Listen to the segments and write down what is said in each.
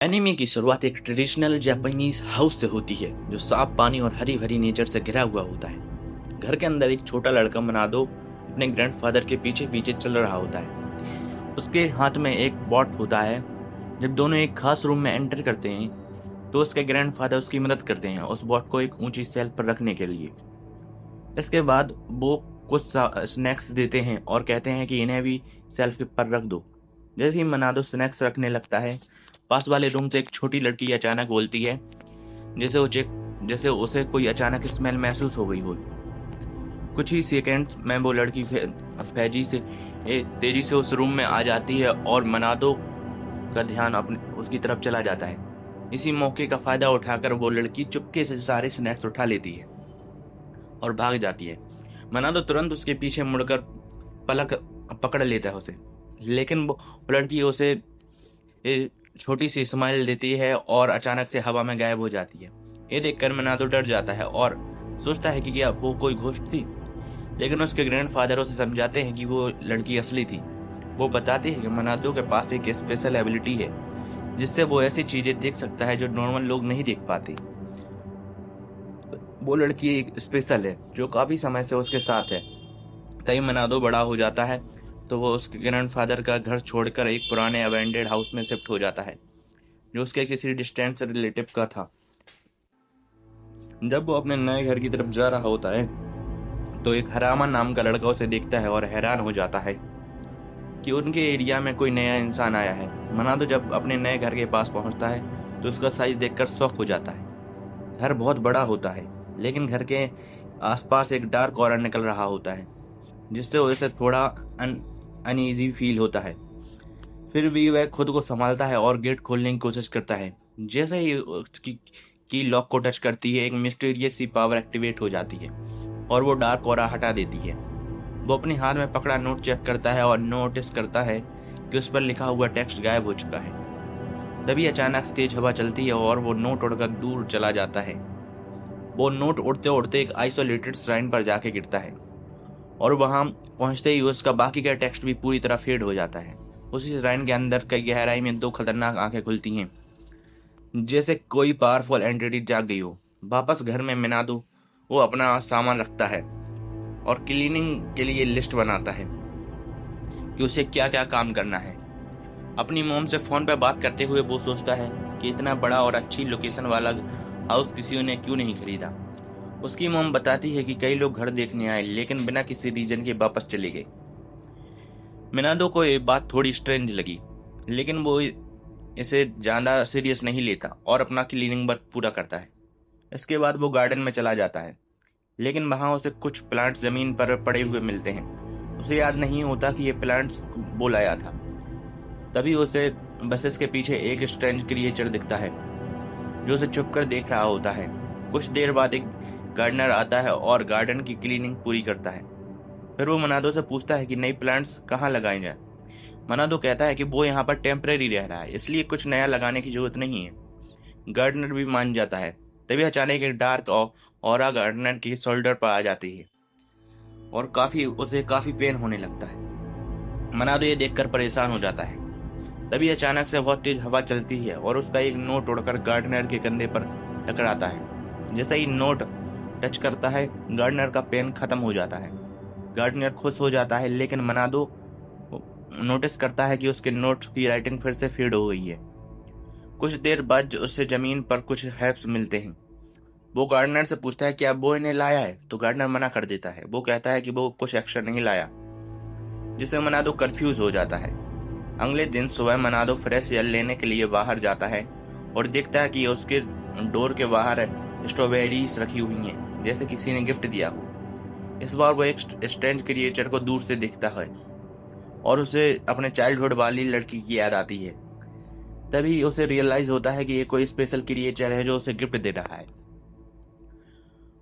Anime की शुरुआत एक ट्रेडिशनल जापानीज हाउस से होती है जो साफ पानी और हरी भरी नेचर से घिरा हुआ होता है। घर के अंदर एक छोटा लड़का मनादो अपने ग्रैंडफादर के पीछे पीछे चल रहा होता है। उसके हाथ में एक बॉट होता है। जब दोनों एक खास रूम में एंटर करते हैं तो उसके ग्रैंडफादर उसकी मदद करते हैं उस बॉट को एक ऊंची शेल्फ पर रखने के लिए। इसके बाद वो कुछ स्नैक्स देते हैं और कहते हैं कि इन्हें भी शेल्फ पर रख दो। जैसे ही मनादो स्नैक्स रखने लगता है, पास वाले रूम से एक छोटी लड़की अचानक बोलती है, जैसे उसे कोई अचानक स्मेल महसूस हो गई हो। कुछ ही सेकंड्स में वो लड़की तेजी से उस रूम में आ जाती है और मनादो का ध्यान अपने उसकी तरफ चला जाता है। इसी मौके का फायदा उठाकर वो लड़की चुपके से सारे स्नैक्स उठा लेती है और भाग जाती है। मनादो तुरंत उसके पीछे मुड़कर पलक पकड़ लेता है उसे, लेकिन वो लड़की उसे छोटी सी स्माइल देती है और अचानक से हवा में गायब हो जाती है। ये देखकर मनादो डर जाता है और सोचता है कि क्या वो कोई घोस्ट थी, लेकिन उसके ग्रैंडफादर उसे समझाते हैं कि वो लड़की असली थी। वो बताते हैं कि मनादो के पास एक स्पेशल एबिलिटी है जिससे वो ऐसी चीजें देख सकता है जो नॉर्मल लोग नहीं देख पाते। वो लड़की एक स्पेशल है जो काफी समय से उसके साथ है। तभी मनादो बड़ा हो जाता है तो वो उसके ग्रैंडफादर का घर छोड़कर एक पुराने अबैंडेड हाउस में शिफ्ट हो जाता है जो उसके किसी डिस्टेंस रिलेटिव का था। जब वो अपने नए घर की तरफ जा रहा होता है तो एक हरामा नाम का लड़का उसे देखता है और हैरान हो जाता है कि उनके एरिया में कोई नया इंसान आया है। मनादो जब अपने नए घर के पास पहुंचता है तो उसका साइज देखकर शॉक हो जाता है। घर बहुत बड़ा होता है लेकिन घर के आसपास एक डार्क कॉर्नर निकल रहा होता है जिससे उसे थोड़ा अनईजी फील होता है। फिर भी वह खुद को संभालता है और गेट खोलने की कोशिश करता है। जैसे ही उसकी की लॉक को टच करती है, एक मिस्टीरियस सी पावर एक्टिवेट हो जाती है और वो डार्क ऑरा हटा देती है। वो अपने हाथ में पकड़ा नोट चेक करता है और नोटिस करता है कि उस पर लिखा हुआ टेक्स्ट गायब हो चुका है। तभी अचानक तेज हवा चलती है और वो नोट उड़कर दूर चला जाता है। वो नोट उड़ते उड़ते एक आइसोलेटेड श्राइन पर जाके गिरता है और वहां पहुंचते ही उसका बाकी का टेक्स्ट भी पूरी तरह फेड हो जाता है। उसी श्राइन के अंदर कई गहराई में दो खतरनाक आंखें खुलती हैं, जैसे कोई पावरफुल एंटिटी जाग गई हो। वापस घर में मिनादो वो अपना सामान रखता है और क्लीनिंग के लिए लिस्ट बनाता है कि उसे क्या क्या काम करना है। अपनी मोम से फोन पर बात करते हुए वो सोचता है कि इतना बड़ा और अच्छी लोकेशन वाला हाउस किसी ने क्यों नहीं खरीदा। उसकी मोम बताती है कि कई लोग घर देखने आए लेकिन बिना किसी रीजन के वापस चले गए। मिनादो को ये बात थोड़ी स्ट्रेंज लगी, लेकिन वो इसे ज्यादा सीरियस नहीं लेता और अपना क्लीनिंग वर्क पूरा करता है। इसके बाद वो गार्डन में चला जाता है, लेकिन वहां उसे कुछ प्लांट्स जमीन पर पड़े हुए मिलते हैं। उसे याद नहीं होता कि ये प्लांट्स वो लाया था। तभी उसे बसेस के पीछे एक स्ट्रेंज क्रिएचर दिखता है जो उसे चुप कर देख रहा होता है। कुछ देर बाद एक गार्डनर आता है और गार्डन की क्लीनिंग पूरी करता है। फिर वो मनादो से पूछता है कि नई प्लांट्स कहाँ लगाए जाए। मनादो कहता है कि वो यहाँ पर टेम्परेरी रह रहा है, इसलिए कुछ नया लगाने की जरूरत नहीं है। गार्डनर भी मान जाता है। तभी अचानक एक डार्क ऑरा गार्डनर की शोल्डर पर आ जाती है और उसे काफी पेन होने लगता है। मनादो ये देखकर परेशान हो जाता है। तभी अचानक से बहुत तेज हवा चलती है और उसका एक नोट उड़कर गार्डनर के कंधे पर टकराता है। जैसे ही नोट टच करता है, गार्डनर का पेन खत्म हो जाता है। गार्डनर खुश हो जाता है, लेकिन मनादो नोटिस करता है कि उसके नोट की राइटिंग फिर से फेड हो गई है। कुछ देर बाद उससे जमीन पर कुछ हेल्प्स मिलते हैं। वो गार्डनर से पूछता है कि अब वो इन्हें लाया है, तो गार्डनर मना कर देता है। वो कहता है कि वो कुछ एक्शन नहीं लाया, जिससे मनादो कंफ्यूज हो जाता है। अगले दिन सुबह मनादो फ्रेश एयर लेने के लिए बाहर जाता है और देखता है कि उसके डोर के बाहर स्ट्रॉबेरीज रखी हुई हैं, जैसे किसी ने गिफ्ट दिया हो। इस बार वो एक स्ट्रेंज क्रिएचर को दूर से दिखता है और उसे अपने चाइल्डहुड वाली लड़की की याद आती है। तभी उसे रियलाइज होता है कि ये कोई स्पेशल क्रिएचर है जो उसे गिफ्ट दे रहा है।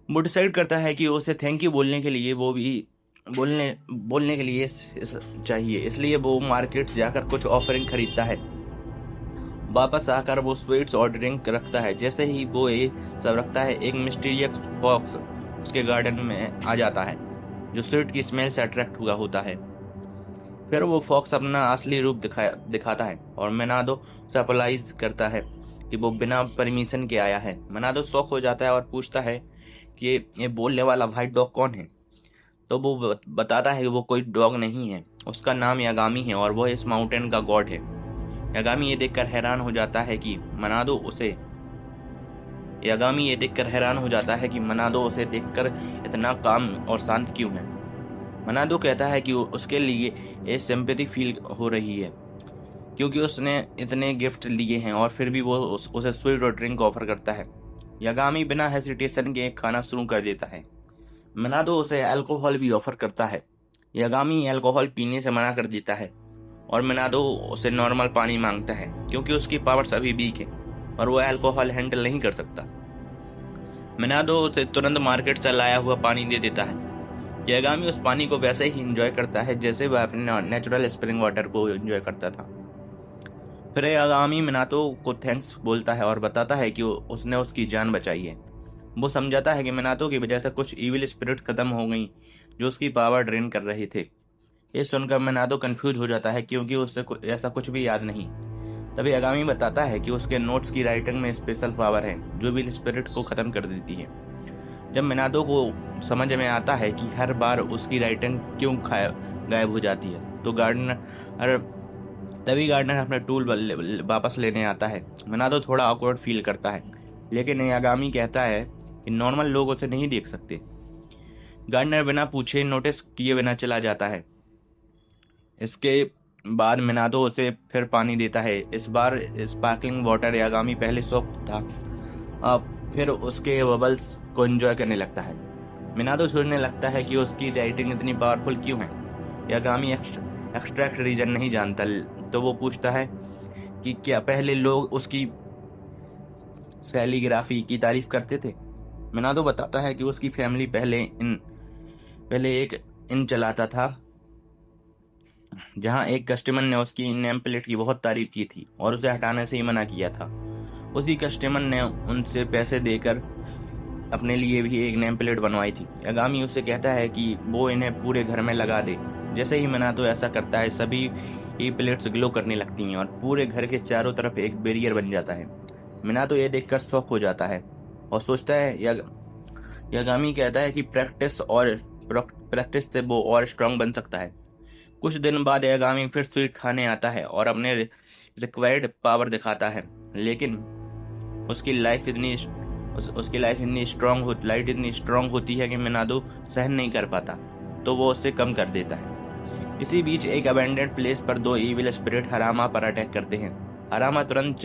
वो डिसाइड करता है कि उसे थैंक यू बोलने के लिए वो भी बोलने के लिए चाहिए, इसलिए वो मार्केट जाकर कुछ ऑफरिंग खरीदता है। वापस आकर वो स्वीट्स और ड्रिंक रखता है। जैसे ही वो ये सब रखता है, एक मिस्टीरियस फॉक्स उसके गार्डन में आ जाता है जो स्वीट की स्मेल से अट्रैक्ट हुआ होता है। फिर वो फॉक्स अपना असली रूप दिखाता है और मेनादो उसे अपोलाइज करता है कि वो बिना परमिशन के आया है। मेनादो शॉक हो जाता है और पूछता है कि ये बोलने वाला व्हाइट डॉग कौन है। तो वो बताता है कि वो कोई डॉग नहीं है, उसका नाम यागामी है और वो इस माउंटेन का गॉड है। यागामी ये देखकर हैरान हो जाता है कि मनादो उसे देखकर इतना काम और शांत क्यों है। मनादो कहता है कि उसके लिए ये सिंपैथी फील हो रही है क्योंकि उसने इतने गिफ्ट लिए हैं और फिर भी वो उसे स्वीट और ड्रिंक ऑफर करता है। यागामी बिना हेसिटेशन के खाना शुरू कर देता है। मनादो उसे अल्कोहल भी ऑफर करता है। यागामी अल्कोहल पीने से मना कर देता है और मनादो उसे नॉर्मल पानी मांगता है क्योंकि उसकी पावर्स अभी वीक है और वो अल्कोहल हैंडल नहीं कर सकता। मनादो उसे तुरंत मार्केट से लाया हुआ पानी दे देता है। यागामी उस पानी को वैसे ही एंजॉय करता है जैसे वह अपने नेचुरल स्प्रिंग वाटर को एंजॉय करता था। फिर यागामी मिनातो को थैंक्स बोलता है और बताता है कि उसने उसकी जान बचाई है। वो समझाता है कि मिनातो की वजह से कुछ इविल स्पिरिट खत्म हो गई जो उसकी पावर ड्रेन कर रहे थे। ये सुनकर मिनातो कंफ्यूज हो जाता है क्योंकि उससे ऐसा कुछ भी याद नहीं। तभी यागामी बताता है कि उसके नोट्स की राइटिंग में स्पेशल पावर है जो इविल स्पिरिट को खत्म कर देती है। जब मिनातो को समझ में आता है कि हर बार उसकी राइटिंग क्यों गायब हो जाती है तो गार्डनर अपना टूल वापस लेने आता है। मिनातो थोड़ा ऑकवर्ड फील करता है लेकिन यागामी कहता है कि नॉर्मल लोग उसे नहीं देख सकते। गार्डनर बिना पूछे नोटिस किए बिना चला जाता है। इसके बाद मिनातो उसे फिर पानी देता है। इस बार स्पार्कलिंग वाटर। यागामी पहले शौक था, अब फिर उसके बबल्स को एंजॉय करने लगता है। मिनातो सोचने लगता है कि उसकी राइटिंग इतनी पावरफुल क्यों है। यागामी एक्सट्रैक्ट रीजन नहीं जानता तो वो पूछता है कि क्या पहले लोग उसकी कैलीग्राफी की तारीफ करते थे। मिनातो बताता है कि उसकी फैमिली पहले एक इन चलाता था जहां एक कस्टमर ने उसकी नेम प्लेट की बहुत तारीफ की थी और उसे हटाने से ही मना किया था। उसी कस्टमर ने उनसे पैसे देकर अपने लिए भी एक नेम प्लेट बनवाई थी। यागामी उसे कहता है कि वो इन्हें पूरे घर में लगा दे। जैसे ही मिनातो ऐसा करता है सभी ई प्लेट्स ग्लो करने लगती हैं और पूरे घर के चारों तरफ एक बैरियर बन जाता है। मिनातो ये देखकर शॉक हो जाता है और सोचता है यागामी कहता है कि प्रैक्टिस से वो और स्ट्रांग बन सकता है। कुछ दिन बाद यागामी फिर स्वीट खाने आता है और अपने रिक्वायर्ड पावर दिखाता है लेकिन उसकी लाइफ इतनी स्ट्रांग होती है कि मिनातो सहन नहीं कर पाता तो वो उससे कम कर देता है। इसी बीच एक अबैंडेंड प्लेस पर दो इविल स्पिरिट हरामा पर अटैक करते हैं। हरामा तुरंत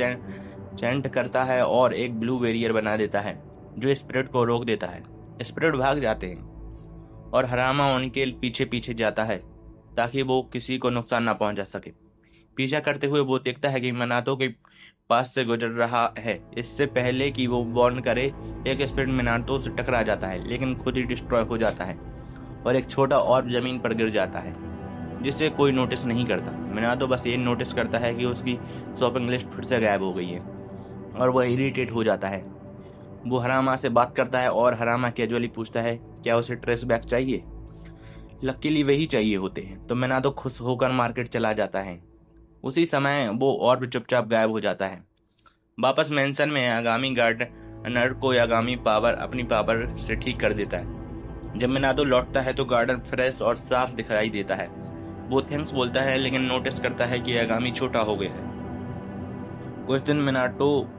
चैंट करता है और एक ब्लू बैरियर बना देता है जो स्पिरिट को रोक देता है। स्पिरिट भाग जाते हैं और हरामा उनके पीछे पीछे जाता है ताकि वो किसी को नुकसान ना पहुंचा सके। पीछा करते हुए वो देखता है कि मिनातो के पास से गुजर रहा है। इससे पहले कि वो वार्न करे एक स्पिरिट मिनातो से टकरा जाता है लेकिन खुद ही डिस्ट्रॉय हो जाता है और एक छोटा ऑर्ब जमीन पर गिर जाता है जिसे कोई नोटिस नहीं करता। मिनातो बस ये नोटिस करता है कि उसकी शॉपिंग लिस्ट फिर से गायब हो गई है और वह इरिटेट हो जाता है। वो हरामा से बात करता है और हरामा कैजुअली पूछता है क्या उसे ट्रेस बैग चाहिए। लकीली वही चाहिए होते हैं तो मिनातो खुश होकर मार्केट चला जाता है। उसी समय वो और भी चुपचाप गायब हो जाता है। वापस मेंशन में यागामी गार्डनर को यागामी अपनी पावर से ठीक कर देता है। जब मिनातो लौटता है तो गार्डन फ्रेश और साफ दिखाई देता है। वो थैंक्स बोलता है लेकिन नोटिस करता है कि यागामी छोटा हो गया है। कुछ दिन मिनातो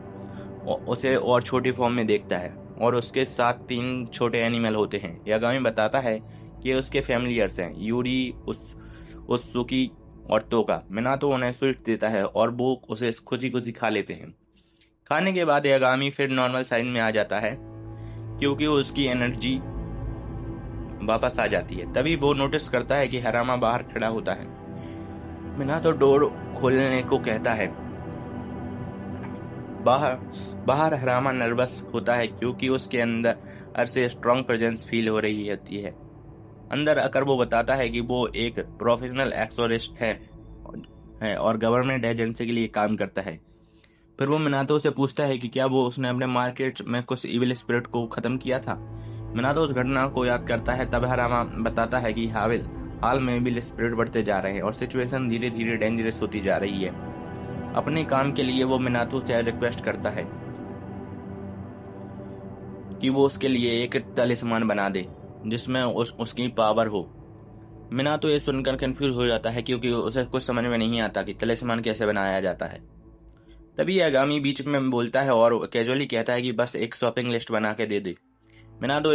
उसे और छोटी फॉर्म में देखता है और उसके साथ 3 छोटे एनिमल होते हैं। यागामी बताता है कि उसके फैमिलियर्स हैं, यूरी, उसुकी और तोका। मिनातो उन्हें स्वीट देता है और वो उसे खुशी खुशी खा लेते हैं। खाने के बाद यागामी फिर नॉर्मल साइज में आ जाता है क्योंकि उसकी एनर्जी वापस आ जाती है। तभी वो नोटिस करता है कि हरामा बाहर खड़ा होता है। मिनातो डोर खोलने को कहता है। बाहर हरामा नर्वस होता है क्योंकि उसके अंदर से स्ट्रॉन्ग प्रेजेंस फील हो रही होती है। अंदर आकर वो बताता है कि वो एक प्रोफेशनल एक्सोरिस्ट है और गवर्नमेंट एजेंसी के लिए काम करता है। फिर वो मिनातो से पूछता है कि क्या वो उसने अपने मार्केट में कुछ इविल स्पिरिट को खत्म किया था। मिनातो उस घटना को याद करता है। तब हरामा बताता है कि हाल में भी स्पिरिट बढ़ते जा रहे हैं और सिचुएशन धीरे धीरे डेंजरस होती जा रही है। अपने काम के लिए वो मिनातो से रिक्वेस्ट करता है कि वो उसके लिए एक तलिस्मान बना दे जिसमें उसकी पावर हो। मिनातो ये सुनकर कंफ्यूज हो जाता है क्योंकि उसे कुछ समझ में नहीं आता कि तलिस्मान कैसे बनाया जाता है। तभी यागामी बीच में बोलता है और कैजुअली कहता है कि बस एक शॉपिंग लिस्ट बना के दे दे। मिनातो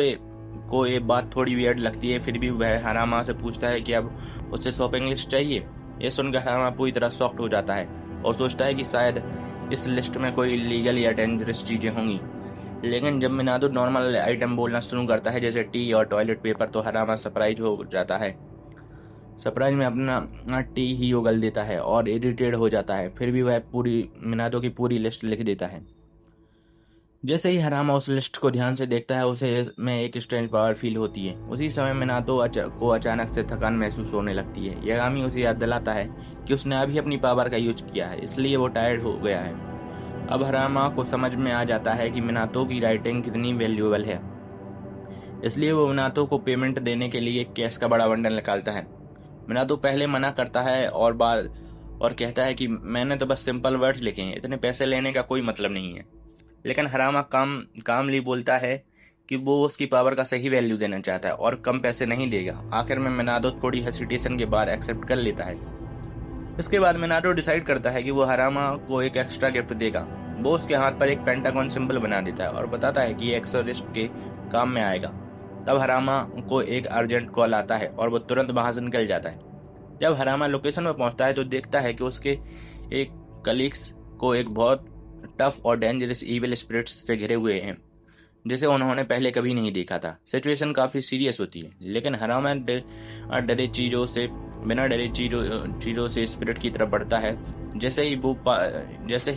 को ये बात थोड़ी वियर्ड लगती है, फिर भी वह हरामा से पूछता है कि अब उसे शॉपिंग लिस्ट चाहिए। ये सुनकर हरामा पूरी तरह शॉक्ड हो जाता है और सोचता है कि शायद इस लिस्ट में कोई इलीगल या डेंजरस चीज़ें होंगी। लेकिन जब मिनातो नॉर्मल आइटम बोलना शुरू करता है जैसे टी और टॉयलेट पेपर, तो हरामा सरप्राइज हो जाता है। सरप्राइज में अपना टी ही उगल देता है और इरिटेट हो जाता है। फिर भी वह मिनातो की पूरी लिस्ट लिख देता है। जैसे ही हरामा उस लिस्ट को ध्यान से देखता है उसे में एक स्ट्रेंज पावर फील होती है। उसी समय मिनातो को अचानक से थकान महसूस होने लगती है। यागामी उसे याद दिलाता है कि उसने अभी अपनी पावर का यूज किया है, इसलिए वो टायर्ड हो गया है। अब हरामा को समझ में आ जाता है कि मिनातो की राइटिंग कितनी वैल्यूएबल है, इसलिए वो मिनातो को पेमेंट देने के लिए कैश का बड़ा बंडल निकालता है। मिनातो पहले मना करता है और कहता है कि मैंने तो बस सिंपल वर्ड्स लिखे हैं, इतने पैसे लेने का कोई मतलब नहीं है। लेकिन हरामा कामली बोलता है कि वो उसकी पावर का सही वैल्यू देना चाहता है और कम पैसे नहीं देगा। आखिर में मिनातो थोड़ी हेसिटेशन के बाद एक्सेप्ट कर लेता है। इसके बाद मिनातो डिसाइड करता है कि वो हरामा को एक एक्स्ट्रा गिफ्ट देगा। वो उसके हाथ पर एक पेंटागन सिंबल बना देता है और बताता है कि ये एक्सोरिस्ट के काम में आएगा। तब हरामा को एक अर्जेंट कॉल आता है और वो तुरंत वहां से निकल जाता है। जब हरामा लोकेशन पर पहुंचता है तो देखता है कि उसके एक कलीग्स को एक बहुत टफ और डेंजरस इविल स्पिरिट्स से घिरे हुए हैं जिसे उन्होंने पहले कभी नहीं देखा था। सिचुएशन काफ़ी सीरियस होती है, लेकिन हरामा बिना डरे चीज़ों से स्पिरिट की तरफ बढ़ता है। जैसे ही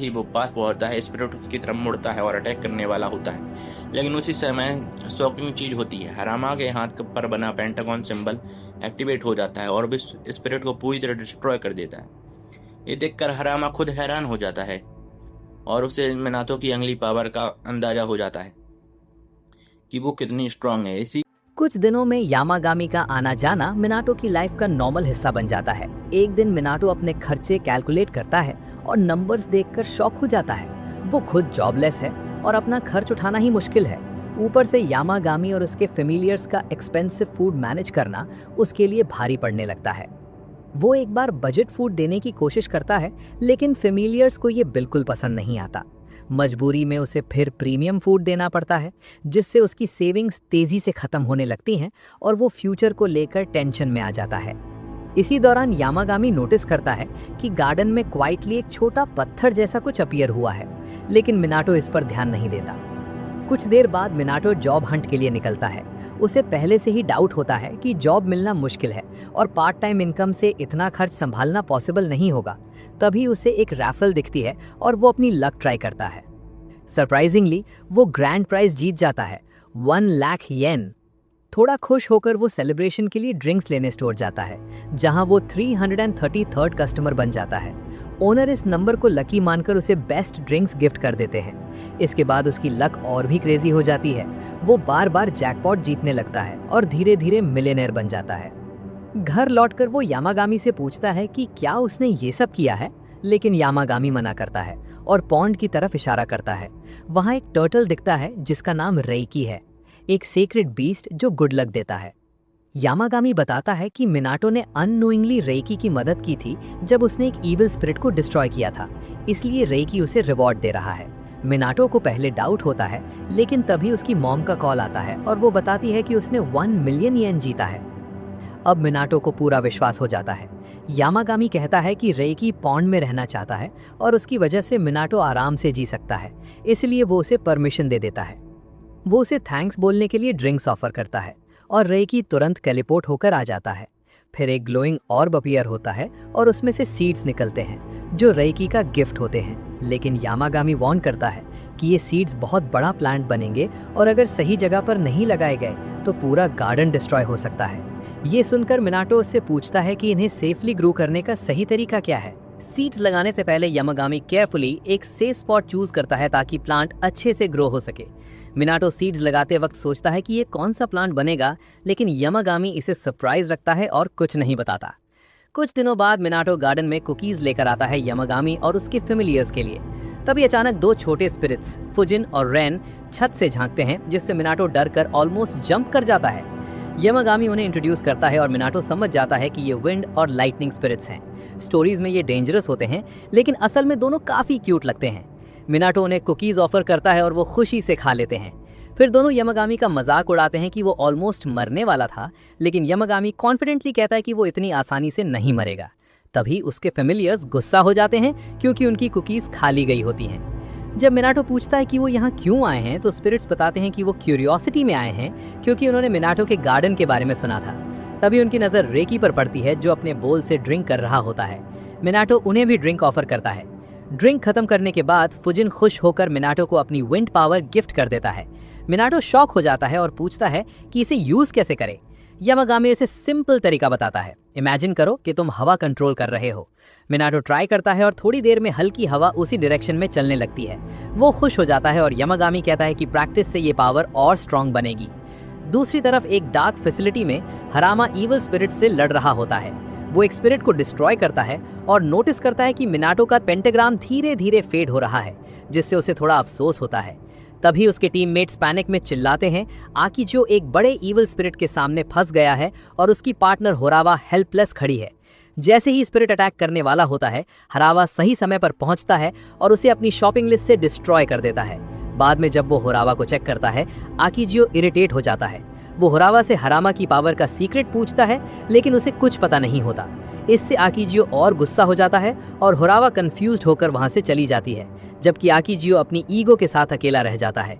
वो पास पहुंचता है, स्पिरिट उसकी तरफ मुड़ता है और अटैक करने वाला होता है। लेकिन उसी समय शॉकिंग चीज़ होती है, हरामा के हाथ पर बना पेंटागन सिंबल एक्टिवेट हो जाता है और भी स्पिरिट को पूरी तरह डिस्ट्रॉय कर देता है। ये देखकर हरामा खुद हैरान हो जाता है और उसे मिनातो की अगली पावर का अंदाजा हो जाता है कि वो कितनी स्ट्रांग है। इसी कुछ दिनों में यामागामी का आना जाना मिनाटो की लाइफ का नॉर्मल हिस्सा बन जाता है। एक दिन मिनाटो अपने खर्चे कैलकुलेट करता है और नंबर्स देखकर शॉक हो जाता है। वो खुद जॉबलेस है और अपना खर्च उठाना ही मुश्किल है। ऊपर से यामागामी और उसके फेमिलियर्स का एक्सपेंसिव फूड मैनेज करना उसके लिए भारी पड़ने लगता है। वो एक बार बजट फूड देने की कोशिश करता है, लेकिन फेमिलियर्स को ये बिल्कुल पसंद नहीं आता। मजबूरी में उसे फिर प्रीमियम फूड देना पड़ता है, जिससे उसकी सेविंग्स तेजी से खत्म होने लगती हैं और वो फ्यूचर को लेकर टेंशन में आ जाता है। इसी दौरान यामागामी नोटिस करता है कि गार्डन में क्वाइटली एक छोटा पत्थर जैसा कुछ अपीयर हुआ है, लेकिन मिनाटो इस पर ध्यान नहीं देता। कुछ देर बाद मिनाटो जॉब हंट के लिए निकलता है। उसे पहले से ही डाउट होता है कि जॉब मिलना मुश्किल है और पार्ट टाइम इनकम से इतना खर्च संभालना पॉसिबल नहीं होगा। तभी उसे एक रैफल दिखती है और वो अपनी लक ट्राई करता है। सरप्राइजिंगली वो ग्रैंड प्राइज जीत जाता है, 1 लाख येन। थोड़ा खुश होकर वो सेलिब्रेशन के लिए ड्रिंक्स लेने स्टोर जाता है, जहां वो 333rd कस्टमर बन जाता है। ओनर इस नंबर को लकी मानकर उसे बेस्ट ड्रिंक्स गिफ्ट कर देते हैं। इसके बाद उसकी लक और भी क्रेजी हो जाती है। वो बार बार जैकपॉट जीतने लगता है और धीरे धीरे मिलियनेयर बन जाता है। घर लौटकर वो यामागामी से पूछता है कि क्या उसने ये सब किया है, लेकिन यामागामी मना करता है और पॉन्ड की तरफ इशारा करता है। वहाँ एक टर्टल दिखता है जिसका नाम रेकी है, एक सीक्रेट बीस्ट जो गुड लक देता है। यामागामी बताता है कि मिनाटो ने अननोइंगली रेकी की मदद की थी जब उसने एक इविल स्पिरिट को डिस्ट्रॉय किया था, इसलिए रेकी उसे रिवॉर्ड दे रहा है। मिनाटो को पहले डाउट होता है, लेकिन तभी उसकी मॉम का कॉल आता है और वो बताती है कि उसने 1 मिलियन येन जीता है। अब मिनाटो को पूरा विश्वास हो जाता है। यामागामी कहता है कि रेकी पॉन्ड में रहना चाहता है और उसकी वजह से मिनाटो आराम से जी सकता है, इसलिए वो उसे परमिशन दे देता है। वो उसे थैंक्स बोलने के लिए ड्रिंक्स ऑफर करता है और रेकी तुरंत टेलीपोर्ट होकर आ जाता है। फिर एक ग्लोइंग ऑर्ब अपीयर होता है और उसमें से सीड्स निकलते हैं जो रेकी का गिफ्ट होते हैं। लेकिन यामागामी वार्न करता है कि ये सीड्स बहुत बड़ा प्लांट बनेंगे और अगर सही जगह पर नहीं लगाए गए तो पूरा गार्डन डिस्ट्रॉय हो सकता है। ये सुनकर मिनाटो उससे पूछता है कि इन्हें सेफली ग्रो करने का सही तरीका क्या है। सीड्स लगाने से पहले यामागामी केयरफुली एक सेफ स्पॉट चूज करता है ताकि प्लांट अच्छे से ग्रो हो सके। मिनाटो सीड्स लगाते वक्त सोचता है कि ये कौन सा प्लांट बनेगा, लेकिन यामागामी इसे सरप्राइज रखता है और कुछ नहीं बताता। कुछ दिनों बाद मिनाटो गार्डन में कुकीज लेकर आता है यामागामी और उसके फेमिलियर्स के लिए। तभी अचानक दो छोटे स्पिरिट्स फुजिन और रेन छत से झांकते हैं, जिससे मिनाटो डर कर ऑलमोस्ट जंप कर जाता है। यामागामी उन्हें इंट्रोड्यूस करता है और मिनाटो समझ जाता है कि ये विंड और लाइटनिंग स्पिरिट्स हैं। स्टोरीज में ये डेंजरस होते हैं, लेकिन असल में दोनों काफी क्यूट लगते हैं। मिनाटो उन्हें कुकीज ऑफर करता है और वो खुशी से खा लेते हैं। फिर दोनों यामागामी का मजाक उड़ाते हैं कि वो ऑलमोस्ट मरने वाला था, लेकिन यामागामी कॉन्फिडेंटली कहता है कि वो इतनी आसानी से नहीं मरेगा। तभी उसके फेमिलियर्स गुस्सा हो जाते हैं क्योंकि उनकी कुकीज खा ली गई होती हैं। जब मिनाटो पूछता है कि वो यहाँ क्यों आए हैं, तो स्पिरिट्स बताते हैं कि वो क्यूरियोसिटी में आए हैं क्योंकि उन्होंने मिनाटो के गार्डन के बारे में सुना था। तभी उनकी नज़र रेकी पर पड़ती है, जो अपने बोल से ड्रिंक कर रहा होता है। मिनाटो उन्हें भी ड्रिंक ऑफर करता है। ड्रिंक खत्म करने के बाद फुजिन खुश होकर मिनाटो को अपनी विंड पावर गिफ्ट कर देता है। मिनाटो शॉक हो जाता है और पूछता है कि इसे यूज कैसे करे। यामागामी इसे सिंपल तरीका बताता है। इमेजिन करो कि तुम हवा कंट्रोल कर रहे हो। मिनाटो ट्राई करता है और थोड़ी देर में हल्की हवा उसी डायरेक्शन में चलने लगती है। वो खुश हो जाता है और यामागामी कहता है कि प्रैक्टिस से ये पावर और स्ट्रांग बनेगी। दूसरी तरफ एक डार्क फैसिलिटी में हरामा ईवल स्पिरिट से लड़ रहा होता है। वो एक स्पिरिट को डिस्ट्रॉय करता है और नोटिस करता है कि मिनाटो का पेंटाग्राम धीरे धीरे फेड हो रहा है, जिससे उसे थोड़ा अफसोस होता है। तभी उसके टीममेट्स पैनिक में चिल्लाते हैं। आकिजियो एक बड़े ईवल स्पिरिट के सामने फंस गया है और उसकी पार्टनर होरावा हेल्पलेस खड़ी है। जैसे ही स्पिरिट अटैक करने वाला होता है, हरावा सही समय पर पहुंचता है और उसे अपनी शॉपिंग लिस्ट से डिस्ट्रॉय कर देता है। बाद में जब वो होरावा को चेक करता है, आकिजियो इरिटेट हो जाता है। वो होरावा से हरामा की पावर का सीक्रेट पूछता है, लेकिन उसे कुछ पता नहीं होता। इससे आकिजियो और गुस्सा हो जाता है और होरावा कंफ्यूज्ड होकर वहां से चली जाती है, जबकि आकिजियो अपनी ईगो के साथ अकेला रह जाता है।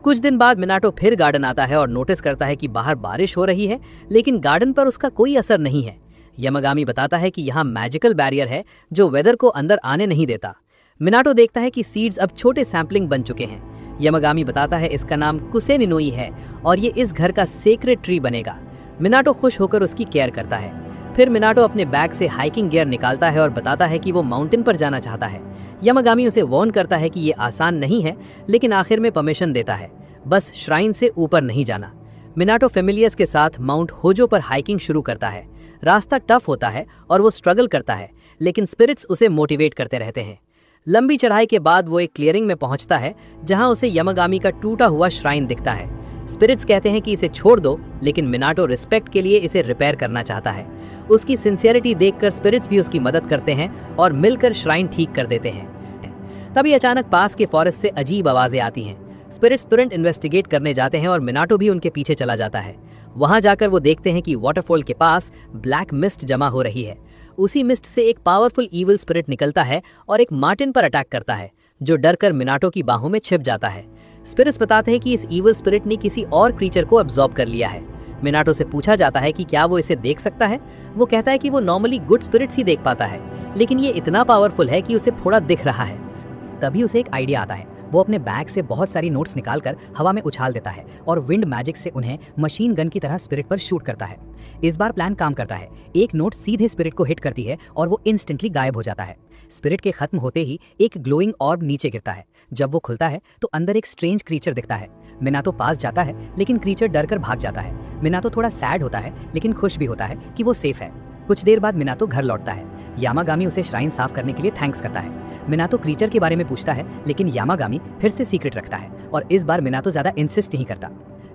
कुछ दिन बाद मिनाटो फिर गार्डन आता है और नोटिस करता है कि बाहर बारिश हो रही है, लेकिन गार्डन पर उसका कोई असर नहीं है। यामागामी बताता है कि यहाँ मैजिकल बैरियर है जो वेदर को अंदर आने नहीं देता। मिनाटो देखता है कि सीड्स अब छोटे सैम्पलिंग बन चुके हैं। यामागामी बताता है इसका नाम कुसेनिनोई है और ये इस घर का सेक्रेट ट्री बनेगा। मिनाटो खुश होकर उसकी केयर करता है। फिर मिनाटो अपने बैग से हाइकिंग गियर निकालता है और बताता है कि वो माउंटेन पर जाना चाहता है। यामागामी उसे वार्न करता है कि ये आसान नहीं है, लेकिन आखिर में परमिशन देता है, बस श्राइन से ऊपर नहीं जाना। मिनाटो फेमिलियर्स के साथ माउंट होजो पर हाइकिंग शुरू करता है। रास्ता टफ होता है और वो स्ट्रगल करता है, लेकिन स्पिरिट्स उसे मोटिवेट करते रहते हैं। लंबी चढ़ाई के बाद वो एक क्लियरिंग में पहुंचता है, जहां उसे यामागामी का टूटा हुआ श्राइन दिखता है। स्पिरिट्स कहते हैं कि इसे छोड़ दो, लेकिन मिनाटो रिस्पेक्ट के लिए इसे रिपेयर करना चाहता है। उसकी सिंसियरिटी देखकर स्पिरिट्स भी उसकी मदद करते हैं और मिलकर श्राइन ठीक कर देते हैं। तभी अचानक पास के फॉरेस्ट से अजीब आवाजें आती हैं। स्पिरिट्स तुरंत इन्वेस्टिगेट करने जाते हैं और मिनाटो भी उनके पीछे चला जाता है। वहां जाकर वो देखते हैं कि वाटरफॉल के पास ब्लैक मिस्ट जमा हो रही है। उसी मिस्ट से एक पावरफुल ईविल स्पिरिट निकलता है और एक मार्टिन पर अटैक करता है, जो डरकर मिनाटो की बाहों में छिप जाता है। स्पिरिट्स बताते हैं कि इस ईविल स्पिरिट ने किसी और क्रीचर को अब्सॉर्ब कर लिया है। मिनाटो से पूछा जाता है कि क्या वो इसे देख सकता है। वो कहता है कि वो नॉर्मली गुड स्पिरिट्स ही देख पाता है, लेकिन ये इतना पावरफुल है कि उसे थोड़ा दिख रहा है। तभी उसे एक आइडिया आता है। वो अपने बैग से बहुत सारी नोट्स निकालकर हवा में उछाल देता है और विंड मैजिक से उन्हें मशीन गन की तरह स्पिरिट पर शूट करता है। इस बार प्लान काम करता है। एक नोट सीधे स्पिरिट को हिट करती है और वो इंस्टेंटली गायब हो जाता है। स्पिरिट के खत्म होते ही एक ग्लोइंग ऑर्ब नीचे गिरता है। जब वो खुलता है तो अंदर एक स्ट्रेंज क्रीचर दिखता है। मिनाटो पास जाता है, लेकिन क्रीचर डरकर भाग जाता है। मिनाटो थोड़ा सैड होता है, लेकिन खुश भी होता है कि वो सेफ है। कुछ देर बाद मिनाटो घर लौटता है। यामागामी उसे श्राइन साफ करने के लिए थैंक्स करता है। मिनाटो क्रीचर के बारे में पूछता है, लेकिन यामागामी फिर से सीक्रेट रखता है और इस बार मिनाटो ज्यादा इंसिस्ट नहीं करता।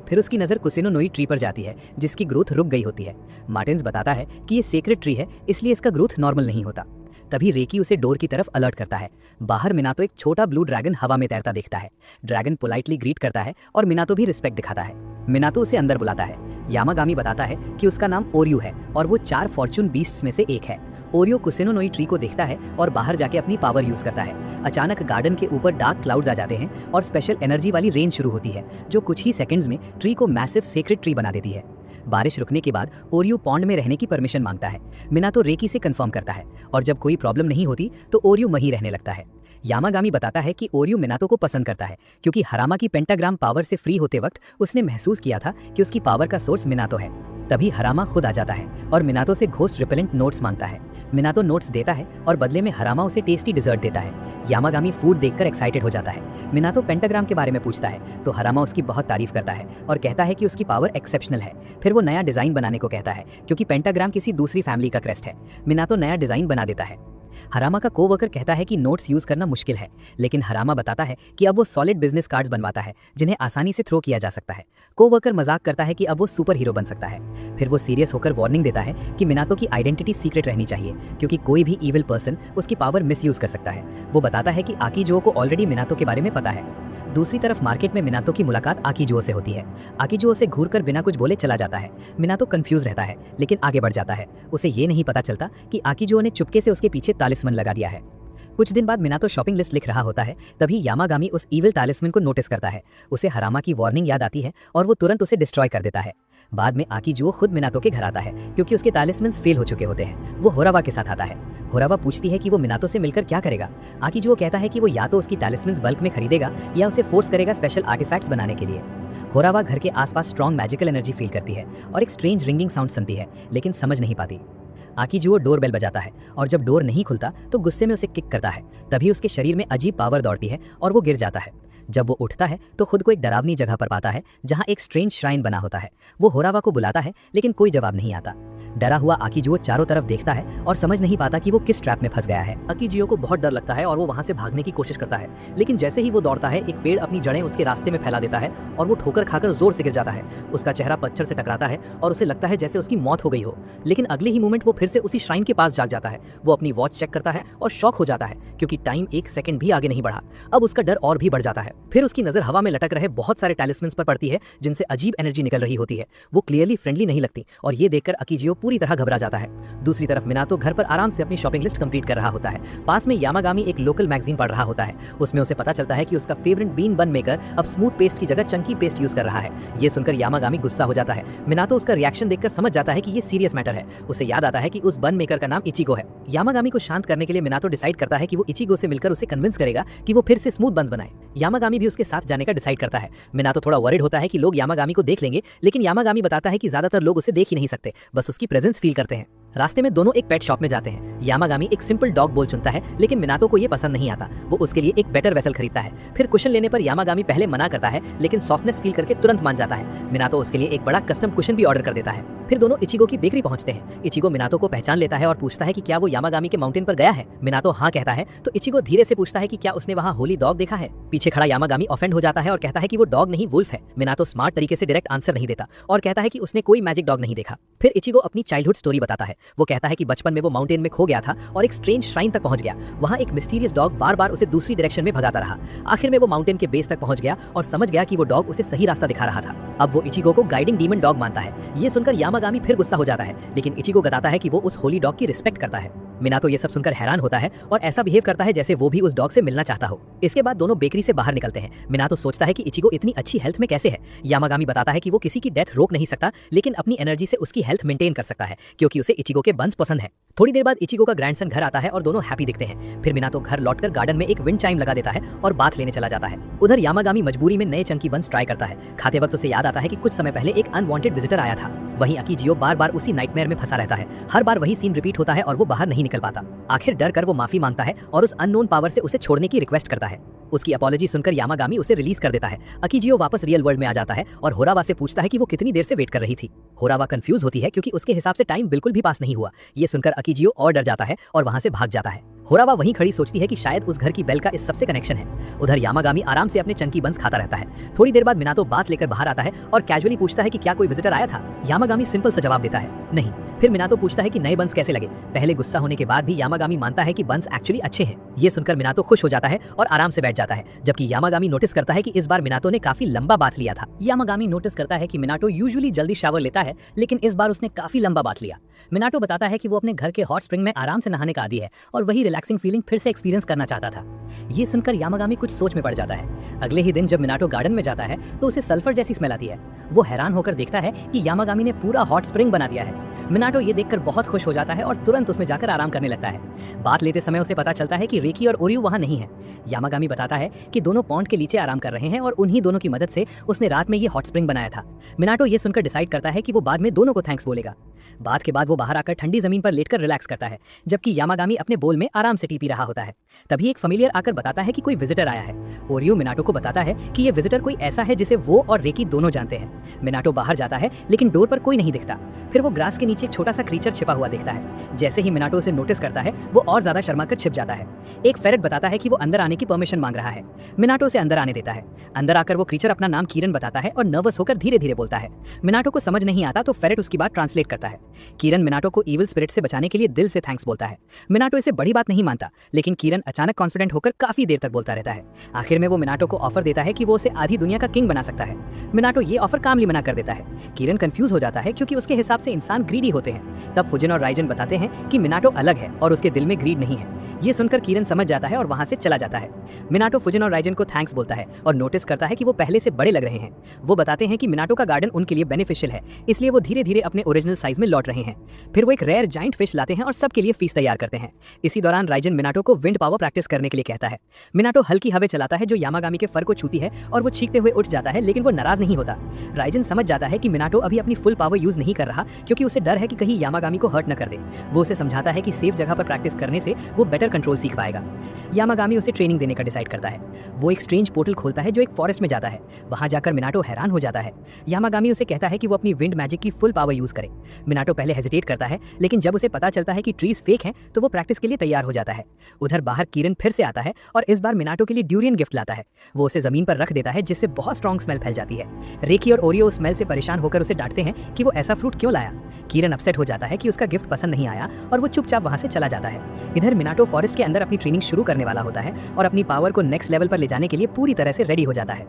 फिर उसकी नजर कुसेनोनोई ट्री पर जाती है, जिसकी ग्रोथ रुक गई होती है। मार्टिन्स बताता है कि ये सीक्रेट ट्री है, इसलिए इसका ग्रोथ नॉर्मल नहीं होता। तभी रेकी उसे डोर की तरफ अलर्ट करता है। बाहर मिनाटो एक छोटा ब्लू ड्रैगन हवा में तैरता देखता है। ड्रैगन पोलाइटली ग्रीट करता है और मिनाटो भी रिस्पेक्ट दिखाता है। मिनाटो उसे अंदर बुलाता है। यामागामी बताता है कि उसका नाम ओरियो है और वो 4 फॉर्चून बीस्ट्स में से एक है। ओरियो कुसेनोनोई ट्री को देखता है और बाहर जाके अपनी पावर यूज करता है। अचानक गार्डन के ऊपर डार्क क्लाउड्स आ जाते हैं और स्पेशल एनर्जी वाली रेन शुरू होती है, जो कुछ ही सेकंड्स में ट्री को मैसिव सेक्रेट ट्री बना देती है। बारिश रुकने के बाद ओरियो पॉन्ड में रहने की परमिशन मांगता है। मिनाटो रेकी से कंफर्म करता है और जब कोई प्रॉब्लम नहीं होती तो ओरियो वहीं रहने लगता है। यामागामी बताता है कि ओरियो मिनाटो को पसंद करता है, क्योंकि हरामा की पेंटाग्राम पावर से फ्री होते वक्त उसने महसूस किया था कि उसकी पावर का सोर्स मिनाटो है। तभी हरामा खुद आ जाता है और मिनातो से घोस्ट रिपेलेंट नोट्स मांगता है। मिनातो नोट्स देता है और बदले में हरामा उसे टेस्टी डिजर्ट देता है। यामागामी फूड देखकर एक्साइटेड हो जाता है। मिनातो पेंटाग्राम के बारे में पूछता है तो हरामा उसकी बहुत तारीफ करता है और कहता है कि उसकी पावर एक्सेप्शनल है। फिर वो नया डिजाइन बनाने को कहता है क्योंकि पेंटाग्राम किसी दूसरी फैमिली का क्रेस्ट है। मिनातो नया डिजाइन बना देता है। हरामा का कोवर्कर कहता है कि नोट्स यूज करना मुश्किल है, लेकिन हरामा बताता है कि अब वो सॉलिड बिजनेस कार्ड्स बनवाता है जिन्हें आसानी से थ्रो किया जा सकता है। कोवर्कर मजाक करता है कि अब वो सुपर हीरो बन सकता है। फिर वो सीरियस होकर वार्निंग देता है कि मिनातो की आइडेंटिटी सीक्रेट रहनी चाहिए क्योंकि कोई भी इविल पर्सन उसकी पावर मिसयूज कर सकता है। वो बताता है कि आकीजुओ को ऑलरेडी मिनातो के बारे में पता है। दूसरी तरफ मार्केट में मिनातो की मुलाकात आकीजुओ से होती है। आकीजुओ से घूरकर बिना कुछ बोले चला जाता है। मिनातो कंफ्यूज रहता है लेकिन आगे बढ़ जाता है। उसे ये नहीं पता चलता कि आकीजुओ ने चुपके से उसके पीछे तालिस्मन लगा दिया है। कुछ दिन बाद मिनातो शॉपिंग लिस्ट लिख रहा होता है, तभी यामागामी उस इविल तालिस्मन को नोटिस करता है। उसे हरामा की वार्निंग याद आती है और वो तुरंत उसे डिस्ट्रॉय कर देता है। बाद में आकीजुओ खुद मिनातो के घर आता है क्योंकि उसके तालिस्मन्स फेल हो चुके होते हैं। वो होरावा के साथ आता है। होरावा पूछती है कि वो मिनातो से मिलकर क्या करेगा। आकीजुओ कहता है कि वो या तो उसकी तालिस्मन्स बल्क में खरीदेगा या उसे फोर्स करेगा स्पेशल आर्टिफैक्ट्स बनाने के लिए। होरावा घर के आसपास स्ट्रॉन्ग मैजिकल एनर्जी फील करती है और एक स्ट्रेंज रिंगिंग साउंड सुनती है लेकिन समझ नहीं पाती। आकीजुओ डोर बेल बजाता है और जब डोर नहीं खुलता तो गुस्से में उसे किक करता है। तभी उसके शरीर में अजीब पावर दौड़ती है और वो गिर जाता है। जब वो उठता है तो खुद को एक डरावनी जगह पर पाता है जहां एक स्ट्रेंज श्राइन बना होता है। वो होरावा को बुलाता है लेकिन कोई जवाब नहीं आता। डरा हुआ आकीजुओ चारों तरफ देखता है और समझ नहीं पाता कि वो किस ट्रैप में फंस गया है। आकीजुओ को बहुत डर लगता है और वो वहां से भागने की कोशिश करता है, लेकिन जैसे ही वो दौड़ता है एक पेड़ अपनी जड़ें उसके रास्ते में फैला देता है और वो ठोकर खाकर जोर से गिर जाता है। उसका चेहरा पत्थर से टकराता है और उसे लगता है जैसे उसकी मौत हो गई हो, लेकिन अगले ही मोमेंट वो फिर से उसी श्राइन के पास जाग जाता है। वो अपनी वॉच चेक करता है और शॉक हो जाता है क्योंकि टाइम एक सेकंड भी आगे नहीं बढ़ा। अब उसका डर और भी बढ़ जाता है। फिर उसकी नजर हवा में लटक रहे बहुत सारे टैलिस्मन्स पर पड़ती है जिनसे अजीब एनर्जी निकल रही होती है। वो क्लियरली फ्रेंडली नहीं लगती और ये देखकर आकीजुओ पूरी तरह घबरा जाता है। दूसरी तरफ मिनातो घर पर आराम से अपनी शॉपिंग लिस्ट कंप्लीट कर रहा होता है। पास में यामागामी एक लोकल मैगजीन पढ़ रहा होता है। उसमें उसे पता चलता है कि उसका फेवरेट बीन बन मेकर अब स्मूथ पेस्ट की जगह चंकी पेस्ट यूज कर रहा है। ये सुनकर यामागामी गुस्सा हो जाता है। मिनातो उसका रिएक्शन देखकर समझ जाता है कि ये सीरियस मैटर है। उसे याद आता है कि उस बन मेकर का नाम इचिगो है। यामागामी को शांत करने के लिए मिनातो डिसाइड करता है कि वो इचिगो से मिलकर उसे कन्विंस करेगा कि वो फिर से स्मूथ बन्स बनाए। यामागामी भी उसके साथ जाने का डिसाइड करता है। मिनातो थोड़ा वरीड होता है कि लोग यामागामी को देख लेंगे, लेकिन यामागामी बताता है कि ज्यादातर लोग उसे देख ही नहीं सकते, बस उसकी प्रेजेंस फील करते हैं। रास्ते में दोनों एक पेट शॉप में जाते हैं। यामागामी एक सिंपल डॉग बोल चुनता है लेकिन मिनातो को ये पसंद नहीं आता। वो उसके लिए एक बेटर वेसल खरीदता है। फिर कुशन लेने पर यामागामी पहले मना करता है लेकिन सॉफ्टनेस फील करके तुरंत मान जाता है। मिनातो उसके लिए एक बड़ा कस्टम कुशन भी ऑर्डर कर देता है। फिर दोनों इचिगो की बेकरी पहुंचते हैं। इचिगो मिनातो को पहचान लेता है और पूछता है कि क्या वो यामागामी के माउंटेन पर गया है। मिनातो हाँ कहता है तो इचिगो धीरे से पूछता है कि क्या उसने वहाँ होली डॉग देखा है। पीछे खड़ा यामागामी ऑफेंड हो जाता है और कहता है कि वो डॉग नहीं वुल्फ है। मिनातो स्मार्ट तरीके से डायरेक्ट आंसर नहीं देता और कहता है कि उसने कोई मैजिक डॉग नहीं देखा। फिर इचिगो अपनी चाइल्डहुड स्टोरी बताता है। वो कहता है कि बचपन में वो माउंटेन में खो गया था और एक स्ट्रेंज श्राइन तक पहुंच गया। वहां एक मिस्टीरियस डॉग बार बार उसे दूसरी डायरेक्शन में भगाता रहा। आखिर में वो माउंटेन के बेस तक पहुंच गया और समझ गया कि वो डॉग उसे सही रास्ता दिखा रहा था। अब वो इचिगो को गाइडिंग डीमन डॉग मानता है। ये सुनकर यामागामी फिर गुस्सा हो जाता है, लेकिन इचिगो बताता है कि वो उस होली डॉग की रिस्पेक्ट करता है। मिनातो ये सब सुनकर हैरान होता है और ऐसा बिहेव करता है जैसे वो भी उस डॉग से मिलना चाहता हो। इसके बाद दोनों बेकरी से बाहर निकलते हैं। मिनातो सोचता है कि इचिगो इतनी अच्छी हेल्थ में कैसे है। यामागामी बताता है कि वो किसी की डेथ रोक नहीं सकता, लेकिन अपनी एनर्जी से उसकी हेल्थ मेंटेन कर सकता है क्योंकि उसे इचिगो के बंस पसंद है। थोड़ी देर बाद इचिगो का ग्रैंडसन घर आता है और दोनों हैप्पी दिखते हैं। फिर मिनातो घर लौटकर गार्डन में एक विंड चाइम लगा देता है और बाथ लेने चला जाता है। उधर यामागामी मजबूरी में नए चंकी बंस ट्राई करता है। खाते वक्त उसे याद आता है कि कुछ समय पहले एक अनवांटेड विजिटर आया था। वहीं आकीजुओ बार बार उसी नाइटमेयर में फंसा रहता है। हर बार वही सीन रिपीट होता है और वो बाहर नहीं निकल पाता। आखिर डर कर वो माफी मांगता है और उस अननोन पावर से उसे छोड़ने की रिक्वेस्ट करता है। उसकी अपॉलॉजी सुनकर यामागामी उसे रिलीज कर देता है। आकीजुओ वापस रियल वर्ल्ड में आ जाता है और होरावा से पूछता है कि वो कितनी देर से वेट कर रही थी। होरावा कंफ्यूज होती है क्योंकि उसके हिसाब से टाइम बिल्कुल भी पास नहीं हुआ। ये सुनकर आकीजुओ और डर जाता है और वहां से भाग जाता है। होरावा वहीं खड़ी सोचती है कि शायद उस घर की बेल का इस सबसे कनेक्शन है। उधर यामागामी आराम से अपने चंकी बंस खाता रहता है। थोड़ी देर बाद मिनातो बात लेकर बाहर आता है और कैजुअली पूछता है कि क्या कोई विजिटर आया था। यामागामी सिंपल सा जवाब देता है, नहीं। फिर मिनातो पूछता है कि नए बंस कैसे लगे। पहले गुस्सा होने के बाद भी यामागामी मानता है कि बंस एक्चुअली अच्छे हैं। ये सुनकर मिनातो खुश हो जाता है और आराम से बैठ जाता है, जबकि यामागामी नोटिस करता है कि इस बार मिनातो ने काफी लंबा बात लिया था। यामागामी नोटिस करता है कि मिनातो यूजुअली जल्दी शावर लेता है, लेकिन इस बार उसने काफी लंबा बात लिया। मिनातो बताता है कि वो अपने घर के हॉट स्प्रिंग में आराम से नहाने का आदी है और वही रिलैक्सिंग फीलिंग फिर से एक्सपीरियंस करना चाहता था। ये सुनकर यामागामी कुछ सोच में पड़ जाता है। अगले ही दिन जब मिनाटो गार्डन में जाता है तो उसे सल्फर जैसी स्मेल आती है। वो हैरान होकर देखता है कि यामागामी ने पूरा हॉट स्प्रिंग बना दिया है। मिनाटो ये देखकर बहुत खुश हो जाता है और तुरंत उसमें जाकर आराम करने लगता है। बात लेते समय उसे पता चलता है कि रेकी और ओरियो वहाँ नहीं है। यामागामी बताता है कि दोनों पॉन्ड के नीचे आराम कर रहे हैं और उन्हीं दोनों की मदद से उसने रात में ये हॉट स्प्रिंग बनाया था। मिनाटो ये सुनकर डिसाइड करता है कि वो बाद में दोनों को थैंक्स बोलेगा। बात के बाद वो बाहर आकर ठंडी जमीन पर लेटकर रिलैक्स करता है, जबकि यामागामी अपने बोल में आराम से टी पी रहा होता है। तभी एक फेमिलियर आकर बताता है कि कोई विजिटर आया है। ओरियो मिनाटो को बताता है कि ये विजिटर कोई ऐसा है जिसे वो और रेकी दोनों जानते हैं। मिनाटो बाहर जाता है लेकिन डोर पर कोई नहीं दिखता। फिर वो ग्रास के नीचे एक छोटा सा क्रीचर छिपा हुआ दिखता है। जैसे ही मिनाटो उसे नोटिस करता है वो और ज्यादा शर्मा कर छिप जाता है। एक फेरेट बताता है कि वो अंदर आने की परमिशन मांग रहा है। मिनाटो उसे अंदर आने देता है। अंदर आकर वो क्रीचर अपना नाम कीरन बताता है और नर्वस होकर धीरे धीरे बोलता है। मिनाटो को समझ नहीं आता तो फेरेट उसकी बात ट्रांसलेट करता है। कीरन मिनाटो को इविल स्पिरिट से बचाने के लिए दिल से थैंक्स बोलता है। मिनाटो इसे बड़ी बात नहीं मानता, लेकिन कीरन अचानक कॉन्फिडेंट होकर काफी देर तक बोलता रहता है। आखिर में वो मिनाटो को ऑफर देता है कि वो उसे आधी दुनिया का किंग बना सकता है। मिनाटो ये ऑफर कामली मना कर देता है। कीरन कंफ्यूज हो जाता है क्योंकि उसके हिसाब से इंसान ग्रीडी होते हैं। तब फुजिन और राइजन बताते हैं कि मिनाटो अलग है और उसके दिल में ग्रीड नहीं है। ये सुनकर कीरन समझ जाता है और वहां से चला जाता है। मिनाटो फुजिन और राइजन को थैंक्स बोलता है और नोटिस करता है कि वो पहले से बड़े लग रहे हैं। वो बताते हैं कि मिनाटो का गार्डन उनके लिए बेनिफिशियल है, इसलिए वो धीरे धीरे अपने ओरिजिनल साइज में लौट रहे हैं। फिर वो एक रेयर जाइंट फिश लाते हैं और सबके लिए फीस तैयार करते हैं। इसी दौरान राइजन मिनाटो को विंड पावर प्रैक्टिस करने के लिए कहता है। मिनाटो हल्की हवा चलाता है जो यामागामी के फर को छूती है और वो चीखते हुए उठ जाता है, लेकिन वो नाराज नहीं होता। राइजन समझ जाता है कि मिनाटो अभी अपनी फुल पावर यूज नहीं कर रहा क्योंकि उसे डर है कि कहीं यामागामी को हर्ट न कर दे। वो उसे समझाता है कि सेफ जगह पर प्रैक्टिस करने से वो बेटर कंट्रोल सीख पाएगा। यामागामी उसे ट्रेनिंग देने का डिसाइड करता है। वो एक स्ट्रेंज पोर्टल खोलता है जो एक फॉरेस्ट में जाता है। वहां जाकर मिनाटो हैरान हो जाता है। यामागामी उसे कहता है कि वो अपनी विंड मैजिक की फुल पावर यूज करे। मिनाटो पहले हेजिटेट करता है, लेकिन जब उसे पता चलता है कि ट्रीज फेक हैं तो वो प्रैक्टिस के लिए तैयार हो जाता है। उधर बाहर कीरन फिर से आता है और इस बार मिनाटो के लिए ड्यूरियन गिफ्ट लाता है। वो उसे जमीन पर रख देता है जिससे बहुत स्ट्रॉन्ग स्मेल फैल जाती है। रेकी और ओरियो उस स्मेल से परेशान होकर उसे डांटते हैं कि वो ऐसा फ्रूट क्यों लाया। कीरन अपसेट हो जाता है कि उसका गिफ्ट पसंद नहीं आया और वो चुपचाप वहां से चला जाता है। इधर मिनाटो फॉरेस्ट के अंदर अपनी ट्रेनिंग शुरू करने वाला होता है और अपनी पावर को नेक्स्ट लेवल पर ले जाने के लिए पूरी तरह से रेडी हो जाता है।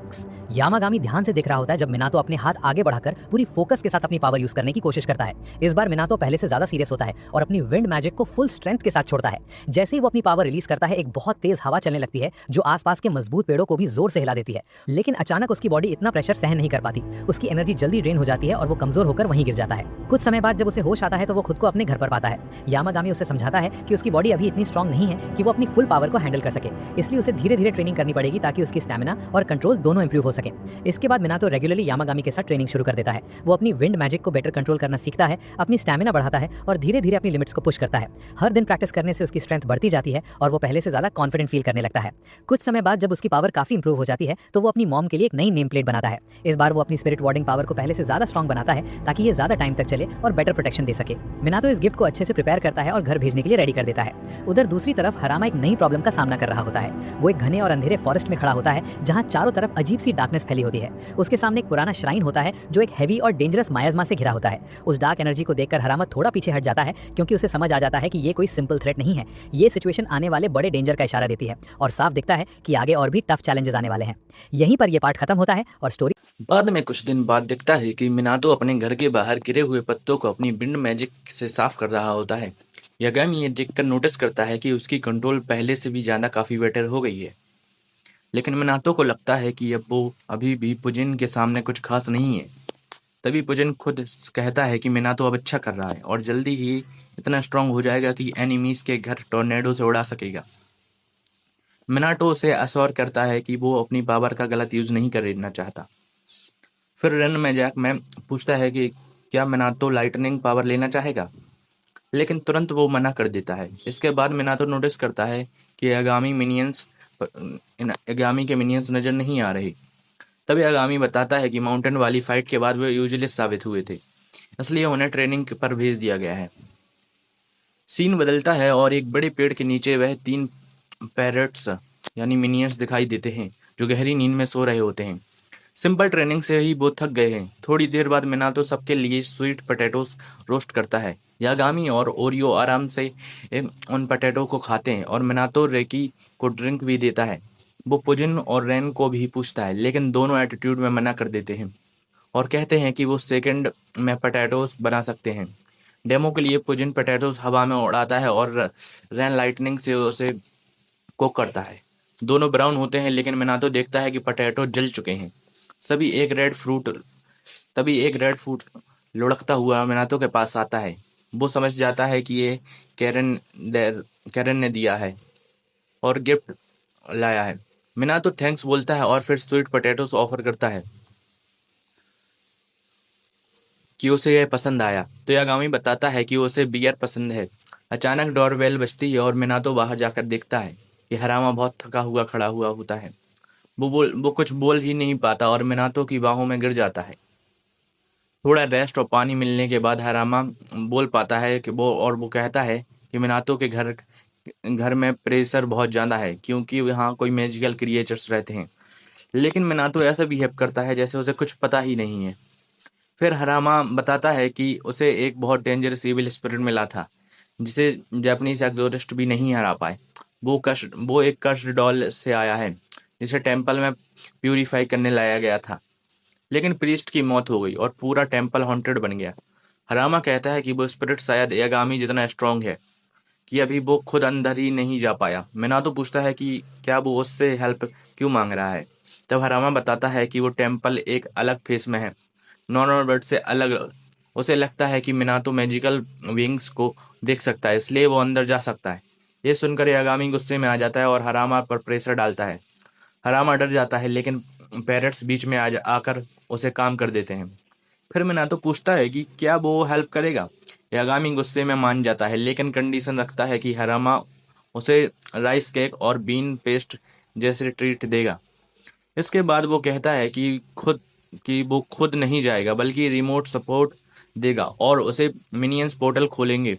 यामागामी ध्यान से देख रहा होता है जब मिनाटो अपने हाथ आगे बढ़ाकर पूरी फोकस के साथ अपनी पावर यूज करने की कोशिश करता है। इस बार मिनाटो पहले से ज्यादा सीरियस होता है और अपनी विंड मैजिक को फुल स्ट्रेंथ के साथ छोड़ता है। जैसे ही वो अपनी पावर रिलीज करता है एक बहुत तेज हवा चलने लगती है जो आसपास के मजबूत पेड़ों को भी जोर से हिला देती है। लेकिन अचानक उसकी बॉडी इतना प्रेशर सहन नहीं कर पाती। उसकी एनर्जी जल्दी ड्रेन हो जाती है और वो कमजोर होकर वहीं गिर जाता है। कुछ समय बाद जब उसे होश आता है तो वो खुद को अपने घर पर पाता है। यामागामी उसे समझाता है कि उसकी बॉडी अभी इतनी स्ट्रांग नहीं है कि वो अपनी फुल पावर को हैंडल कर सके, इसलिए उसे धीरे धीरे ट्रेनिंग करनी पड़ेगी ताकि उसकी स्टैमिना और कंट्रोल दोनों इंप्रूव हो सके। इसके बाद मिनाटो रेगुलरली यामागामी के साथ ट्रेनिंग शुरू कर देता है। वो अपनी विंड मैजिक को बेटर कंट्रोल करना सीखता है, अपनी स्टैमिना बढ़ाता है और धीरे धीरे अपनी लिमिट्स को पुश करता है। हर दिन प्रैक्टिस करने से उसकी स्ट्रेंथ बढ़ती जाती है और वो पहले से ज्यादा कॉन्फिडेंट फील करने लगता है। कुछ समय बाद जब उसकी पावर काफी इंप्रूव हो जाती है तो वो अपनी मॉम के लिए एक नई नेम प्लेट बनाता है। इस बार वो अपनी स्पिरिट वार्डिंग पावर को पहले से ज्यादा स्ट्रॉन्ग बनाता है ताकि ये ज्यादा टाइम तक चले और बेटर प्रोटेक्शन दे सके। मिनाटो इस गिफ्ट को अच्छे से प्रिपेयर करता है और घर भेजने के लिए रेडी कर देता है। उधर दूसरी तरफ हरामा एक नई प्रॉब्लम का सामना कर रहा होता है। वो एक घने और अंधेरे फॉरेस्ट में खड़ा होता है जहां चारों तरफ अजीब सी डार्कनेस फैली होती है। उसके सामने एक पुराना श्राइन होता है जो एक हैवी और डेंजरस मायाजमा से घिरा होता है। उस डार्क एनर्जी को देखकर हरामा थोड़ा पीछे हट जाता है क्योंकि उसे समझ आ जाता है कि ये कोई सिंपल थ्रेट नहीं है। ये सिचुएशन आने वाले बड़े डेंजर का इशारा देती है और साफ दिखता है कि आगे और भी टफ चैलेंजेस आने वाले हैं। यहीं पर ये पार्ट खत्म होता है और स्टोरी बाद में कुछ दिन बाद दिखता है कि मिनाटो अपने घर के बाहर गिरे हुए पत्तों को अपनी विंड मैजिक से साफ कर रहा होता है। यागामी ये देखकर नोटिस करता है कि उसकी कंट्रोल पहले से भी ज़्यादा काफ़ी बेटर हो गई है, लेकिन मिनाटो को लगता है कि अब वो अभी भी पुजिन के सामने कुछ खास नहीं है। तभी पुजिन खुद कहता है कि मिनाटो अब अच्छा कर रहा है और जल्दी ही इतना स्ट्रांग हो जाएगा कि एनिमीज के घर टोर्नेडो से उड़ा सकेगा। मिनाटो उसे अश्योर करता है कि वो अपनी पावर का गलत यूज नहीं करना चाहता। फिर रन में जैक में पूछता है कि क्या मिनाटो लाइटनिंग पावर लेना चाहेगा, लेकिन तुरंत वो मना कर देता है। इसके बाद मिनाटो नोटिस करता है कि आगामी के मिनियंस नजर नहीं आ रहे। तभी आगामी बताता है कि माउंटेन वाली फाइट के बाद वे यूजलेस साबित हुए थे, इसलिए उन्हें ट्रेनिंग पर भेज दिया गया है। सीन बदलता है और एक बड़े पेड़ के नीचे वह 3 पैरट्स यानी मिनियंस दिखाई देते हैं जो गहरी नींद में सो रहे होते हैं। सिंपल ट्रेनिंग से ही वो थक गए हैं। थोड़ी देर बाद मिनाटो सबके लिए स्वीट पोटैटोस रोस्ट करता है। यागामी और ओरियो आराम से उन पोटैटो को खाते हैं और मिनाटो रेकी को ड्रिंक भी देता है। वो पुजिन और रेन को भी पूछता है, लेकिन दोनों एटीट्यूड में मना कर देते हैं और कहते हैं कि वो सेकंड में पोटैटोस बना सकते हैं। डेमो के लिए पुजिन पोटैटोस हवा में उड़ाता है और रेन लाइटनिंग से उसे कुक करता है। दोनों ब्राउन होते हैं, लेकिन मिनातो देखता है कि पोटैटो जल चुके हैं। सभी एक रेड फ्रूट तभी एक रेड फ्रूट लुढ़कता हुआ मिनातो के पास आता है। वो समझ जाता है कि ये कैरन कैरन ने दिया है और गिफ्ट लाया है। मिनातो थैंक्स बोलता है और फिर स्वीट पोटैटोस ऑफर करता है कि उसे यह पसंद आया। तो यागामी बताता है कि उसे बियर पसंद है। अचानक डोरबेल बजती है और मिनातो बाहर जाकर देखता है कि हरामा बहुत थका हुआ खड़ा हुआ होता है। वो कुछ बोल ही नहीं पाता और मिनातो की बाहों में गिर जाता है। थोड़ा रेस्ट और पानी मिलने के बाद हरामा बोल पाता है कि वो कहता है कि मिनातो के घर घर में प्रेशर बहुत ज़्यादा है, क्योंकि यहाँ कोई मैजिकल क्रिएचर्स रहते हैं। लेकिन मिनातो ऐसा बिहेव करता है जैसे उसे कुछ पता ही नहीं है। फिर हरामा बताता है कि उसे एक बहुत डेंजरस इविल स्पिरिट मिला था, जिसे जापानीज एक्सोरिस्ट भी नहीं हरा पाए। वो एक कष्ट डॉल से आया है, जिसे टेम्पल में प्यूरिफाई करने लाया गया था। लेकिन प्रीस्ट की मौत हो गई और पूरा टेम्पल हॉन्टेड बन गया। हरामा कहता है कि वो स्पिरिट शायद यागामी जितना स्ट्रांग है कि अभी वो खुद अंदर ही नहीं जा पाया। मिनातो पूछता है कि क्या वो उससे हेल्प क्यों मांग रहा है। तब हरामा बताता है कि वो टेम्पल एक अलग फेस में है, नॉर्मल वर्ल्ड से अलग। उसे लगता है कि मिनातो मैजिकल विंग्स को देख सकता है, इसलिए वो अंदर जा सकता है। ये सुनकर यागामी गुस्से में आ जाता है और हरामा पर प्रेशर डालता है। हरामा डर जाता है, लेकिन पेरेंट्स बीच में आकर उसे काम कर देते हैं। फिर मिनातो पूछता है कि क्या वो हेल्प करेगा। यागामी गुस्से में मान जाता है, लेकिन कंडीशन रखता है कि हरामा उसे राइस केक और बीन पेस्ट जैसे ट्रीट देगा। इसके बाद वो कहता है कि वो खुद नहीं जाएगा, बल्कि रिमोट सपोर्ट देगा और उसे मिनियंस पोर्टल खोलेंगे।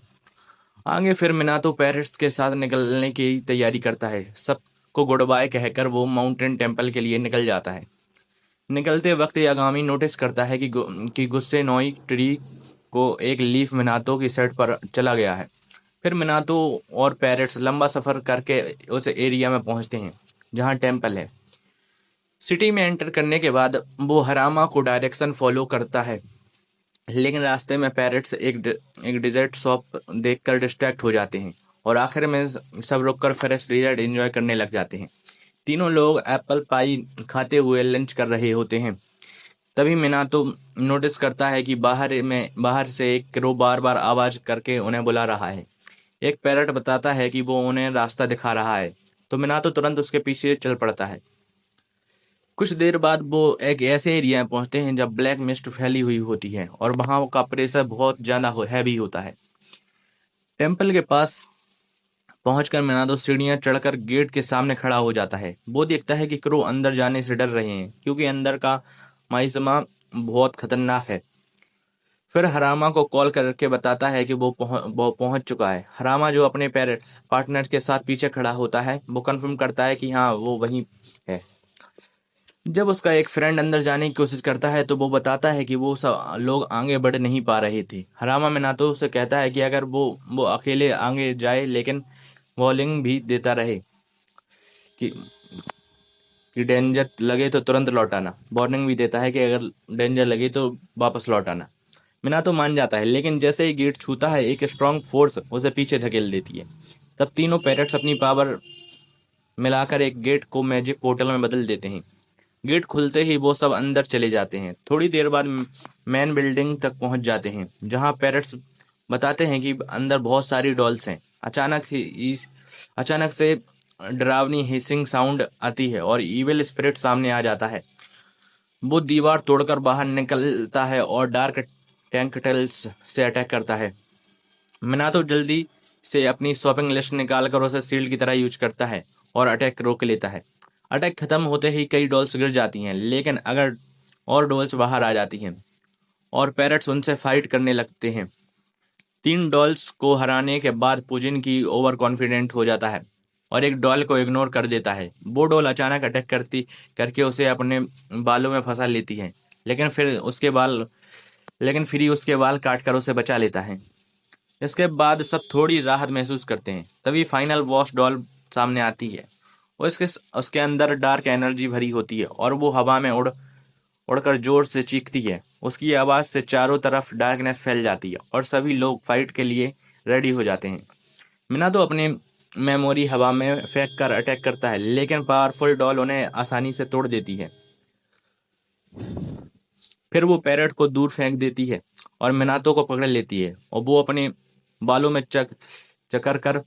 आगे फिर मिनातो पेरेंट्स के साथ निकलने की तैयारी करता है। सबको गुड बाय कहकर वो माउंटेन टेम्पल के लिए निकल जाता है। निकलते वक्त यागामी नोटिस करता है कि गुस्से नोई ट्री को एक लीफ मिनातो की शर्ट पर चला गया है। फिर मिनातो और पैरेट्स लंबा सफर करके उस एरिया में पहुंचते हैं जहां टेम्पल है। सिटी में एंटर करने के बाद वो हरामा को डायरेक्शन फॉलो करता है, लेकिन रास्ते में पैरेट्स एक डिजर्ट शॉप देखकर डिस्ट्रैक्ट हो जाते हैं और आखिर में सब रुककर फ्रेश डिजर्ट एंजॉय करने लग जाते हैं। तीनों लोग एप्पल पाई खाते हुए लंच कर रहे होते हैं। तभी मिनातो नोटिस करता है कि बाहर से एक क्रो बार बार आवाज करके उन्हें बुला रहा है। एक पैरट बताता है कि वो उन्हें रास्ता दिखा रहा है, तो मिनातो तुरंत उसके पीछे चल पड़ता है। कुछ देर बाद वो एक ऐसे एरिया में पहुंचते हैं जब ब्लैक मिस्ट फैली हुई होती है और वहां का प्रेशर बहुत ज्यादा हैवी होता है। टेम्पल के पास पहुंचकर मिनातो सीढ़ियां चढ़कर गेट के सामने खड़ा हो जाता है। वो देखता है कि क्रो अंदर जाने से डर रहे हैं, क्योंकि अंदर का माइसमा बहुत खतरनाक है। फिर हरामा को कॉल करके बताता है कि वो पहुंच चुका है। हरामा, जो अपने पार्टनर के साथ पीछे खड़ा होता है, वो कंफर्म करता है कि हाँ, वो वहीं है। जब उसका एक फ्रेंड अंदर जाने की कोशिश करता है तो वो बताता है कि वो सब लोग आगे बढ़ नहीं पा रहे थे। हरामा मिनातो से कहता है कि अगर वो अकेले आगे जाए, लेकिन वार्निंग भी देता रहे कि डेंजर लगे तो तुरंत लौट आना। वार्निंग भी देता है कि अगर डेंजर लगे तो वापस लौट आना। मिनातो मान जाता है, लेकिन जैसे ही गेट छूता है एक स्ट्रांग फोर्स उसे पीछे धकेल देती है। तब तीनों पैरेट्स अपनी पावर मिलाकर एक गेट को मैजिक पोर्टल में बदल देते हैं। गेट खुलते ही वो सब अंदर चले जाते हैं। थोड़ी देर बाद मेन बिल्डिंग तक पहुंच जाते हैं, जहां पेरेंट्स बताते हैं कि अंदर बहुत सारी डॉल्स हैं। अचानक से डरावनी हिसिंग साउंड आती है और इविल स्पिरिट सामने आ जाता है। वो दीवार तोड़कर बाहर निकलता है और डार्क टैंकटल्स से अटैक करता है। मिनातो जल्दी से अपनी शॉपिंग लिस्ट निकालकर उसे शील्ड की तरह यूज करता है और अटैक रोक लेता है। अटैक खत्म होते ही कई डॉल्स गिर जाती हैं, लेकिन अगर और डॉल्स बाहर आ जाती हैं और पैरेट्स उनसे फाइट करने लगते हैं। तीन डॉल्स को हराने के बाद पुजिन की ओवर कॉन्फिडेंट हो जाता है और एक डॉल को इग्नोर कर देता है। वो डॉल अचानक अटैक करके उसे अपने बालों में फंसा लेती है, लेकिन फिर उसके बाल काट कर उसे बचा लेता है। इसके बाद सब थोड़ी राहत महसूस करते हैं। तभी फाइनल बॉस डॉल सामने आती है और उसके अंदर डार्क एनर्जी भरी होती है और वो हवा में उड़कर जोर से चीखती है। उसकी आवाज़ से चारों तरफ डार्कनेस फैल जाती है और सभी लोग फाइट के लिए रेडी हो जाते हैं। मिनाटो अपनी मेमोरी हवा में फेंक कर अटैक करता है, लेकिन पावरफुल डॉल उन्हें आसानी से तोड़ देती है। फिर वो पैरेट को दूर फेंक देती है और मिनातो को पकड़ लेती है और वो अपने बालों में चकर कर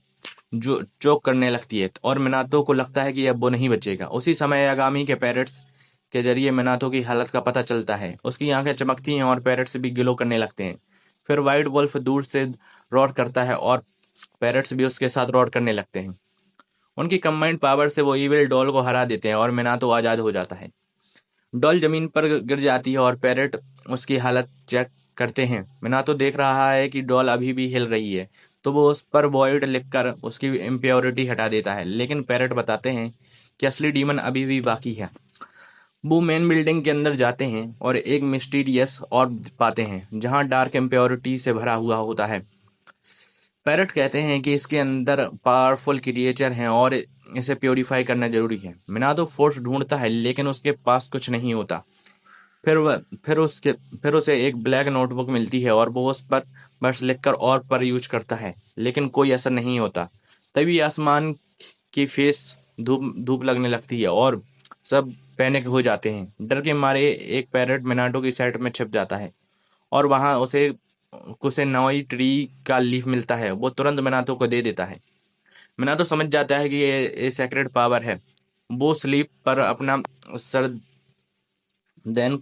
जो चोक करने लगती है और मिनातो को लगता है कि अब वो नहीं बचेगा। उसी समय यागामी के पैरेट्स के जरिए मिनातो की हालत का पता चलता है। उसकी आंखें चमकती हैं और पैरेट्स भी गिलो करने लगते हैं। फिर वाइट वुल्फ दूर से रोर करता है और पैरेट्स भी उसके साथ रोर करने लगते हैं। उनकी कंबाइंड पावर से वो इविल डॉल को हरा देते हैं और मिनातो आज़ाद हो जाता है। डॉल जमीन पर गिर जाती है और पैरेट उसकी हालत चेक करते हैं। मिनातो देख रहा है कि डॉल अभी भी हिल रही है, तो वो उस पर वॉइड लिखकर उसकी इम्प्योरिटी हटा देता है, लेकिन पैरेट बताते हैं कि असली डीमन अभी भी बाकी है। वो मेन बिल्डिंग के अंदर जाते हैं और एक मिस्टीरियस ऑर्ब पाते हैं जहां डार्क इम्प्योरिटी से भरा हुआ होता है। पैरेट कहते हैं कि इसके अंदर पावरफुल क्रिएचर हैं और इसे प्योरीफाई करना जरूरी है। मिनातो फोर्स ढूंढता है, लेकिन उसके पास कुछ नहीं होता। फिर वह फिर उसे एक ब्लैक नोटबुक मिलती है और वो उस पर बस लिखकर और पर यूज करता है, लेकिन कोई असर नहीं होता। तभी आसमान की फेस धूप धूप लगने लगती है और सब पैनिक हो जाते हैं। डर के मारे एक पैरेट मिनाटो की साइड में छिप जाता है और वहां उसे कुसेनोई ट्री का लीफ मिलता है। वो तुरंत मिनातो को दे देता है। मिनातो समझ जाता है कि ये सेक्रेट पावर है। वो स्लीप पर अपना सर देन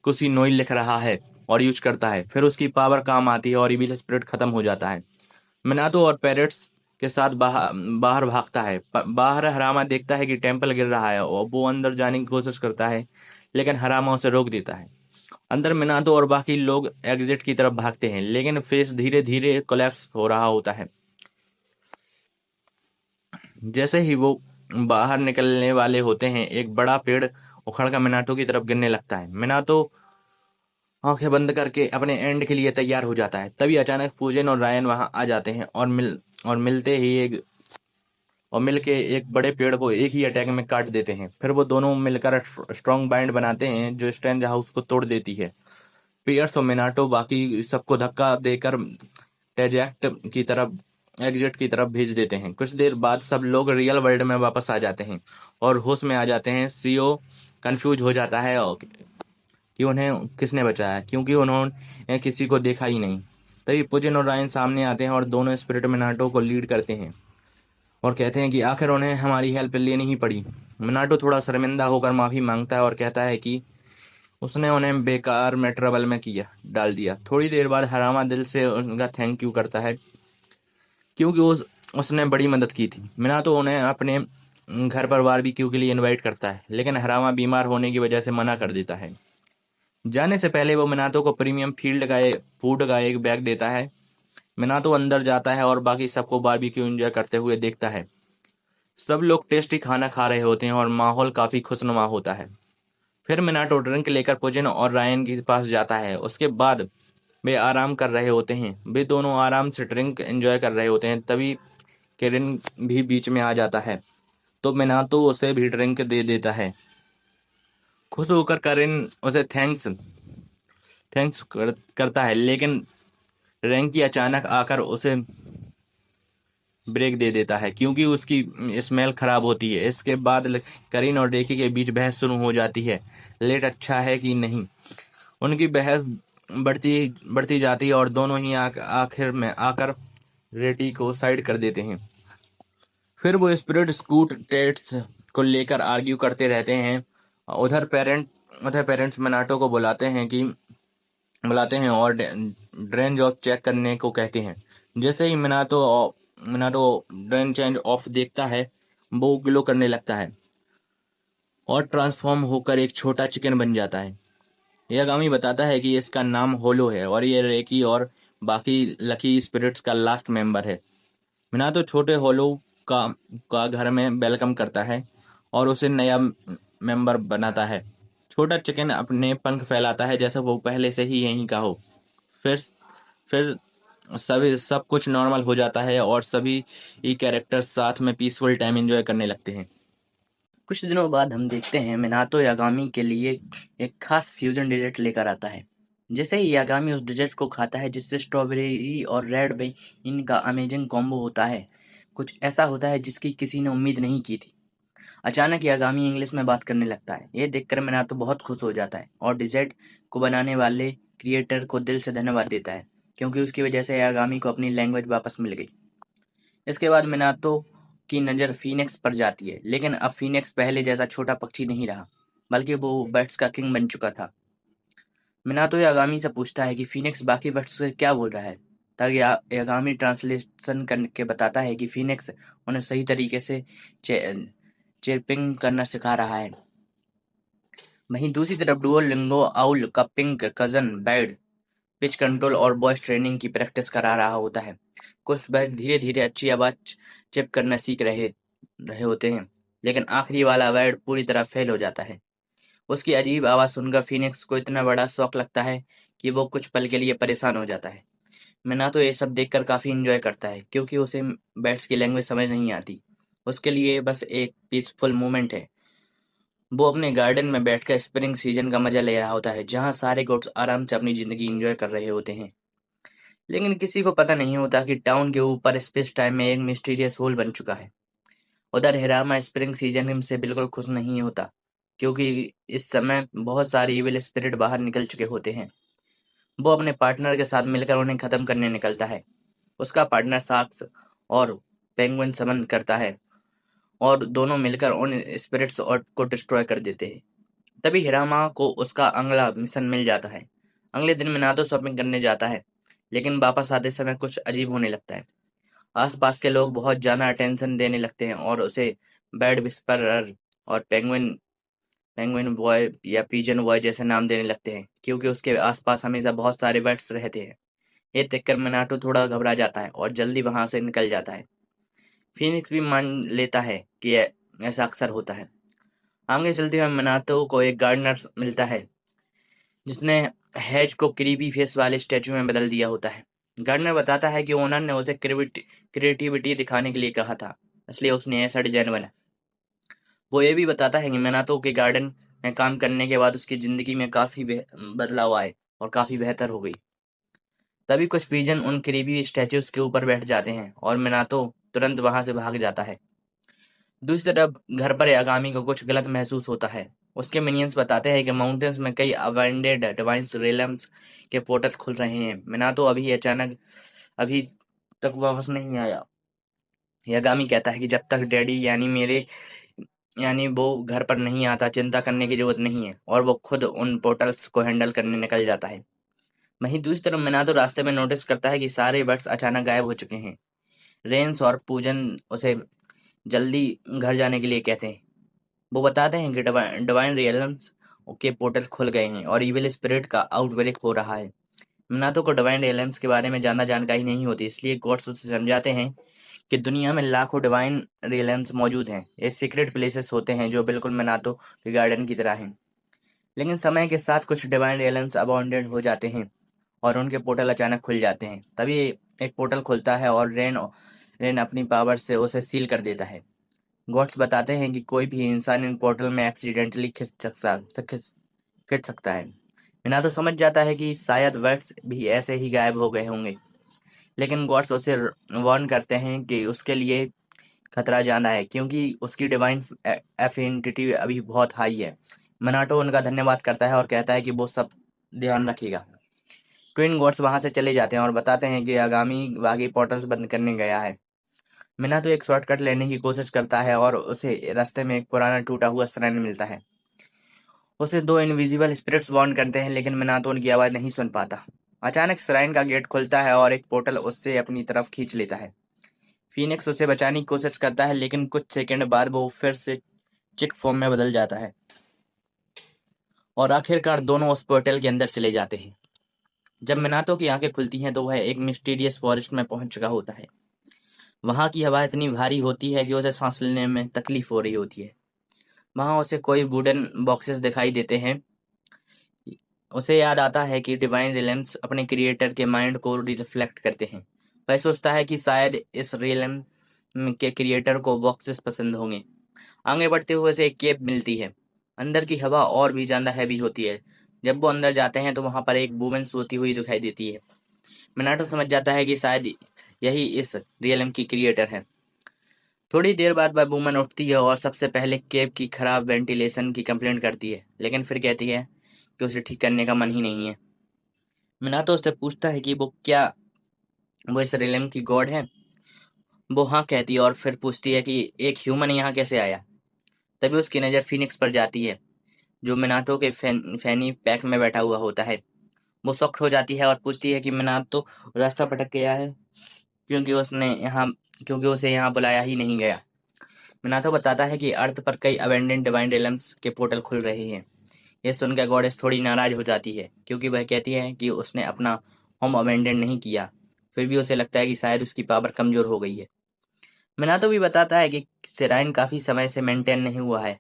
कुसिनोई लिख रहा है और यूज करता है। फिर उसकी पावर काम आती है और इविल स्पिरिट खत्म हो जाता है। मिनातो और पैरेट्स के साथ बाहर भागता है। बाहर हरामा देखता है कि टेम्पल गिर रहा है और वो अंदर जाने की कोशिश करता है, लेकिन हरामा उसे रोक देता है। अंदर मिनातो और बाकी लोग एग्जिट की तरफ भागते हैं, लेकिन फेस धीरे धीरे कोलैप्स हो रहा होता है। जैसे ही वो बाहर निकलने वाले होते हैं, एक बड़ा पेड़ उखड़कर मिनाटो की तरफ गिरने लगता है। मिनाटो आंखें बंद करके अपने एंड के लिए तैयार हो जाता है। तभी अचानक पूजन और रायन वहां आ जाते हैं और मिलके एक बड़े पेड़ को एक ही अटैक में काट देते हैं। फिर वो दोनों मिलकर स्ट्रॉन्ग बाइंड बनाते हैं जो स्ट्रेंज हाउस को तोड़ देती है। पियर्स और मिनाटो बाकी सबको धक्का देकर टेजेक्ट की तरफ एग्जिट की तरफ भेज देते हैं। कुछ देर बाद सब लोग रियल वर्ल्ड में वापस आ जाते हैं और होश में आ जाते हैं। सीओ कंफ्यूज हो जाता है और कि उन्हें किसने बचाया, क्योंकि उन्होंने किसी को देखा ही नहीं। तभी पुजिन और रायन सामने आते हैं और दोनों स्पिरिट मिनाटो को लीड करते हैं और कहते हैं कि आखिर उन्हें हमारी हेल्प लेनी ही पड़ी। मिनाटो थोड़ा शर्मिंदा होकर माफी मांगता है और कहता है कि उसने उन्हें बेकार में ट्रबल में किया डाल दिया। थोड़ी देर बाद हरामा दिल से उनका थैंक यू करता है, क्योंकि उसने बड़ी मदद की थी। मिनाटो उन्हें अपने घर पर बारबेक्यू के लिए इनवाइट करता है, लेकिन हरामा बीमार होने की वजह से मना कर देता है। जाने से पहले वो मिनातो को प्रीमियम फूड का एक बैग देता है। मिनातो अंदर जाता है और बाकी सबको बारबेक्यू एंजॉय करते हुए देखता है। सब लोग टेस्टी खाना खा रहे होते हैं और माहौल काफी खुशनुमा होता है। फिर मिनाटो ड्रिंक लेकर पुजिन और रायन के पास जाता है। उसके बाद वे आराम कर रहे होते हैं। वे दोनों आराम से ड्रिंक एंजॉय कर रहे होते हैं। तभी केरिन भी बीच में आ जाता है, तो मिनातो उसे भी ड्रिंक दे देता है। खुश होकर करिन उसे थैंक्स करता है, लेकिन रैंकी अचानक आकर उसे ब्रेक दे देता है क्योंकि उसकी स्मेल खराब होती है। इसके बाद करीन और रेकी के बीच बहस शुरू हो जाती है, लेट अच्छा है कि नहीं। उनकी बहस बढ़ती बढ़ती जाती है और दोनों ही आखिर में आकर रेटी को साइड कर देते हैं। फिर वो स्पिरिट स्कूट टेट्स को लेकर आर्ग्यू करते रहते हैं। उधर पेरेंट्स मिनाटो को बुलाते हैं और ड्रेन जॉब चेक करने को कहते हैं। जैसे ही मिनाटो ड्रेन चेंज ऑफ देखता है, वो ग्लो करने लगता है और ट्रांसफॉर्म होकर एक छोटा चिकन बन जाता है। यागामी बताता है कि इसका नाम होलो है और ये रेकी और बाकी लकी स्पिरिट्स का लास्ट मेंबर है। मिनाटो छोटे होलो का घर में वेलकम करता है और उसे नया मेंबर बनाता है। छोटा चिकन अपने पंख फैलाता है जैसे वो पहले से ही यहीं का हो। फिर फिर सब कुछ नॉर्मल हो जाता है और सभी ई कैरेक्टर्स साथ में पीसफुल टाइम एंजॉय करने लगते हैं। कुछ दिनों बाद हम देखते हैं मिनातो यागामी के लिए एक खास फ्यूजन डिजर्ट लेकर आता है जैसे ही यागामी उस डिजर्ट को खाता है जिससे स्ट्रॉबेरी और रेड वाइन का अमेजिंग कॉम्बो होता है, कुछ ऐसा होता है जिसकी किसी ने उम्मीद नहीं की थी। अचानक यागामी इंग्लिश में बात करने लगता है। ये देखकर मिनातो बहुत खुश हो जाता है और डिजर्ट को बनाने वाले क्रिएटर को दिल से धन्यवाद देता है, क्योंकि उसकी वजह से यागामी को अपनी लैंग्वेज वापस मिल गई। इसके बाद मिनातो की नज़र फीनिक्स पर जाती है, लेकिन अब फीनिक्स पहले जैसा छोटा पक्षी नहीं रहा, बल्कि वो बर्ड्स का किंग बन चुका था। मिनातो यागामी से पूछता है कि फीनिक्स बाकी बर्ड्स से क्या बोल रहा है, ताकि यागामी ट्रांसलेशन करके बताता है कि फीनिक्स उन्हें सही तरीके से चिरपिंग करना सिखा रहा है। वहीं दूसरी तरफ डुओलिंगो आउल का pink cousin bad pitch control और वॉइस ट्रेनिंग की प्रैक्टिस करा रहा होता है। कुछ बर्ड धीरे धीरे अच्छी आवाज चिप करना सीख रहे रहे होते हैं, लेकिन आखिरी वाला बर्ड पूरी तरह फेल हो जाता है। उसकी अजीब आवाज सुनकर फीनिक्स को इतना बड़ा शौक लगता है कि वो कुछ पल के लिए परेशान हो जाता है। मिना तो ये सब देखकर काफी इंजॉय करता है, क्योंकि उसे बर्ड्स की लैंग्वेज समझ नहीं आती। उसके लिए बस एक पीसफुल मोमेंट है। वो अपने गार्डन में बैठकर स्प्रिंग सीजन का मजा ले रहा होता है, जहाँ सारे गोट्स आराम से अपनी जिंदगी एंजॉय कर रहे होते हैं। लेकिन किसी को पता नहीं होता कि टाउन के ऊपर स्पेस टाइम में एक मिस्टीरियस होल बन चुका है। उधर हिरामा स्प्रिंग सीजन से बिल्कुल खुश नहीं होता, क्योंकि इस समय बहुत सारे इविल स्पिरिट बाहर निकल चुके होते हैं। वो अपने पार्टनर के साथ मिलकर उन्हें खत्म करने निकलता है। उसका पार्टनर साक्स और पेंगुइन समन करता है और दोनों मिलकर उन स्पिरिट्स और को डिस्ट्रॉय कर देते हैं। तभी हिरामा को उसका अगला मिशन मिल जाता है। अगले दिन मिनातो शॉपिंग करने जाता है, लेकिन वापस आते समय कुछ अजीब होने लगता है। आसपास के लोग बहुत ज्यादा अटेंशन देने लगते हैं और उसे बैड विस्परर और पेंगुइन पेंगुइन बॉय या पिजन बॉय जैसे नाम देने लगते हैं, क्योंकि उसके आसपास हमेशा बहुत सारे बर्ड्स रहते हैं। ये देखकर मिनाटो थोड़ा घबरा जाता है और जल्दी वहां से निकल जाता है। फिनिक्स भी मान लेता है कि ऐसा अक्सर होता है। आगे चलते हुए मिनातो को एक गार्डनर मिलता है, जिसने हैज को क्रीपी फेस वाले स्टैचू में बदल दिया होता है। गार्डनर बताता है कि ओनर ने उसे क्रिएटिविटी दिखाने के लिए कहा था, इसलिए उसने ऐसा डिजाइन बना। वो ये भी बताता है कि मिनातो के गार्डन में काम करने के बाद उसकी जिंदगी में काफी बदलाव आए और काफी बेहतर हो गई। तभी कुछ पिजन उन क्रीपी स्टैचूज के ऊपर बैठ जाते हैं और मिनातो तुरंत वहां से भाग जाता है। दूसरी तरफ घर पर यागामी को कुछ गलत महसूस होता है। उसके मिनियंस बताते हैं कि माउंटेन्स में कई अबैंडेड डिवाइन रेलम्स के पोर्टल खुल रहे हैं। मिनातो अभी तक वापस नहीं आया। यागामी कहता है कि जब तक डैडी यानी वो घर पर नहीं आता, चिंता करने की जरूरत नहीं है, और वो खुद उन पोर्टल्स को हैंडल करने निकल जाता है। वहीं दूसरी तरफ मिनातो रास्ते में नोटिस करता है कि सारे बर्ड्स अचानक गायब हो चुके हैं। रेंस और पूजन उसे जल्दी घर जाने के लिए कहते हैं। वो बताते हैं कि डिवाइन रियल्म्स के पोर्टल खुल गए हैं और इविल स्पिरिट का आउटब्रेक हो रहा है। मिनातो को डिवाइन रियल्म्स के बारे में ज़्यादा जानकारी नहीं होती, इसलिए गॉड्स उसे समझाते हैं कि दुनिया में लाखों डिवाइन रियल्म्स मौजूद हैं। ये सीक्रेट प्लेसेस होते हैं जो बिल्कुल मिनातो के गार्डन की तरह हैं। लेकिन समय के साथ कुछ डिवाइन रियल्म्स अबाउंडेड हो जाते हैं और उनके पोर्टल अचानक खुल जाते हैं। तभी एक पोर्टल खुलता है और रेन अपनी पावर से उसे सील कर देता है। गॉड्स बताते हैं कि कोई भी इंसान इन पोर्टल में एक्सीडेंटली खिंच सकता है। मीना तो समझ जाता है कि शायद वर्ड्स भी ऐसे ही गायब हो गए होंगे, लेकिन गॉड्स उसे वार्न करते हैं कि उसके लिए खतरा ज्यादा है, क्योंकि उसकी डिवाइन एफिनिटी अभी बहुत हाई है। मनाटो उनका धन्यवाद करता है और कहता है कि वो सब ध्यान रखेगा। ट्विन गॉड्स वहां से चले जाते हैं और बताते हैं कि आगामी बागी पोर्टल्स बंद करने गया है। मीना तो एक शॉर्टकट लेने की कोशिश करता है और उसे रास्ते में एक पुराना टूटा हुआ श्राइन मिलता है। उसे दो इनविजिबल स्पिरिट्स वार्न करते हैं, लेकिन मीना तो उनकी आवाज नहीं सुन पाता। अचानक श्राइन का गेट खुलता है और एक पोर्टल उससे अपनी तरफ खींच लेता है। फीनिक्स उसे बचाने की कोशिश करता है, लेकिन कुछ सेकंड बाद वो फिर से चिक फॉर्म में बदल जाता है और आखिरकार दोनों उस पोर्टल के अंदर चले जाते हैं। जब मिनातो की आंखें खुलती हैं तो वह एक मिस्टीरियस फॉरेस्ट में पहुंच चुका होता है। वहां की हवा इतनी भारी होती है कि उसे सांस लेने में तकलीफ हो रही होती है। वहां उसे कोई वुडन बॉक्सेस दिखाई देते हैं। उसे याद आता है कि डिवाइन रिलेम्स अपने क्रिएटर के माइंड को रिफ्लेक्ट करते हैं। वह सोचता है कि शायद इस रिलेम के क्रिएटर को बॉक्सेस पसंद होंगे। आगे बढ़ते हुए उसे एक केप मिलती है। अंदर की हवा और भी ज्यादा हैवी होती है, जब वो अंदर जाते हैं तो वहां पर एक वुमेन सोती हुई दिखाई देती है। मिनाटो समझ जाता है कि शायद यही इस रियलम की क्रिएटर है। थोड़ी देर बाद वह वुमन उठती है और सबसे पहले केव की खराब वेंटिलेशन की कंप्लेंट करती है, लेकिन फिर कहती है कि उसे ठीक करने का मन ही नहीं है। मिनाटो उससे पूछता है कि वो इस रियलम की गॉड है। वो हाँ कहती है और फिर पूछती है कि एक ह्यूमन यहाँ कैसे आया। तभी उसकी नज़र फिनिक्स पर जाती है, जो मिनाटो के फैनी पैक में बैठा हुआ होता है। वो शॉक्ड हो जाती है और पूछती है कि मिनाटो रास्ता भटक गया है, क्योंकि उसने यहाँ क्योंकि उसे यहाँ बुलाया ही नहीं गया। मिनाटो बताता है कि अर्थ पर कई अबेंडेंट डिवाइन रेलम्स के पोर्टल खुल रहे हैं। यह सुनकर गॉडेस थोड़ी नाराज हो जाती है, क्योंकि वह कहती है कि उसने अपना होम अबेंडन नहीं किया। फिर भी उसे लगता है कि शायद उसकी पावर कमजोर हो गई है। मिनाटो भी बताता है कि सेराइन काफी समय से मेंटेन नहीं हुआ है।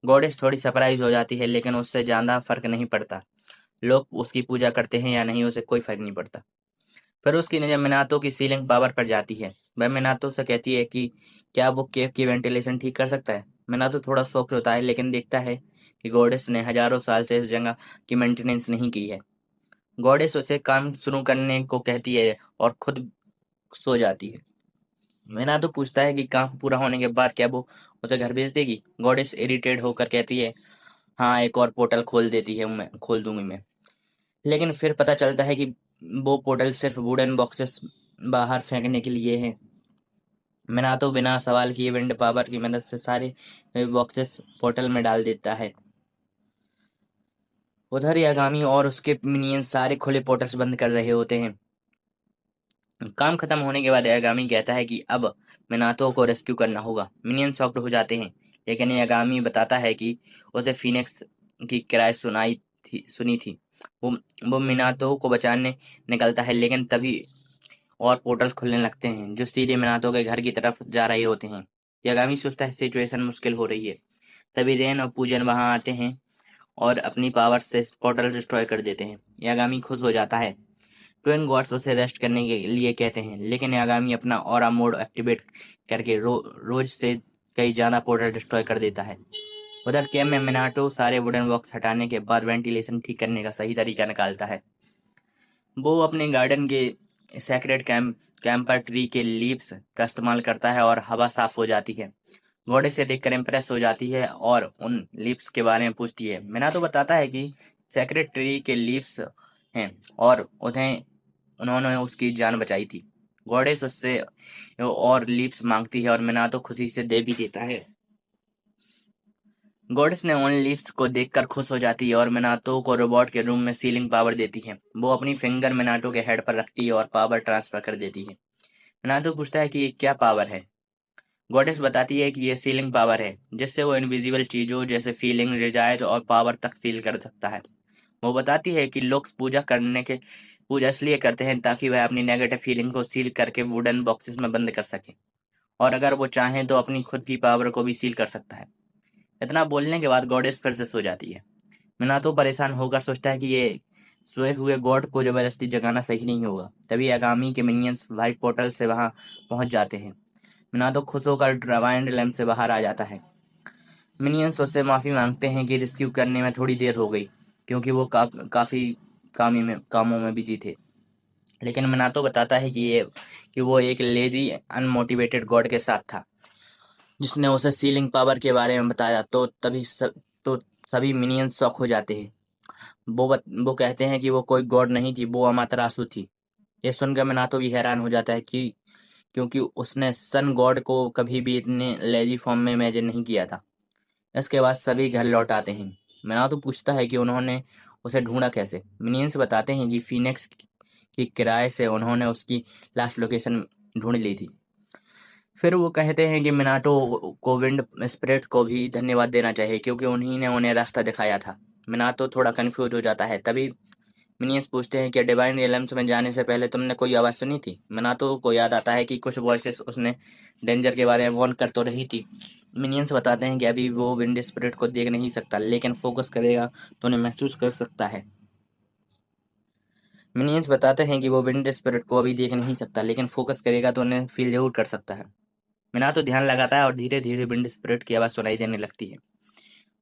गॉडेस थोड़ी सरप्राइज हो जाती है, लेकिन उससे ज्यादा फर्क नहीं पड़ता। लोग उसकी पूजा करते हैं या नहीं, उसे कोई फर्क नहीं पड़ता। फिर उसकी नज़र मिनातो की सीलिंग पावर पर जाती है। वह मिनातो से कहती है कि क्या वो केव की वेंटिलेशन ठीक कर सकता है। मिनातो थोड़ा शॉक्ड होता है, लेकिन देखता है कि गॉडेस ने हजारों साल से इस जगह की मेंटेनेंस नहीं की है। गॉडेस उसे काम शुरू करने को कहती है और खुद सो जाती है। मिनातो पूछता है कि काम पूरा होने के बाद क्या वो उसे घर भेज देगी। गॉडेस इरिटेट होकर कहती है, हाँ, एक और पोर्टल खोल दूंगी मैं। लेकिन फिर पता चलता है कि वो पोर्टल सिर्फ वुडन बॉक्सेस बाहर फेंकने के लिए है। मिनातो बिना सवाल किए विंड पावर की मदद से सारे बॉक्सेस पोर्टल में डाल देता है। उधर यागामी और उसके मिनियन सारे खुले पोर्टल्स बंद कर रहे होते हैं। काम खत्म होने के बाद यागामी कहता है कि अब मिनातो को रेस्क्यू करना होगा। मिनियन शॉक्ड हो जाते हैं, लेकिन यागामी बताता है कि उसे फीनिक्स की किराए सुनी थी। वो वो मिनातो को बचाने निकलता है, लेकिन तभी और पोर्टल खुलने लगते हैं जो सीधे मिनातो के घर की तरफ जा रहे होते हैं। यागामी सोचता है सिचुएशन मुश्किल हो रही है। तभी रेन और पूजन वहां आते हैं और अपनी पावर से पोर्टल डिस्ट्रॉय कर देते हैं। यागामी खुश हो जाता है। ट्विन गॉड्स उसे रेस्ट करने के लिए कहते हैं, लेकिन यागामी अपना ऑरा मोड एक्टिवेट करके रोज से कई ज्यादा पोर्टल डिस्ट्रॉय कर देता है। उधर केम में मिनाटो सारे वुडन बॉक्स हटाने के बाद वेंटिलेशन ठीक करने का सही तरीका निकालता है। वो अपने गार्डन के सैक्रेड कैंपर ट्री के लीव्स का इस्तेमाल करता है और हवा साफ हो जाती है। घोड़े से देखकर इम्प्रेस हो जाती है और उन लीव्स के बारे में पूछती है। मीना तो बताता है कि सैक्रेड ट्री के लीव्स हैं और उन्होंने उसकी जान बचाई थी। गॉडेस उससे और लीव्स मांगती है और मीना तो खुशी से दे भी देता है। गॉडेस ने उन लीव्स को देखकर खुश हो जाती है और मिनाटो को रोबोट के रूम में सीलिंग पावर देती है। वो अपनी फिंगर मिनाटो के हेड पर रखती है और पावर ट्रांसफर कर देती है। मिनाटो पूछता है कि ये क्या पावर है। गॉडेस बताती है कि ये सीलिंग पावर है, जिससे वो इनविजिबल चीजों जैसे फीलिंग, रिजायत और पावर तक सील कर सकता है। वो बताती है कि लोग पूजा इसलिए करते हैं ताकि वह अपनी नेगेटिव फीलिंग को सील करके वुडन बॉक्सेस में बंद कर सके, और अगर वो चाहे तो अपनी खुद की पावर को भी सील कर सकता है। इतना बोलने के बाद गॉडेस फिर से सो जाती है। मिनातो परेशान होकर सोचता है कि ये सोए हुए गॉड को जबरदस्ती जगाना सही नहीं होगा। तभी आगामी के मिनियंस व्हाइट पोर्टल से वहां पहुंच जाते हैं। मिनातो खुश होकर डिवाइन लैम्प से बाहर आ जाता है। मिनियंस उससे माफी मांगते हैं कि रेस्क्यू करने में थोड़ी देर हो गई, क्योंकि वो काफी कामों में बिजी थे। लेकिन मिनातो बताता है कि वो एक लेजी अनमोटिवेटेड गॉड के साथ था, जिसने उसे सीलिंग पावर के बारे में बताया। तो सभी मिनियंस शॉक हो जाते हैं। वो कहते हैं कि वो कोई गॉड नहीं थी, वो अमातरासु थी। ये सुनकर मिनातो भी हैरान हो जाता है कि क्योंकि उसने सन गॉड को कभी भी इतने लेजी फॉर्म में इमेजिन नहीं किया था। इसके बाद सभी घर लौट आते हैं। मिनातो पूछता है कि उन्होंने उसे ढूंढा कैसे। मिनियंस बताते हैं कि फीनिक्स की किराए से उन्होंने उसकी लास्ट लोकेशन ढूंढ ली थी। फिर वो कहते हैं कि मिनाटो को विंड स्पिरिट को भी धन्यवाद देना चाहिए, क्योंकि उन्हीं ने उन्हें रास्ता दिखाया था। मिनाटो थोड़ा कंफ्यूज हो जाता है। तभी मिनियंस पूछते हैं कि डिवाइन रियल्म्स में जाने से पहले तुमने कोई आवाज़ सुनी थी। मिनाटो को याद आता है कि कुछ वॉइसेस उसने डेंजर के बारे में वार्न कर तो रही थी। मिनियंस बताते हैं कि अभी वो विंड स्पिरिट को देख नहीं सकता, लेकिन फोकस करेगा तो उन्हें महसूस कर सकता है। मिनियंस बताते हैं कि वो विंड स्पिरिट को अभी देख नहीं सकता, लेकिन फोकस करेगा तो उन्हें फील जरूर कर सकता है। मीना तो ध्यान लगाता है और धीरे धीरे विंड स्पिरिट की आवाज़ सुनाई देने लगती है।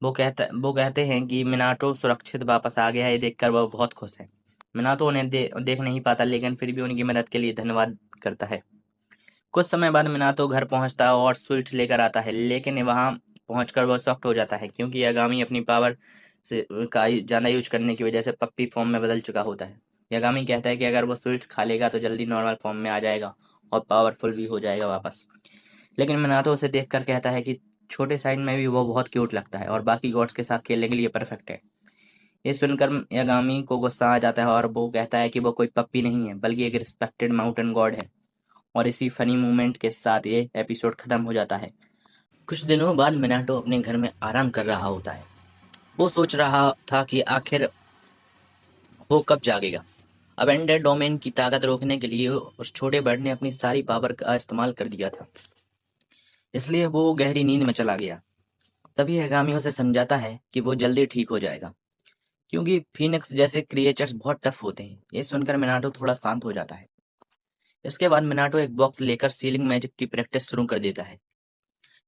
वो कहते हैं कि मिनाटो सुरक्षित वापस आ गया है। ये देखकर वह बहुत खुश है। मिनाटो उन्हें देख नहीं पाता, लेकिन फिर भी उनकी मदद के लिए धन्यवाद करता है। कुछ समय बाद मिनाटो घर पहुंचता है और स्वीट्स लेकर आता है, लेकिन वहां पहुंचकर वह शॉक्ड हो जाता है, क्योंकि यागामी अपनी पावर से का ज़्यादा यूज करने की वजह से पप्पी फॉर्म में बदल चुका होता है। यागामी कहता है कि अगर वो स्वीट्स खा लेगा तो जल्दी नॉर्मल फॉर्म में आ जाएगा और पावरफुल भी हो जाएगा वापस। लेकिन मिनाटो उसे देखकर कहता है कि छोटे साइज में भी वो बहुत क्यूट लगता है और बाकी गॉड्स के साथ खेलने के लिए परफेक्ट है। ये सुनकर यागामी को गुस्सा आ जाता है और वो कहता है कि वो कोई पप्पी नहीं है, बल्कि एक रिस्पेक्टेड माउंटेन गॉड है। और इसी फनी मोमेंट के साथ ये एपिसोड खत्म हो जाता है। कुछ दिनों बाद मिनाटो अपने घर में आराम कर रहा होता है। वो सोच रहा था कि आखिर वो कब जागेगा। अबेंडेड डोमेन की ताकत रोकने के लिए उस छोटे बर्ड ने अपनी सारी पावर का इस्तेमाल कर दिया था, इसलिए वो गहरी नींद में चला गया। तभी यागामी उसे समझाता है कि वो जल्दी ठीक हो जाएगा, क्योंकि फीनिक्स जैसे क्रिएचर्स बहुत टफ होते हैं। ये सुनकर मिनाटो थोड़ा शांत हो जाता है। इसके बाद मिनाटो एक बॉक्स लेकर सीलिंग मैजिक की प्रैक्टिस शुरू कर देता है।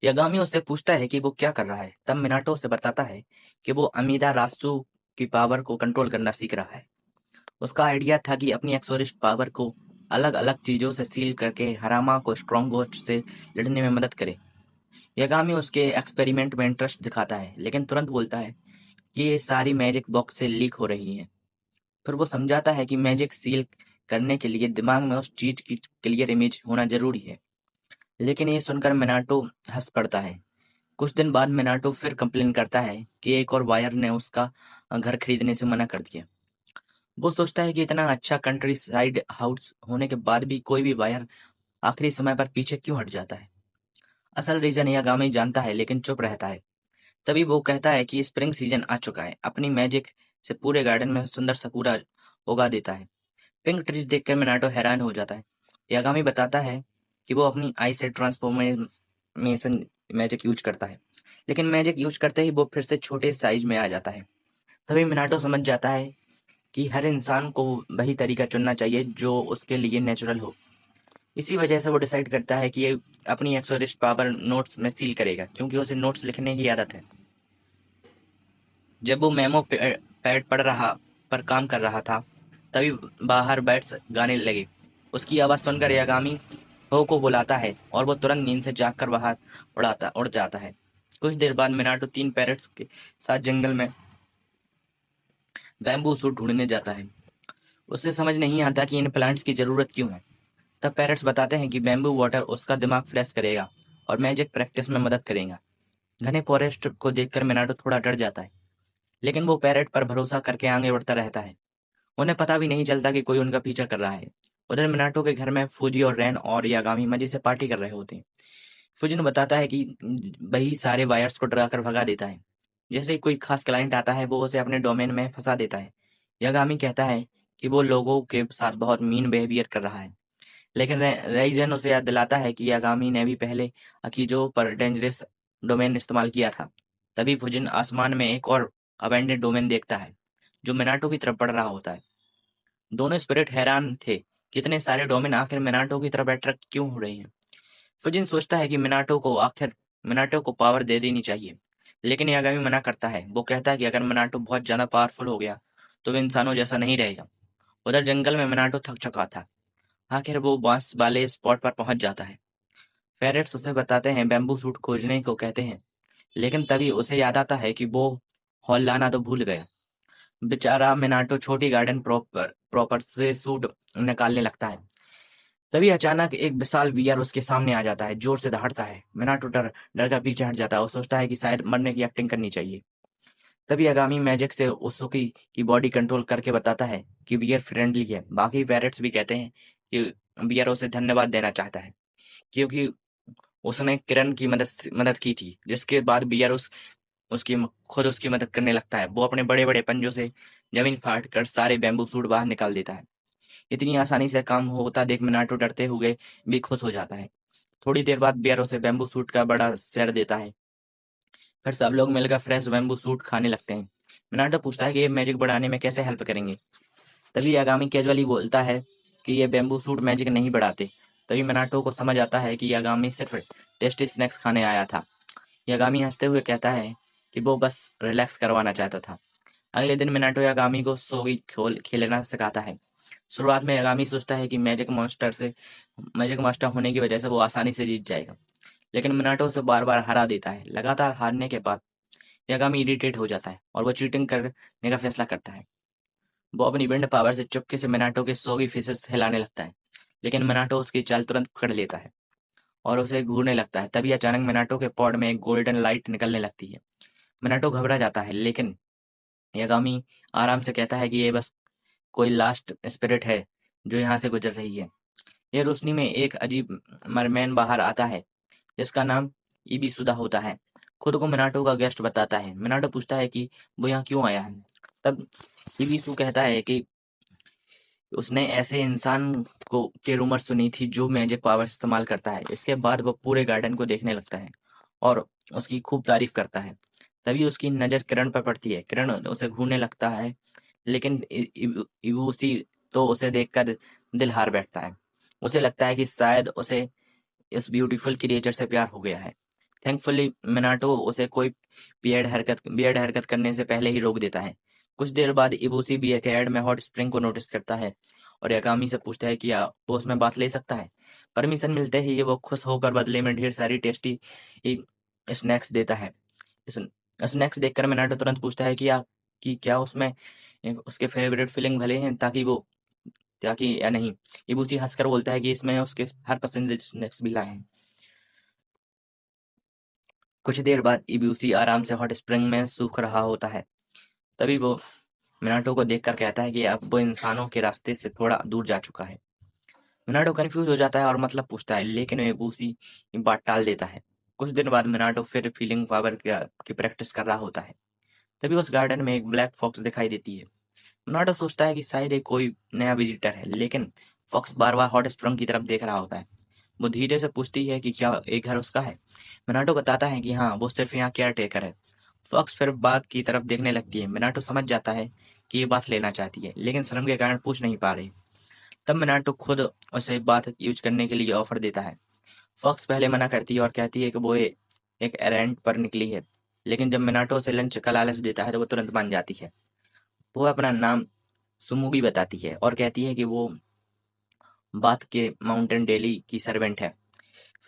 यागामी उससे पूछता है कि वो क्या कर रहा है। तब मिनाटो उसे बताता है कि वो अमीदा रासू की पावर को कंट्रोल करना सीख रहा है। उसका आइडिया था कि अपनी एक्सोरिस्ट पावर को अलग अलग चीजों से सील करके हरामा को स्ट्रॉन्ग घोस्ट से लड़ने में मदद करे। यागामी उसके एक्सपेरिमेंट में इंटरेस्ट दिखाता है, लेकिन तुरंत बोलता है कि ये सारी मैजिक बॉक्स से लीक हो रही है। फिर वो समझाता है कि मैजिक सील करने के लिए दिमाग में उस चीज की क्लियर इमेज होना जरूरी है। लेकिन ये सुनकर मिनाटो हंस पड़ता है। कुछ दिन बाद मिनाटो फिर कंप्लेन करता है कि एक और वायर ने उसका घर खरीदने से मना कर दिया। वो सोचता है कि इतना अच्छा कंट्री साइड हाउस होने के बाद भी कोई भी वायर आखिरी समय पर पीछे क्यों हट जाता है। असल रीजन यागामी जानता है, लेकिन चुप रहता है। तभी वो कहता है कि स्प्रिंग सीजन आ चुका है। अपनी मैजिक से पूरे गार्डन में सुंदर सा पूरा उगा देता है। पिंक ट्रीज देखकर मिनाटो हैरान हो जाता है। यागामी बताता है कि वो अपनी आई से ट्रांसफॉर्मेशन मैजिक यूज करता है, लेकिन मैजिक यूज करते ही वो फिर से छोटे साइज में आ जाता है। तभी मिनाटो समझ जाता है कि हर इंसान को वही तरीका चुनना चाहिए जो उसके लिए नेचुरल हो। इसी वजह से वो डिसाइड करता है कि ये अपनी एक्सोरिस्ट पावर नोट्स में सील करेगा, क्योंकि उसे नोट्स लिखने की आदत है। जब वो मेमो पैड पर काम कर रहा था, तभी बाहर बैट्स गाने लगे। उसकी आवाज़ सुनकर यागामी हो को बुलाता है और वो तुरंत नींद से जागकर बाहर उड़ जाता है। कुछ देर बाद मिनाटो 3 पैरट्स के साथ जंगल में बैम्बू सूट ढूंढने जाता है। उसे समझ नहीं आता कि इन प्लांट्स की ज़रूरत क्यों है। तब पैरट्स बताते हैं कि बैम्बू वाटर उसका दिमाग फ्रेश करेगा और मैजिक प्रैक्टिस में मदद करेगा। घने फॉरेस्ट को देखकर मिनाटो थोड़ा डर जाता है, लेकिन वो पैरट पर भरोसा करके आगे बढ़ता रहता है। उन्हें पता भी नहीं चलता कि कोई उनका पीछा कर रहा है। उधर मिनाटो के घर में फूजी और रैन और यागामी मजे से पार्टी कर रहे होते हैं। फूजिन बताता है कि वही सारे वायर्स को डराकर भगा देता है। जैसे ही कोई खास क्लाइंट आता है, वो उसे अपने डोमेन में फंसा देता है। यागामी कहता है कि वो लोगों के साथ बहुत मीन बिहेवियर कर रहा है, लेकिन रेइजन उसे याद दिलाता है कि यागामी ने भी पहले अकीजो पर डेंजरस डोमेन इस्तेमाल किया था। तभी फुजिन आसमान में एक और अबेंडेड डोमेन देखता है, जो मिनाटो की तरफ बढ़ रहा होता है। दोनों स्पिरिट हैरान थे कि इतने सारे डोमेन आखिर मिनाटो की तरफ अट्रैक्ट क्यों हो रहे हैं। फुजिन सोचता है कि मिनाटो को पावर दे देनी चाहिए, लेकिन यागामी मना करता है। वो कहता है कि अगर मिनाटो बहुत ज्यादा पावरफुल हो गया तो वो इंसानों जैसा नहीं रहेगा। उधर जंगल में मिनाटो थक चुका था। आखिर वो बांस वाले स्पॉट पर पहुंच जाता है। पैरेट्स उसे बताते हैं, बैम्बू सूट खोजने को कहते हैं, लेकिन तभी उसे याद आता है कि वो हॉल लाना तो भूल गया। बेचारा मिनाटो छोटी गार्डन प्रॉपर प्रॉपर से सूट निकालने लगता है। तभी अचानक एक विशाल बियर उसके सामने आ जाता है। जोर से दहाड़ता है। मिनाटो डर डर कर पीछे हट जाता है और सोचता है कि शायद मरने की एक्टिंग करनी चाहिए। तभी आगामी मैजिक से उसकी की बॉडी कंट्रोल करके बताता है कि बियर फ्रेंडली है। बाकी पैरेट्स भी कहते हैं कि बियर उसे धन्यवाद देना चाहता है, क्योंकि उसने किरण की मदद की थी, जिसके बाद बियर खुद उसकी मदद करने लगता है। वो अपने बड़े बड़े पंजों से जमीन फाड़ कर सारे बैम्बू सूट बाहर निकाल देता है। इतनी आसानी से काम होता देख मिनाटो डरते हुए भी खुश हो जाता है। थोड़ी देर बाद बियर उसे बैम्बू सूट का बड़ा सेट देता है। फिर सब लोग मिलकर फ्रेश बैम्बू सूट खाने लगते हैं। मिनाटो पूछता है कि ये मैजिक बढ़ाने में कैसे हेल्प करेंगे। तभी यागामी कैजुअली बोलता है कि ये बैम्बू सूट मैजिक नहीं बढ़ाते। तभी मिनाटो को समझ आता है कि यागामी सिर्फ टेस्टी स्नैक्स खाने आया था। यागामी हंसते हुए कहता है कि वो बस रिलैक्स करवाना चाहता था। अगले दिन मिनाटो यागामी को सोगी खोल खेलना सिखाता है। शुरुआत में यागामी सोचता है कि मैजिक मास्टर होने की वजह से वो आसानी से जीत जाएगा, लेकिन मिनाटो उसे बार बार हरा देता है। लगातार हारने के बाद यागामी इरिटेट हो जाता है और वो चीटिंग करने का फैसला करता है। वो अपनी विंड पावर से चुपके से मिनाटो के सोगी फिशेस हिलाने लगता है, लेकिन मिनाटो उसकी चाल तुरंत पकड़ लेता है और उसे घूरने लगता है। तभी अचानक मिनाटो के पॉड में एक गोल्डन लाइट निकलने लगती है। मिनाटो घबरा जाता है, लेकिन यागामी आराम से कहता है कि ये बस कोई लास्ट स्पिरिट है जो यहाँ से गुजर रही है। ये रोशनी में एक अजीब मरमैन बाहर आता है जिसका नाम इबिसुदा होता है। खुद को मिनाटो का गेस्ट बताता है। मिनाटो पूछता है कि वो यहाँ क्यों आया है। तब इबिसु कहता है कि उसने ऐसे इंसान को के रूमर सुनी थी जो मैजिक पावर इस्तेमाल करता है। इसके बाद वो पूरे गार्डन को देखने लगता है और उसकी खूब तारीफ करता है। तभी उसकी नज़र किरण पर पड़ती है। किरण उसे घूरने लगता है, लेकिन इबूसी तो उसे देखकर दिल हार बैठता है। उसे लगता है कि शायद उसे इस ब्यूटीफुल क्रिएचर से प्यार हो गया है। थैंकफुली मिनाटो उसे कोई वियर्ड हरकत करने से पहले ही रोक देता है। कुछ देर बाद इबूसी बियर्ड में हॉट स्प्रिंग को नोटिस करता है और यागामी से पूछता है कि क्या वो उसमें बात ले सकता है। परमिशन मिलते ही वो खुश होकर बदले में ढेर सारी टेस्टी स्नैक्स देता है। स्नैक्स देखकर मिनाटो तुरंत पूछता है कि क्या उसमें उसके फेवरेट फीलिंग भले हैं ताकि या नहीं। इबूची हंसकर बोलता है कि इसमें उसके हर पसंदीदा स्नैक्स भी लाए हैं। कुछ देर बाद इबूसी आराम से हॉट स्प्रिंग में सूख रहा होता है। तभी वो मिनाटो को देखकर कहता है कि अब वो इंसानों के रास्ते से थोड़ा दूर जा चुका है। मिनाटो कंफ्यूज हो जाता है और मतलब पूछता है, लेकिन इबूसी बात टाल देता है। कुछ दिन बाद मिनाटो फिर फीलिंग पावर की प्रैक्टिस कर रहा होता है। तभी उस गार्डन में एक ब्लैक फॉक्स दिखाई देती है। मिनाटो सोचता है कि शायद ये कोई नया विजिटर है, लेकिन फॉक्स बार बार हॉट स्प्रिंग की तरफ देख रहा होता है। वो धीरे से पूछती है कि क्या ये घर उसका है। मिनाटो बताता है कि हाँ, वो सिर्फ यहाँ केयर टेकर है। फॉक्स फिर बाग की तरफ देखने लगती है। मिनाटो समझ जाता है कि ये बात लेना चाहती है, लेकिन शर्म के कारण पूछ नहीं पा रही। तब मिनाटो खुद उसे बात यूज करने के लिए ऑफर देता है। फॉक्स पहले मना करती है और कहती है कि वो एक एरेंट पर निकली है, लेकिन जब मिनाटो उसे लंच का लालच देता है तो वो तुरंत मान जाती है। वो अपना नाम सुमुगी बताती है और कहती है कि वो बाथ के माउंटेन डेली की सर्वेंट है।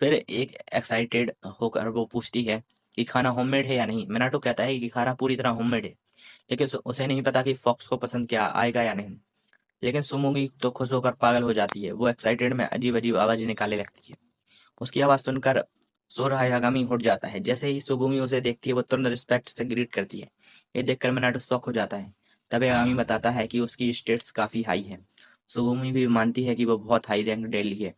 फिर एक एक्साइटेड होकर वो पूछती है कि खाना होममेड है या नहीं। मिनाटो कहता है कि खाना पूरी तरह होममेड है, लेकिन उसे नहीं पता कि फॉक्स को पसंद क्या आएगा या नहीं। लेकिन सुमुगी तो खुश होकर पागल हो जाती है। वो एक्साइटेड में अजीब अजीब आवाजें निकालने लगती है। उसकी आवाज सुनकर सोरा यागामी उठ जाता है। जैसे ही सुगुमी उसे देखती है वो तुरंत रिस्पेक्ट से ग्रीट करती है। ये देखकर मिनाटो शॉक हो जाता है। तब यागामी बताता है कि उसकी स्टेट्स काफी हाई है। सुगुमी भी मानती है कि वो बहुत हाई रैंक डेली है।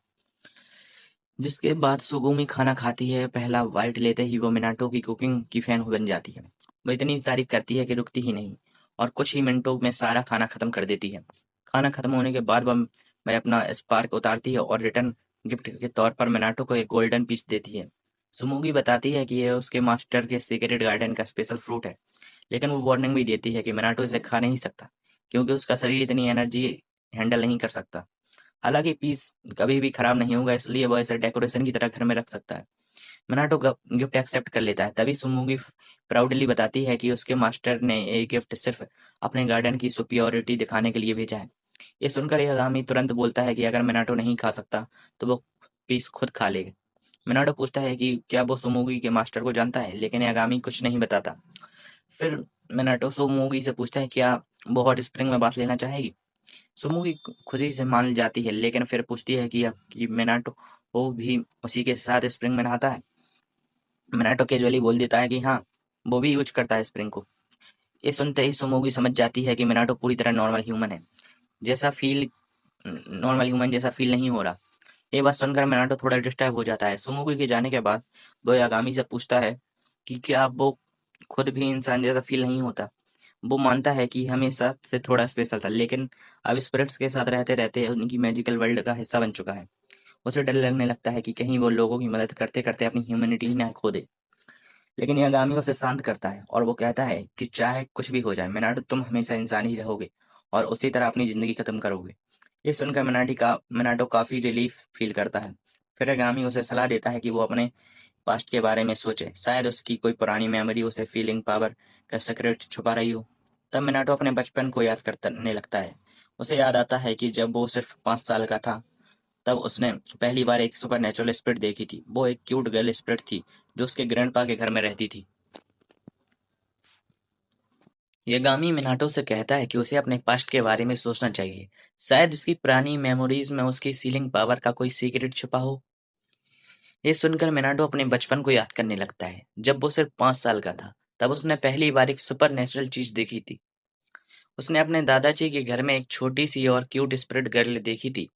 जिसके बाद सुगुमी खाना खाती है। पहला बाइट लेते ही वो मिनाटो की कुकिंग की फैन बन जाती है। वो इतनी तारीफ करती है कि रुकती ही नहीं और कुछ ही मिनटों में सारा खाना खत्म कर देती है। खाना खत्म होने के बाद वह अपना स्पार्क उतारती है और रिटर्न गिफ्ट के तौर पर मिनाटो को एक गोल्डन पीस देती है। सुमुगी बताती है कि यह उसके मास्टर के सीक्रेट गार्डन का स्पेशल फ्रूट है, लेकिन वो वार्निंग भी देती है कि मिनाटो इसे खा नहीं सकता क्योंकि उसका शरीर इतनी एनर्जी हैंडल नहीं कर सकता। हालांकि पीस कभी भी खराब नहीं होगा, इसलिए वह इसे डेकोरेशन की तरह घर में रख सकता है। मिनाटो गिफ्ट एक्सेप्ट कर लेता है। तभी सुमुगी प्राउडली बताती है कि उसके मास्टर ने ये गिफ्ट सिर्फ अपने गार्डन की सुपियोरिटी दिखाने के लिए भेजा है। ये सुनकर यागामी तुरंत बोलता है कि अगर मिनाटो नहीं खा सकता तो वो पीस खुद खा लेगा। मिनाटो पूछता है कि क्या वो सुमुगी के मास्टर को जानता है, लेकिन यागामी कुछ नहीं बताता। फिर मिनाटो सुमुगी से पूछता है क्या वो हॉट स्प्रिंग में बात लेना चाहेगी। सुमुगी खुशी से मान जाती है, लेकिन फिर पूछती है कि मिनाटो वो भी उसी के साथ स्प्रिंग में नहाता है। मिनाटो कैजुअली बोल देता है कि हाँ, वो भी यूज करता है स्प्रिंग को। ये सुनते ही सुमुगी समझ जाती है कि मिनाटो पूरी तरह जैसा फील नॉर्मल ह्यूमन जैसा फील नहीं हो रहा। ये बात सुनकर मिनाटो थोड़ा डिस्टर्ब हो जाता है। सुमुगी के जाने के बाद वो यागामी से पूछता है कि क्या वो खुद भी इंसान जैसा फील नहीं होता। वो मानता है कि हमेशा से थोड़ा स्पेशल था, लेकिन अब स्पिरिट्स के साथ रहते रहते उनकी मैजिकल वर्ल्ड का हिस्सा बन चुका है। उसे डर लगने लगता है कि कहीं वो लोगों की मदद करते करते अपनी ह्यूमैनिटी ही ना खो दे। लेकिन यागामी उसे शांत करता है और वो कहता है कि चाहे कुछ भी हो जाए मिनाटो, तुम हमेशा इंसान ही रहोगे और उसी तरह अपनी जिंदगी खत्म करोगे। ये सुनकर मिनाटो काफी रिलीफ फील करता है। फिर यागामी उसे सलाह देता है कि वो अपने पास्ट के बारे में सोचे। शायद उसकी कोई पुरानी मेमोरी उसे फीलिंग पावर का सीक्रेट छुपा रही हो। तब मिनाटो अपने बचपन को याद करने लगता है। उसे याद आता है कि जब वो सिर्फ 5 साल का था, तब उसने पहली बार एक सुपर नेचुरल स्पिरिट देखी थी। वो एक क्यूट गर्ल स्पिरिट थी जो उसके ग्रैंडपा के घर में रहती थी। यागामी मिनाटो से कहता है कि उसे अपने पास्ट के बारे में सोचना चाहिए। शायद उसकी पुरानी मेमोरीज में उसकी सीलिंग पावर का कोई सीक्रेट छुपा हो। ये सुनकर मिनाटो अपने बचपन को याद करने लगता है। जब वो सिर्फ 5 साल का था, तब उसने पहली बार एक सुपर नेचुरल चीज देखी थी। उसने अपने दादाजी के घर में एक छोटी सी और क्यूट स्पिरिट गर्ल देखी थी।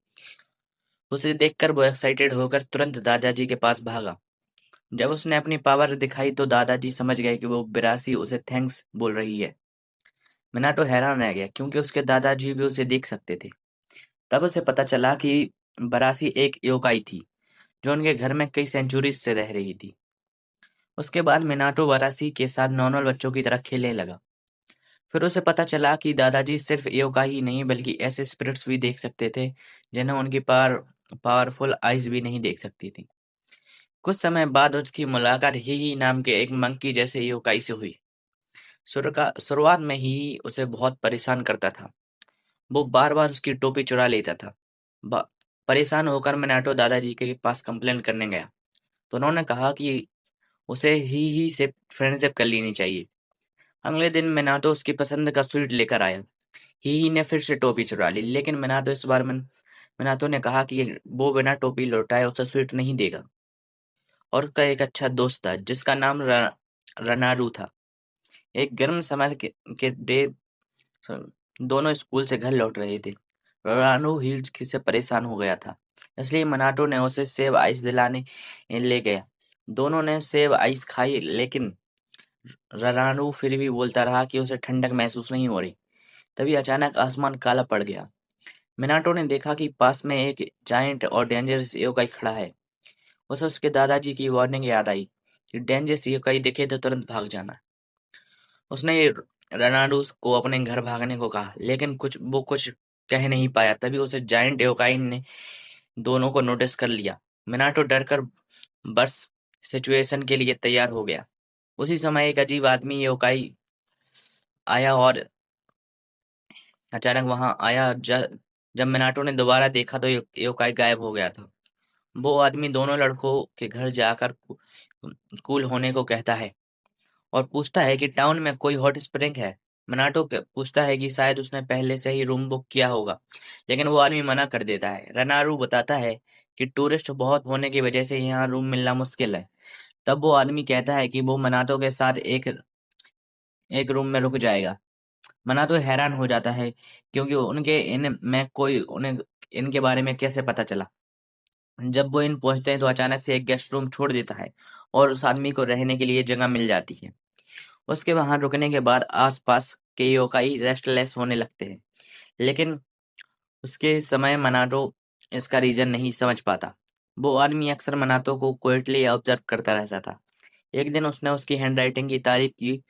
उसे देखकर वो एक्साइटेड होकर तुरंत दादाजी के पास भागा। जब उसने अपनी पावर दिखाई तो दादाजी समझ गए कि वो बिरासी उसे थैंक्स बोल रही है। मिनाटो हैरान रह गया क्योंकि उसके दादाजी भी उसे देख सकते थे। तब उसे पता चला कि बरासी एक योकाई थी जो उनके घर में कई सेंचुरीज से रह रही थी। उसके बाद मिनाटो बरासी के साथ नॉर्मल बच्चों की तरह खेलने लगा। फिर उसे पता चला कि दादाजी सिर्फ योकाई ही नहीं बल्कि ऐसे स्पिरिट्स भी देख सकते थे जिन्हें उनकी पावरफुल आइज भी नहीं देख सकती थी। कुछ समय बाद उसकी मुलाकात ही नाम के एक मंकी जैसे योकाई से हुई। शुरुआत में ही उसे बहुत परेशान करता था। वो बार-बार उसकी टोपी चुरा लेता था। ब परेशान होकर मिनाटो दादाजी के पास कंप्लेंट करने गया, तो उन्होंने कहा कि उसे ही से फ्रेंडशिप कर लेनी चाहिए। अगले दिन मिनाटो उसकी पसंद का स्वीट लेकर आया। ही ने फिर से टोपी चुरा ली, लेकिन मिनाटो इस बार मिनाटो ने कहा कि वो बिना टोपी लौटाए उसे स्वीट नहीं देगा। और उसका एक अच्छा दोस्त था जिसका नाम रनारू था। एक गर्म समय के डे दोनों स्कूल से घर लौट रहे थे। रोनाल्डो हीट से परेशान हो गया था, इसलिए मनाटो ने उसे सेब आइस दिलाने ले गया। दोनों ने सेब आइस खाई, लेकिन रोनाल्डो फिर भी बोलता रहा कि उसे ठंडक महसूस नहीं हो रही। तभी अचानक आसमान काला पड़ गया। मिनाटो ने देखा कि पास में एक जायंट और डेंजरस योकाई खड़ा है। उसे उसके दादाजी की वार्निंग याद आई कि डेंजरस योकाई दिखे तो तुरंत भाग जाना। उसने रोनाल्डो को अपने घर भागने को कहा, लेकिन कुछ कह नहीं पाया। तभी उसे जायंट योकाई ने दोनों को नोटिस कर लिया। मिनाटो डरकर बस सिचुएशन के लिए तैयार हो गया। उसी समय एक अजीब आदमी योकाई आया और अचानक वहां आया। जब मिनाटो ने दोबारा देखा तो योकाई गायब हो गया था। वो आदमी दोनों लड़कों के घर जाकर कूल होने को कहता है और पूछता है कि टाउन में कोई हॉट स्प्रिंग है। मनाटो पूछता है कि शायद उसने पहले से ही रूम बुक किया होगा, लेकिन वो आदमी मना कर देता है। रनारू बताता है कि टूरिस्ट बहुत होने की वजह से यहाँ रूम मिलना मुश्किल है। तब वो आदमी कहता है कि वो मनाटो के साथ एक एक रूम में रुक जाएगा। मनाटो हैरान हो जाता है क्योंकि उनके इन में कोई उन्हें इनके बारे में कैसे पता चला। जब वो इन पहुंचते हैं तो अचानक से एक गेस्ट रूम छोड़ देता है और उस आदमी को रहने के लिए जगह मिल जाती है। उसके वहां रुकने के बाद आसपास के योकाई रेस्टलेस होने लगते हैं, लेकिन उसके समय मनाटो इसका रीजन नहीं समझ पाता। वो आदमी अक्सर मनाटो को क्विetly ऑब्जर्व करता रहता था। एक दिन उसने उसकी हैंडराइटिंग की तारीफ की।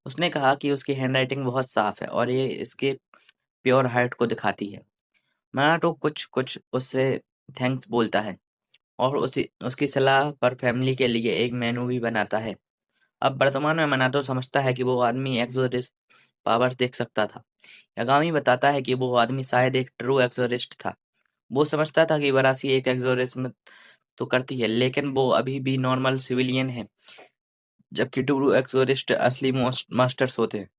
उसने कहा कि उसकी हैंडराइटिंग बहुत साफ है और ये इसके प्योर हार्ट को दिखाती है। मनाटो कुछ कुछ उससे थैंक्स बोलता है और उसकी सलाह पर फैमिली के लिए एक मेनू भी बनाता है। अब वर्तमान में मनाटो समझता है कि वो आदमी एक्सोरिस्ट पावर देख सकता था। यागामी बताता है कि वो आदमी शायद एक ट्रू एक्सोरिस्ट था। वो समझता था कि वरासी एक एक्सोरिस्म तो करती है, लेकिन वो अभी भी नॉर्मल सिविलियन है, जबकि ट्रू एक्सोरिस्ट असली मास्टर्स होते हैं।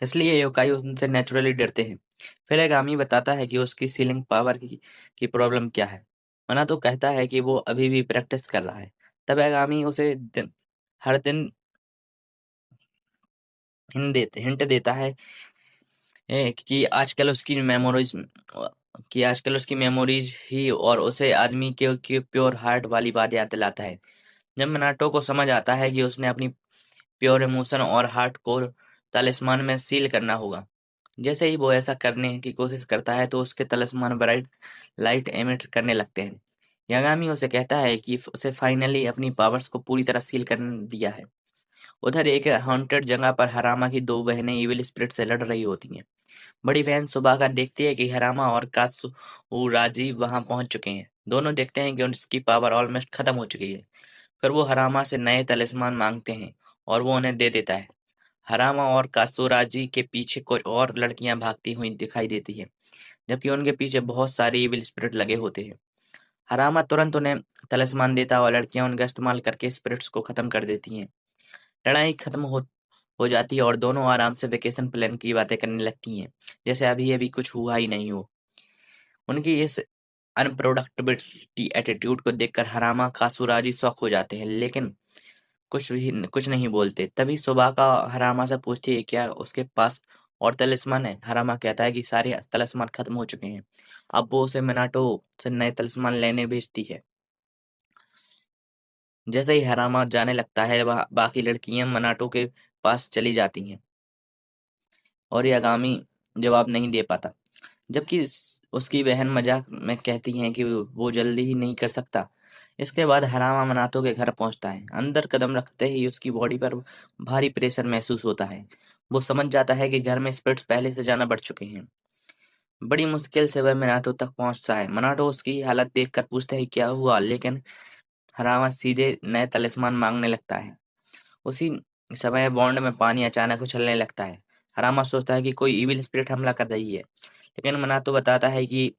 इसलिए योकाई उनसे नेचुरली डरते हैं। फिर यागामी बताता है कि उसकी सीलिंग पावर की प्रॉब्लम क्या है। मना तो कहता है कि वो अभी भी प्रैक्टिस कर रहा है। तब यागामी उसे हर दिन हिंट देता है कि आजकल उसकी मेमोरीज ही और उसे आदमी के प्योर हार्ट वाली बात याद दिलाता है। जब मिनाटो को समझ आता है कि उसने अपनी प्योर इमोशन और हार्ट को तलिस्मान में सील करना होगा। जैसे ही वो ऐसा करने की कोशिश करता है तो उसके तलिस्मान ब्राइट लाइट एमिट करने लगते हैं। यागामी उसे कहता है कि उसे फाइनली अपनी पावर्स को पूरी तरह सील कर दिया है। उधर एक हॉन्टेड जगह पर हरामा की दो बहनें इविल स्पिरिट से लड़ रही होती हैं। बड़ी बहन सुबह देखती है कि हरामा और कात्सुराजी वहां पहुंच चुके हैं। दोनों देखते हैं कि उसकी पावर ऑलमोस्ट खत्म हो चुकी है। फिर वो हरामा से नए तलिस्मान मांगते हैं और वो उन्हें दे देता है। हरामा और कासुराजी के पीछे कुछ और लड़कियां भागती हुई दिखाई देती है, जबकि उनके पीछे बहुत सारे इविल स्पिरिट लगे होते हैं। हरामा तुरंत उन्हें तलिस्मान देता है और लड़कियां उनका इस्तेमाल करके स्पिरिट्स को खत्म कर देती हैं। लड़ाई खत्म हो जाती है और दोनों आराम से वेकेशन प्लान की बातें करने लगती हैं, जैसे अभी अभी कुछ हुआ ही नहीं हो। उनकी इस अनप्रोडक्टिबिलिटी एटीट्यूड को देखकर हरामा कासुराजी शौक हो जाते हैं, लेकिन कुछ नहीं बोलते। तभी सुबह हरामा से पूछती है क्या उसके पास और तलिस्मान है। हरामा कहता है कि सारे तलिस्मान खत्म हो चुके हैं। अब वो उसे मिनाटो से नए तलिस्मान लेने भेजती है। जैसे ही हरामा जाने लगता है, बाकी लड़कियां मिनाटो के पास चली जाती हैं और यागामी जवाब नहीं दे पाता, जबकि उसकी बहन मजाक में कहती हैं कि वो जल्दी ही नहीं कर सकता। इसके बाद हरामा मनातो के घर पहुंचता है। अंदर कदम रखते ही उसकी बॉडी पर भारी प्रेशर महसूस होता है। वो समझ जाता है कि घर में स्पिरिट्स पहले से जाना बढ़ चुके हैं। बड़ी मुश्किल से वह मनाटो तक पहुंचता है। मनाटो उसकी हालत देखकर पूछता है क्या हुआ, लेकिन हरामा सीधे नए तलिस्मान मांगने लगता है। उसी समय बॉन्ड में पानी अचानक उछलने लगता है। हरामा सोचता है कि कोई इविल स्पिरिट हमला कर रही है, लेकिन मनातो बताता है कि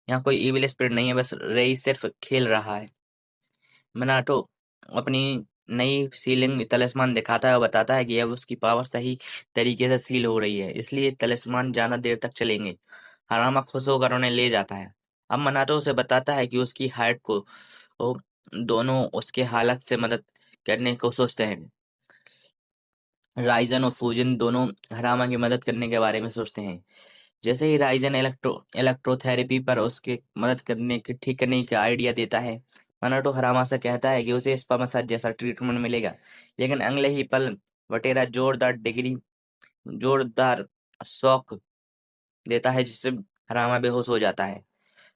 यहाँ कोई इविल स्पिरिट नहीं है, बस रेई सिर्फ खेल रहा है। मनाटो अपनी नई सीलिंग तलिस्मान दिखाता है और बताता है कि अब उसकी पावर सही तरीके से सील हो रही है, इसलिए तलिस्मान ज्यादा देर तक चलेंगे। हरामा खुश होकर उन्हें ले जाता है। अब मनाटो उसे बताता है कि उसकी हार्ट को दोनों उसके हालत से मदद करने को सोचते हैं। राइजन और फूजन दोनों हरामा की मदद करने के बारे में सोचते हैं। जैसे ही राइजन इलेक्ट्रोथेरेपी पर उसके मदद करने के ठीक करने का आइडिया देता है, मनाटो हरामा से कहता है कि उसे स्पा मसाज जैसा ट्रीटमेंट मिलेगा, लेकिन अगले ही पल वटेरा जोरदार शॉक देता है, जिससे हरामा बेहोश हो जाता है।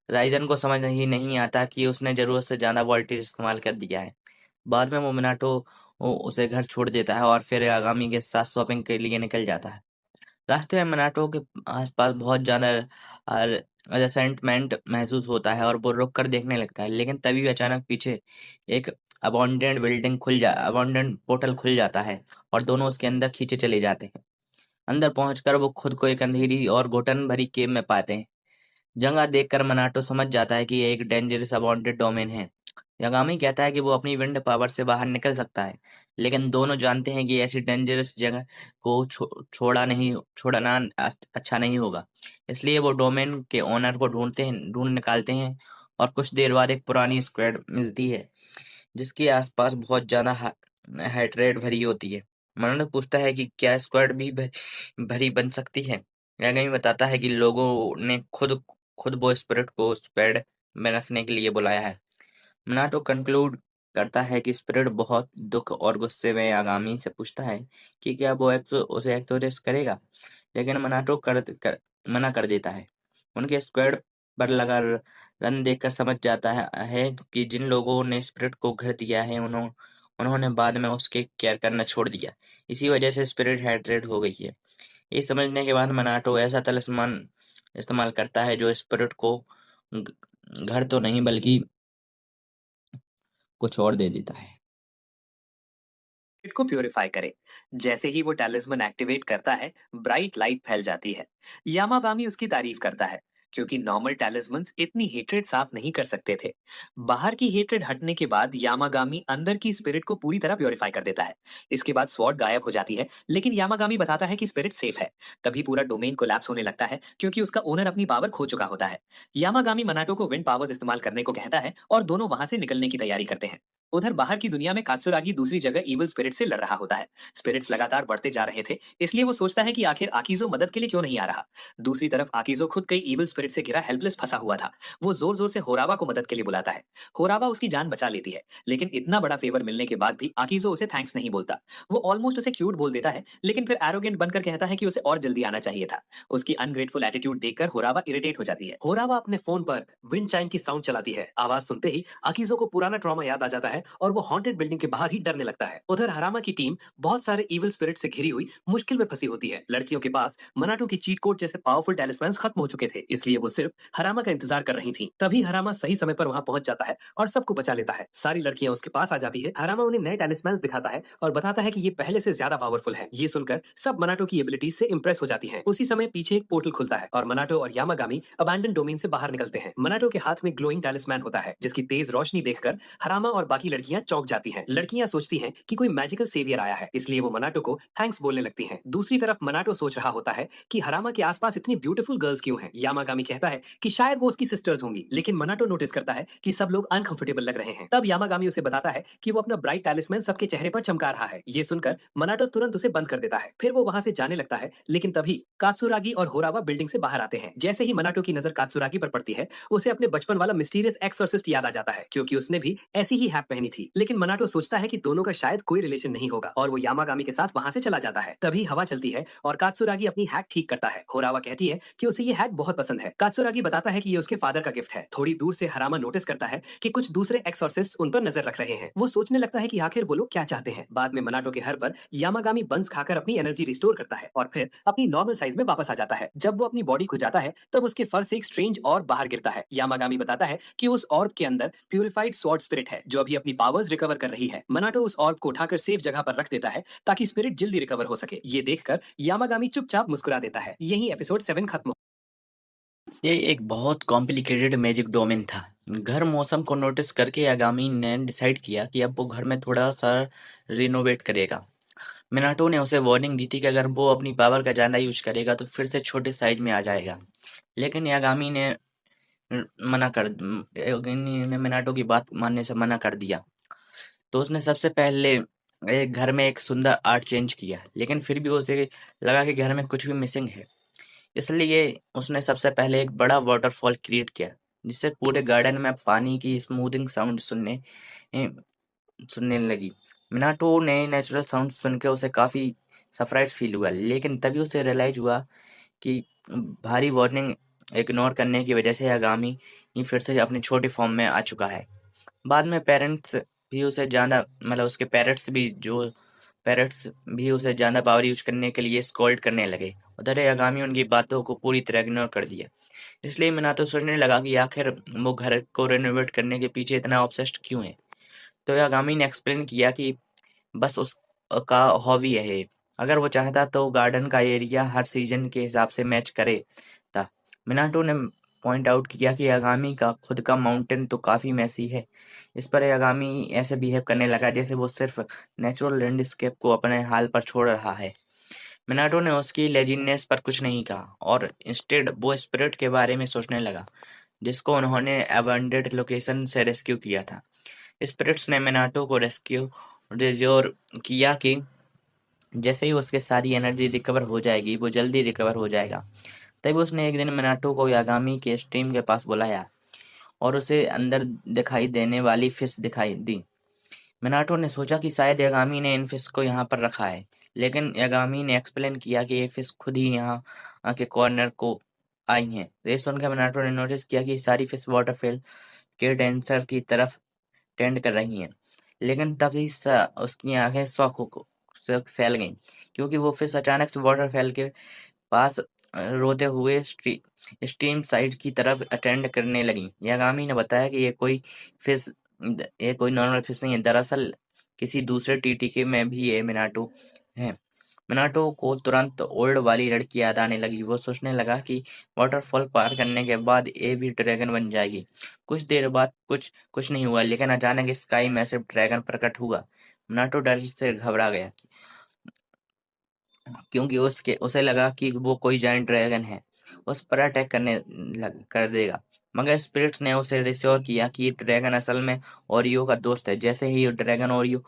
राइजन को समझ नहीं आता कि उसने जरूरत से ज्यादा वोल्टेज इस्तेमाल कर दिया है। बाद में वो मिनाटो उसे घर छोड़ देता है और फिर आगामी के साथ शॉपिंग के लिए निकल जाता है। रास्ते में मिनाटो के आसपास बहुत ज्यादा रेसेंटमेंट महसूस होता है और वो रुक कर देखने लगता है, लेकिन तभी अचानक पीछे एक अबॉन्डेंट पोर्टल खुल जाता है और दोनों उसके अंदर खींचे चले जाते हैं। अंदर पहुंचकर वो खुद को एक अंधेरी और घुटन भरी केव में पाते हैं। जगह देखकर मनाटो समझ जाता है कि यह एक डेंजरस अबॉन्टेड डोमेन है। यागामी कहता है कि वो अपनी विंड पावर से बाहर निकल सकता है, लेकिन दोनों जानते हैं कि ऐसी डेंजरस जगह को छोड़ना अच्छा नहीं होगा। इसलिए वो डोमेन के ओनर को ढूंढ निकालते हैं और कुछ देर बाद एक पुरानी स्क्वाड मिलती है, जिसके आसपास बहुत ज्यादा हेट्रेड भरी होती है। मनाटो पूछता है कि क्या स्क्वाड भी भरी बन सकती है। यागामी बताता है कि लोगों ने खुद वो स्पिरिट को उस पेड़ में रखने के लिए बुलाया है। मिनाटो कंक्लूड करता है कि स्पिरिट बहुत दुख और गुस्से में आगामी से पूछता है कि क्या वो उसे एक्सोरेस्ट करेगा, लेकिन मना कर देता है। उनके स्क्वाड पर लगा रन देखकर समझ जाता है कि जिन लोगों ने स्पिरिट को घर दिया है उन्होंने बाद में उसके केयर करना छोड़ दिया। इसी वजह से स्पिरिट हाइड्रेट हो गई है। ये समझने के बाद मनाटो ऐसा तलिस्मान इस्तेमाल करता है जो स्पिरिट को घर तो नहीं बल्कि कुछ और दे देता है। को प्यूरिफाई करे। जैसे ही वो टैलिस्मन एक्टिवेट करता है, ब्राइट लाइट फैल जाती है। यामागामी उसकी तारीफ करता है, क्योंकि नॉर्मल टैलिस्मन्स इतनी हेट्रेड साफ नहीं कर सकते थे। बाहर की हेट्रेड हटने के बाद यामागामी अंदर की स्पिरिट को पूरी तरह प्यूरिफाई कर देता है। इसके बाद स्वॉर्ड गायब हो जाती है, लेकिन यामागामी बताता है कि स्पिरिट सेफ है। तभी पूरा डोमेन कोलैप्स होने लगता है, क्योंकि उसका ओनर अपनी पावर खो चुका होता है। यामागामी मनाटो को विंड पावर्स इस्तेमाल करने को कहता है और दोनों वहां से निकलने की तैयारी करते हैं। उधर बाहर की दुनिया में कात्सुरागी दूसरी जगह इविल स्पिरिट से लड़ रहा होता है। स्पिरिट्स लगातार बढ़ते जा रहे थे, इसलिए वो सोचता है कि आखिर आकिजो मदद के लिए क्यों नहीं आ रहा। दूसरी तरफ आकिजो खुद कई इविल स्पिरिट से घिरा हेल्पलेस फंसा हुआ था। वो जोर जोर से होरावा को मदद के लिए बुलाता है। होरावा उसकी जान बचा लेती है, लेकिन इतना बड़ा फेवर मिलने के बाद भी आकिजो उसे थैंक्स नहीं बोलता। वो ऑलमोस्ट उसे क्यूट बोल देता है, लेकिन फिर एरोगेंट बनकर कहता है कि उसे और जल्दी आना चाहिए था। उसकी अनग्रेटफुल एटीट्यूड देखकर होरावा इरिटेट हो जाती है। होरावा अपने फोन पर विंड चाइम की साउंड चलाती है। आवाज सुनते ही आकिजो को पुराना ट्रॉमा याद आ जाता है है और वो हॉन्टेड बिल्डिंग के बाहर ही डरने लगता है। उधर हरामा की टीम बहुत सारे इविल स्पिरिट से घिरी हुई मुश्किल में फंसी होती है। लड़कियों के पास मनाटो की चीट कोड जैसे पावरफुल टैलिस्मैन्स खत्म हो चुके थे, इसलिए वो सिर्फ हरामा का इंतजार कर रही थी। तभी हरामा सही समय पर वहां पहुंच जाता है और सबको बचा लेता है। सारी लड़कियां उसके पास आ जाती है। हरामा उन्हें नए टैलिस्मैन्स दिखाता है और बताता है कि ये पहले से ज्यादा पावरफुल है। ये सुनकर सब मनाटो की एबिलिटीज से इंप्रेस हो जाती हैं। उसी समय पीछे एक पोर्टल खुलता है और मनाटो और यामागामी अबैंडन डोमेन से बाहर निकलते हैं। मनाटो के हाथ में ग्लोइंग टैलिस्मैन होता है जिसकी तेज रोशनी देखकर हरामा और बाकी लड़कियां चौंक जाती हैं। लड़कियां सोचती हैं कि कोई मैजिकल सेवियर आया है, इसलिए वो मनाटो को थैंक्स बोलने लगती हैं। दूसरी तरफ मनाटो सोच रहा होता है कि हरामा के आसपास इतनी ब्यूटीफुल गर्ल्स क्यों हैं। यामागामी कहता है कि शायद वो उसकी सिस्टर्स होंगी, लेकिन मनाटो नोटिस करता है कि सब लोग अनकंफर्टेबल लग रहे हैं। तब यामागामी उसे बताता है कि वो अपना ब्राइट टैलिस्मैन सबके चेहरे पर चमका रहा है। ये सुनकर मनाटो तुरंत उसे बंद कर देता है। फिर वो वहां से जाने लगता है, लेकिन तभी कात्सुरागी और होरावा बिल्डिंग से बाहर आते हैं। जैसे ही मनाटो की नजर कात्सुरागी पर पड़ती है, उसे अपने बचपन वाला मिस्टीरियस एक्सोर्सिस्ट याद आ जाता है, क्योंकि उसने भी ऐसी ही हैप पहनी थी। लेकिन मनाटो सोचता है कि दोनों का शायद कोई रिलेशन नहीं होगा और वो यामागामी के साथ वहां से चला जाता है। तभी हवा चलती है और कात्सुरागी अपनी हैट ठीक करता है। होरावा कहती है कि उसे ये हैट बहुत पसंद है। कात्सुरागी बताता है कि ये उसके फादर का गिफ्ट है। थोड़ी दूर से हरामा नोटिस करता है कि कुछ दूसरे एक्सोर्सिस्ट उन पर नजर रख रहे हैं। वो सोचने लगता है कि आखिर वो लोग क्या चाहते हैं। बाद में मनाटो के हर पर यामागामी बंस खाकर अपनी एनर्जी रिस्टोर करता है और फिर अपनी नॉर्मल साइज में वापस आ जाता है। जब वो अपनी बॉडी को जाता है, तब उसके फर से एक स्ट्रेंज ऑर्ब बाहर गिरता है। यामागामी बताता है कि उस ऑर्ब के अंदर प्यूरिफाइड स्वॉर्ड स्पिरिट है जो अभी अपनी पावर्स रिकवर कर रही है। मनाटो उस ऑर्ब को उठाकर सेफ जगह पर रख देता है ताकि स्पिरिट जल्दी रिकवर हो सके। ये देखकर यामागामी चुपचाप मुस्कुरा देता है। यही एपिसोड 7 खत्म। ये एक बहुत कॉम्प्लिकेटेड मैजिक डोमेन था। घर मौसम को नोटिस करके यागामी ने डिसाइड किया कि अब वो घर में थोड़ा सा रिनोवेट करेगा। मिनाटो ने उसे वार्निंग दी थी कि अगर वो अपनी पावर का ज़्यादा यूज करेगा तो फिर से छोटे साइज में आ जाएगा। लेकिन यागामी ने यागामी ने मिनाटो की बात मानने से मना कर दिया। तो उसने सबसे पहले एक घर में एक सुंदर आर्ट चेंज किया, लेकिन फिर भी उसे लगा कि घर में कुछ भी मिसिंग है। इसलिए उसने सबसे पहले एक बड़ा वाटरफॉल क्रिएट किया, जिससे पूरे गार्डन में पानी की स्मूथिंग साउंड सुनने लगी। मिनाटो ने नेचुरल साउंड सुनकर उसे काफी सरप्राइज फील हुआ, लेकिन तभी उसे रियलाइज हुआ कि भारी वार्निंग इग्नोर करने की वजह से आगामी ही फिर से अपनी छोटी फॉर्म में आ चुका है। बाद में पेरेंट्स भी उसे ज़्यादा मतलब उसके पेरेंट्स भी उसे ज़्यादा पावर यूज करने के लिए स्कॉल्ड करने लगे। उधर यागामी उनकी बातों को पूरी तरह इग्नोर कर दिया। इसलिए minato सोचने लगा कि आखिर वो घर को रेनोवेट करने के पीछे इतना ऑब्सेस्ड क्यों है। तो यागामी ने एक्सप्लेन किया कि बस उसका हॉबी है ये। अगर वो चाहता तो गार्डन का एरिया हर सीजन के हिसाब से मैच करे था। मिनाटो ने पॉइंट आउट किया कि यागामी का खुद का माउंटेन तो काफी मैसी है। इस पर यागामी ऐसे बिहेव करने लगा जैसे वो सिर्फ नेचुरल लैंडस्केप को अपने हाल पर छोड़ रहा है। मिनाटो ने उसकी लेजीनेस पर कुछ नहीं कहा और इंस्टेड वो स्पिरिट के बारे में सोचने लगा जिसको उन्होंने अबैंडेड लोकेशन से रेस्क्यू किया था। स्पिरिट्स ने मिनाटो को रिज्योर किया कि जैसे ही उसके सारी एनर्जी रिकवर हो जाएगी वो जल्दी रिकवर हो जाएगा। तभी उसने एक दिन मिनाटो को यागामी के स्ट्रीम के पास बुलाया और उसे अंदर दिखाई देने वाली फिश दिखाई दी। मिनाटो ने सोचा कि शायद यागामी ने इन फिश को यहाँ पर रखा है, लेकिन यागामी ने एक्सप्लेन किया कि ये फिश खुद ही यहाँ के कॉर्नर को आई हैं। ये सुनकर मिनाटो ने नोटिस किया कि सारी फिश वाटरफॉल के डेंसर की तरफ टेंड कर रही हैं। लेकिन तभी उसकी आंखें से फैल गईं, क्योंकि वो फिश अचानक से वाटरफॉल के पास रोते हुए स्ट्रीम साइड की तरफ अटेंड करने लगी। यागामी ने बताया कि फिश ये कोई नॉर्मल फिश नहीं है, दरअसल किसी दूसरे टीटीके में भी ये मिनाटो है। मिनाटो को तुरंत ओल्ड वाली लड़की याद आने लगी। वो सोचने लगा कि वाटरफॉल पार करने के बाद ये भी ड्रैगन बन जाएगी। कुछ देर बाद कुछ नहीं हुआ, लेकिन अचानक स्काई में से ड्रैगन प्रकट हुआ। मिनाटो डर से घबरा गया क्योंकि उसे लगा कि वो कोई जायंट ड्रैगन है, उस पर अटैक कर देगा। मगर स्पिरिट ने उसे रिश्योर किया कि ड्रैगन असल में ओरियो का दोस्त है। जैसे ही ड्रैगन ओरियो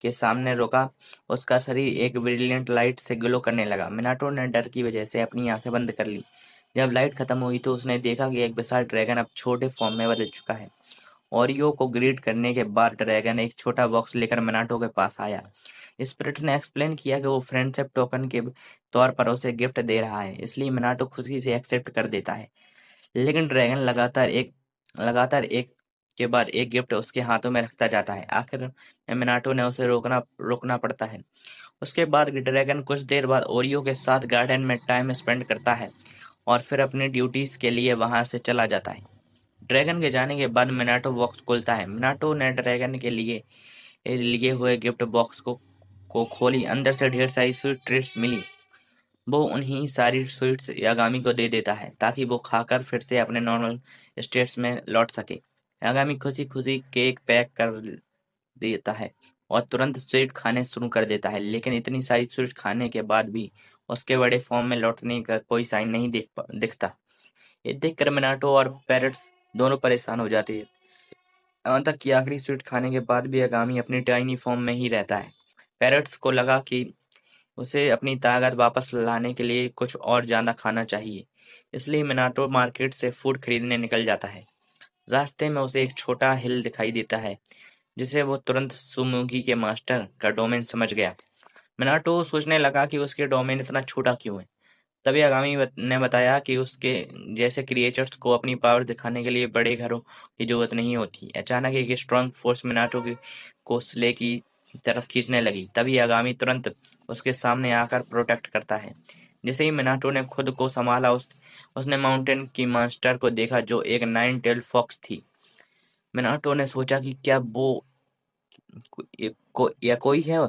के सामने रुका, उसका शरीर एक ब्रिलियंट लाइट से ग्लो करने लगा। मिनाटो ने डर की वजह से अपनी आंखें बंद कर ली। जब लाइट खत्म हुई तो उसने देखा कि एक विशाल ड्रैगन अब छोटे फॉर्म में बदल चुका है। ओरियो को ग्रीट करने के बाद ड्रैगन एक छोटा बॉक्स लेकर मिनाटो के पास आया। स्पिरिट ने एक्सप्लेन किया कि वो फ्रेंडशिप टोकन के तौर पर उसे गिफ्ट दे रहा है, इसलिए मिनाटो खुशी से एक्सेप्ट कर देता है। लेकिन ड्रैगन लगातार एक के बाद एक गिफ्ट उसके हाथों में रखता जाता है। आखिर में मिनाटो ने उसे रोकना पड़ता है। उसके बाद ड्रैगन कुछ देर बाद ओरियो के साथ गार्डन में टाइम स्पेंड करता है और फिर अपनी ड्यूटीज के लिए वहां से चला जाता है। ड्रैगन के जाने के बाद मिनाटो बॉक्स खोलता है। मिनाटो ने ड्रैगन के लिए लिए हुए गिफ्ट बॉक्स को खोली। अंदर से ढेर सारी स्वीट ट्रीट्स मिली। वो उन्हीं सारी स्वीट्स यागामी को दे देता है ताकि वो खाकर फिर से अपने नॉर्मल स्टेट्स में लौट सके। यागामी खुशी खुशी केक पैक कर देता है और तुरंत स्वीट खाने शुरू कर देता है, लेकिन इतनी सारी स्वीट खाने के बाद भी उसके बड़े फॉर्म में लौटने का कोई साइन नहीं दिखता। ये देखकर मिनाटो और पैरट्स दोनों परेशान हो जाते हैं। यहाँ तक कि आखिरी स्वीट खाने के बाद भी यागामी अपनी टाइनी फॉर्म में ही रहता है। पैरट्स को लगा कि उसे अपनी ताकत वापस लाने के लिए कुछ और ज्यादा खाना चाहिए, इसलिए मिनाटो मार्केट से फूड खरीदने निकल जाता है। रास्ते में उसे एक छोटा हिल दिखाई देता है जिसे वो तुरंत सुमुगी के मास्टर का डोमेन समझ गया। मिनाटो सोचने लगा कि उसके डोमेन इतना छोटा क्यों है। तभी आगामी ने बताया कि उसके जैसे क्रिएचर्स को अपनी पावर दिखाने के लिए बड़े घरों की जरूरत नहीं होती। अचानक एक स्ट्रांग फोर्स मिनाटो की को स्ले की तरफ खींचने लगी। तभी आगामी तुरंत उसके सामने आकर प्रोटेक्ट करता है। जैसे ही मिनाटो ने खुद को संभाला उसने माउंटेन की मास्टर को देखा जो एक 9 टेल्ड फॉक्स थी। मिनाटो ने सोचा कि क्या वो या कोई है,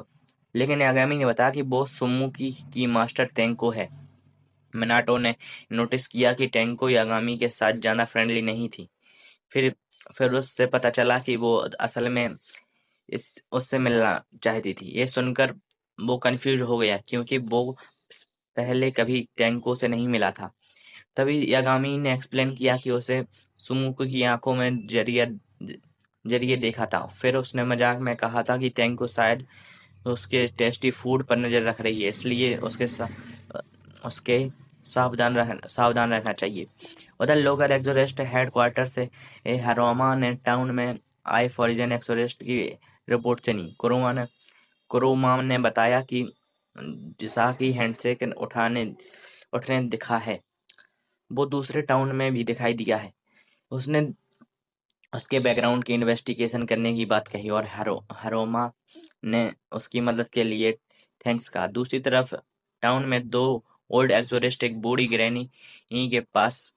लेकिन आगामी ने बताया कि वो सुमो की मास्टर टेंको है। मिनाटो ने नोटिस किया कि टेंको यागामी के साथ ज्यादा फ्रेंडली नहीं थी। फिर फिर उससे पता चला कि वो असल में इस उससे मिलना चाहती थी। ये सुनकर वो कंफ्यूज हो गया क्योंकि वो पहले कभी टेंको से नहीं मिला था। तभी यागामी ने एक्सप्लेन किया कि उसे सुमुको की आंखों में जरिए देखा था। फिर उसने मजाक में कहा था कि टेंको शायद उसके टेस्टी फूड पर नजर रख रही है, इसलिए उसके सावधान रहना चाहिए। उधर लोकल एक्सोरेस्ट हेडक्वार्टर से हरोमा ने टाउन में आए फॉरिजन एक्सोरेस्ट की रिपोर्ट सुनी। कुरुमा ने बताया कि जिसाकी हैंडशेक उठने दिखा है, वो दूसरे टाउन में भी दिखाई दिया है। उसने उसके बैकग्राउंड की इन्वेस्टिगेशन करने की बात कही और हरोमा ने उसकी मदद के लिए थैंक्स कहा। दूसरी तरफ टाउन में दो ओल्ड एक्सोरिस्ट एक बूढ़ी ग्रैनी के पास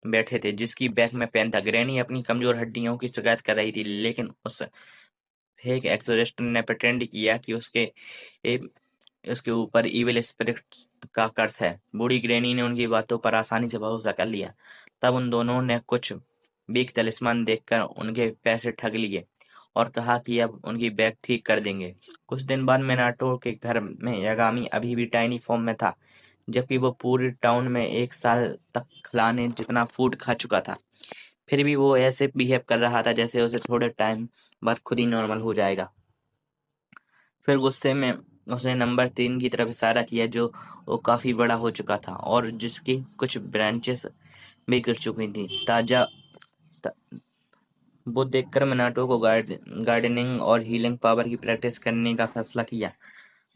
बैठे थे जिसकी बैक में पेन था। ग्रैनी अपनी कमजोर हड्डियों की शिकायत कर रही थी, लेकिन उस फेक एक्सोरिस्ट ने प्रेटेंड किया कि उसके ऊपर इविल स्पिरिट का कर्स है। बूढ़ी ग्रैनी ने उनकी बातों पर आसानी से भरोसा कर लिया। तब उन दोनों ने कुछ बिग तलिस्मान देखकर उनके पैसे ठग लिए और कहा कि अब उनकी बैग ठीक कर देंगे। कुछ दिन बाद मिनाटो के घर में यागामी अभी भी टाइनी फॉर्म में था, जबकि वो पूरे टाउन में 1 साल तक खिलाने जितना फूड खा चुका था। फिर भी वो ऐसे बिहेव कर रहा था जैसे उसे थोड़े टाइम बाद खुद ही नॉर्मल हो जाएगा। फिर गुस्से में उसने नंबर 3 की तरफ इशारा किया जो वो काफी बड़ा हो चुका था और जिसकी कुछ ब्रांचेस भी गिर चुकी थी। त- वो देखकर मिनाटो को गार्डनिंग और हीलिंग पावर की प्रैक्टिस करने का फैसला किया।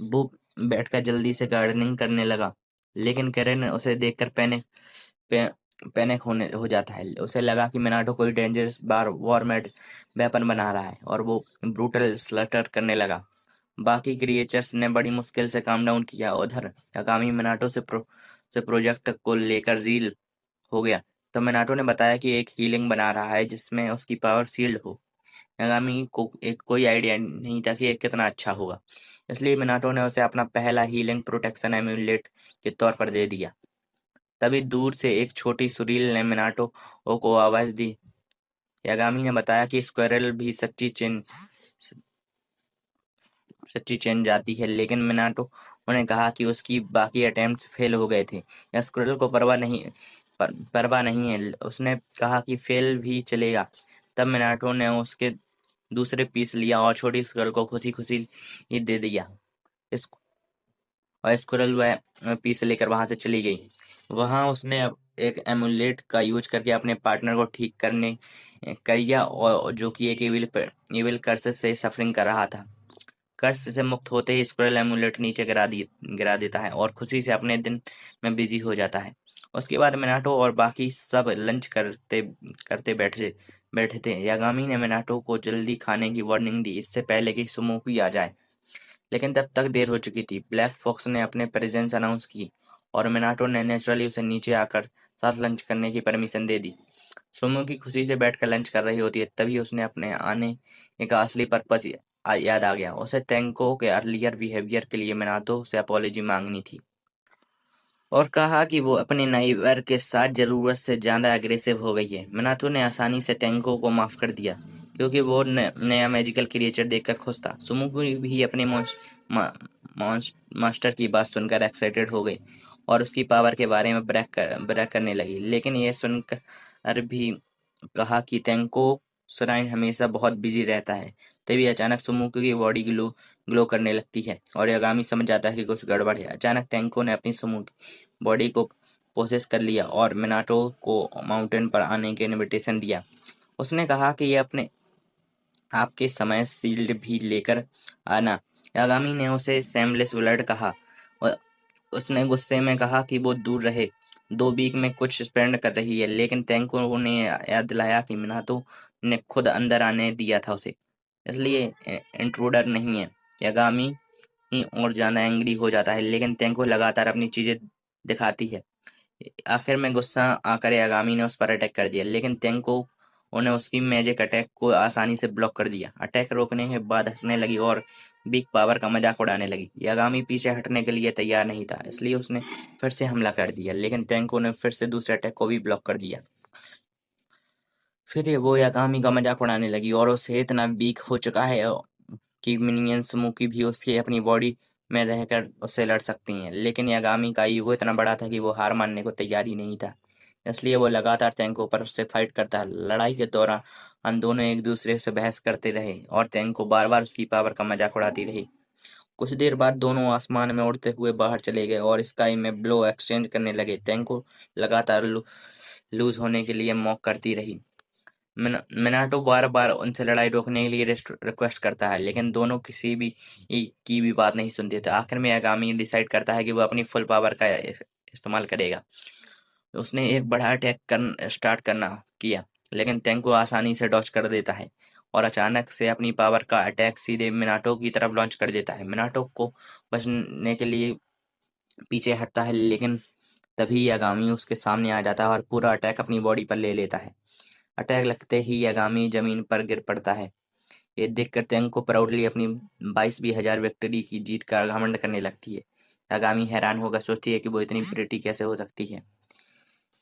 वो बैठकर जल्दी से गार्डनिंग करने लगा, लेकिन कैरेन उसे देखकर पैनिक होने हो जाता है। उसे लगा कि मिनाटो कोई डेंजरस वॉरमेड वेपन बना रहा है और वो ब्रूटल स्लटर करने लगा। बाकी क्रिएचर्स ने बड़ी मुश्किल से काम डाउन किया। उधर यागामी मिनाटो से प्रोजेक्ट को लेकर रील हो गया। तो मिनाटो ने बताया कि एक हीलिंग बना रहा है जिसमें उसकी पावर सील्ड हो। यागामी को एक कोई आइडिया नहीं था कि ये कितना अच्छा होगा, इसलिए मिनाटो ने उसे अपना पहला हीलिंग प्रोटेक्शन एम्यूलेट के तौर पर दे दिया। तभी दूर से एक छोटी सुरील ने मिनाटो को आवाज दी। यागामी ने बताया कि स्क्वायरल भी सच्ची चेन जाती है, लेकिन मिनाटो ने कहा कि उसकी बाकी अटेम्प्ट्स फेल हो गए थे। या स्क्वायरल को परवाह नहीं है। उसने कहा कि फेल भी चलेगा। तब मिनाटो ने उसके दूसरे पीस लिया और छोटी स्क्वायरल को खुशी खुशी ही दे दिया। इस और स्क्वायरल वह पीस लेकर वहां से चली गई। वहां उसने एक एमुलेट का यूज करके अपने पार्टनर को ठीक करने किया और जो कि एक इविल कर्स से सफरिंग कर रहा था। कर्स से मुक्त होते ही स्क्वायरल एमुलेट नीचे गिरा देता है और खुशी से अपने दिन में बिजी हो जाता है। उसके बाद मिनाटो और बाकी सब लंच करते करते बैठे बैठे थे। यागामी ने मिनाटो को जल्दी खाने की वार्निंग दी, इससे पहले कि सुमोकी आ जाए, लेकिन तब तक देर हो चुकी थी। ब्लैक फॉक्स ने अपने प्रेजेंस अनाउंस की और मिनाटो ने नेचुरली उसे नीचे आकर साथ लंच करने की परमिशन दे दी। सुमोकी खुशी से बैठकर लंच कर रही होती है, तभी उसने अपने आने का असली पर्पस याद आ गया। उसे तेंको के अर्लियर बिहेवियर के लिए मिनाटो से अपॉलजी मांगनी थी और कहा कि वो अपने नाइबर के साथ जरूरत से ज्यादा एग्रेसिव हो गई है। मिनाटो ने आसानी से टेंको को माफ कर दिया क्योंकि वो नया मैजिकल क्रिएचर देखकर खुश था। सुमुकी भी अपने मास्टर की बात सुनकर एक्साइटेड हो गई और उसकी पावर के बारे में ब्रैग करने लगी, लेकिन यह सुनकर भी कहा कि तेंको श्राइन हमेशा बहुत बिजी रहता है। तभी अचानक सुमुकी की बॉडी ग्लो करने लगती है और यागामी समझ जाता है कि कुछ गड़बड़ है। अचानक तेंको ने अपनी सुमुकी बॉडी को पोसेस कर लिया और मिनाटो को माउंटेन पर आने की इनविटेशन दिया। उसने कहा कि ये अपने आपके समय शील्ड भी लेकर आना। यागामी ने उसे सेमलेस ब्लड कहा और उसने गुस्से में कहा कि वो दूर रहे, 2 वीक में कुछ स्पेंड कर रही है, लेकिन तेंको ने याद दिलाया कि मिनातो ने खुद अंदर आने दिया था उसे, इसलिए इंट्रूडर नहीं है। यागामी ही और ज्यादा एंग्री हो जाता है, लेकिन तेंको लगातार अपनी चीजें दिखाती है। आखिर में गुस्सा आकर यागामी ने उस पर अटैक कर दिया, लेकिन तेंको उन्हें उसकी मैजिक अटैक को आसानी से ब्लॉक कर दिया। अटैक रोकने के बाद हंसने लगी और बिग पावर का मजाक उड़ाने लगी। यागामी पीछे हटने के लिए तैयार नहीं था, इसलिए उसने फिर से हमला कर दिया, लेकिन तेंको ने फिर से दूसरे अटैक को भी ब्लॉक कर दिया। फिर वो यागामी का मजाक उड़ाने लगी और उसे इतना वीक हो चुका है कि मिनियंस मुकी भी उसकी अपनी बॉडी में रहकर उससे लड़ सकती हैं, लेकिन यागामी का ईगो इतना बड़ा था कि वो हार मानने को तैयार ही नहीं था, इसलिए वो लगातार तेंको पर उससे फाइट करता। लड़ाई के दौरान दोनों एक दूसरे से बहस करते रहे और तेंको बार बार उसकी पावर का मजाक उड़ाती रही। कुछ देर बाद दोनों आसमान में उड़ते हुए बाहर चले गए और स्काई में ब्लो एक्सचेंज करने लगे। तेंको लगातार लूज होने के लिए मॉक करती रही। मिनाटो बार बार उनसे लड़ाई रोकने के लिए रिक्वेस्ट करता है, लेकिन दोनों किसी भी की भी बात नहीं सुनते थे। आखिर में यागामी डिसाइड करता है कि वो अपनी फुल पावर का इस्तेमाल करेगा। उसने एक बड़ा अटैक स्टार्ट करना किया, लेकिन तेंको आसानी से डॉज कर देता है और अचानक से अपनी पावर का अटैक सीधे मिनाटो की तरफ लॉन्च कर देता है। मिनाटो को बचने के लिए पीछे हटता है, लेकिन तभी यागामी उसके सामने आ जाता है और पूरा अटैक अपनी बॉडी पर ले लेता है। अटैक लगते ही यागामी जमीन पर गिर पड़ता है। ये देखकर तेंको प्राउडली अपनी 22,000 विक्ट्री की जीत का घमंड करने लगती है। यागामी हैरान होकर सोचती है कि वो इतनी प्रिटी कैसे हो सकती है,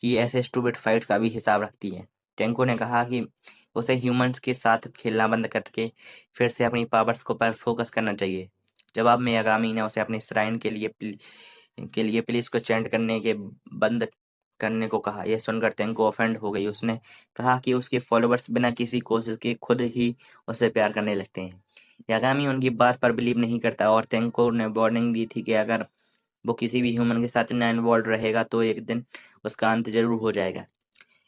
कि ऐसे स्टूपिड फाइट का भी हिसाब रखती है। टेंको ने कहा कि उसे ह्यूमंस के साथ खेलना बंद करके फिर से अपनी पावर्स को पर फोकस करना चाहिए। जवाब में यागामी ने उसे अपने श्राइन के लिए पुलिस को चैंट करने के बंद करने को कहा। यह सुनकर तेंको ऑफेंड हो गई। उसने कहा कि उसके फॉलोअर्स बिना किसी कोशिश के खुद ही उससे प्यार करने लगते हैं। यागामी उनकी बात पर बिलीव नहीं करता और तेंको ने वार्निंग दी थी कि अगर वो किसी भी ह्यूमन के साथ ना इन्वॉल्व रहेगा तो एक दिन उसका अंत जरूर हो जाएगा।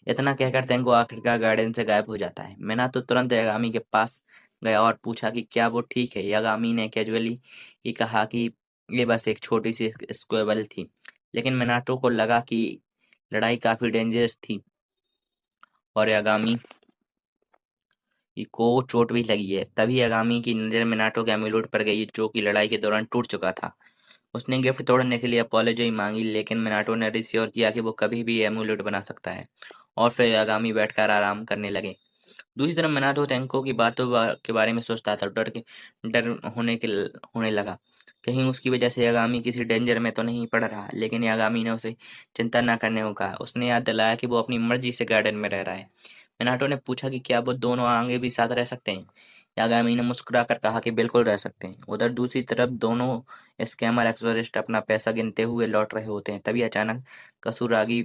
इतना कहकर तेंको आखिरकार गार्डन से गायब हो जाता है। मैना तो तुरंत यागामी के पास गया और पूछा कि क्या वो ठीक है। यागामी ने कैजुअली ही कहा कि ये बस एक छोटी सी स्क्वेबल थी, लेकिन मिनाटो को लगा कि लड़ाई काफी डेंजरस थी और यागामी को चोट भी लगी है। तभी यागामी की नजर मिनाटो के एमुलेट पर गई, जो कि लड़ाई के दौरान टूट चुका था। उसने गिफ्ट तोड़ने के लिए अपॉलजी मांगी, लेकिन मिनाटो ने रिश्योर किया कि वो कभी भी एमुलेट बना सकता है और फिर यागामी बैठकर आराम करने लगे। दूसरी तरफ मिनाटो तेंको की बातों के बारे में सोचता था। डर होने लगा, कहीं उसकी वजह से यागामी किसी डेंजर में तो नहीं पड़ रहा। लेकिन यागामी ने उसे चिंता न करने को कहा। उसने याद दिलाया कि वो अपनी मर्जी से गार्डन में रह रहा है। मिनाटो ने पूछा कि क्या वो दोनों आगे भी साथ रह सकते हैं। यागामी ने मुस्कुराकर कहा कि बिल्कुल रह सकते हैं। उधर दूसरी तरफ दोनों स्कैमर एक्सोरिस्ट अपना पैसा गिनते हुए लौट रहे होते हैं। तभी अचानक कसुरागी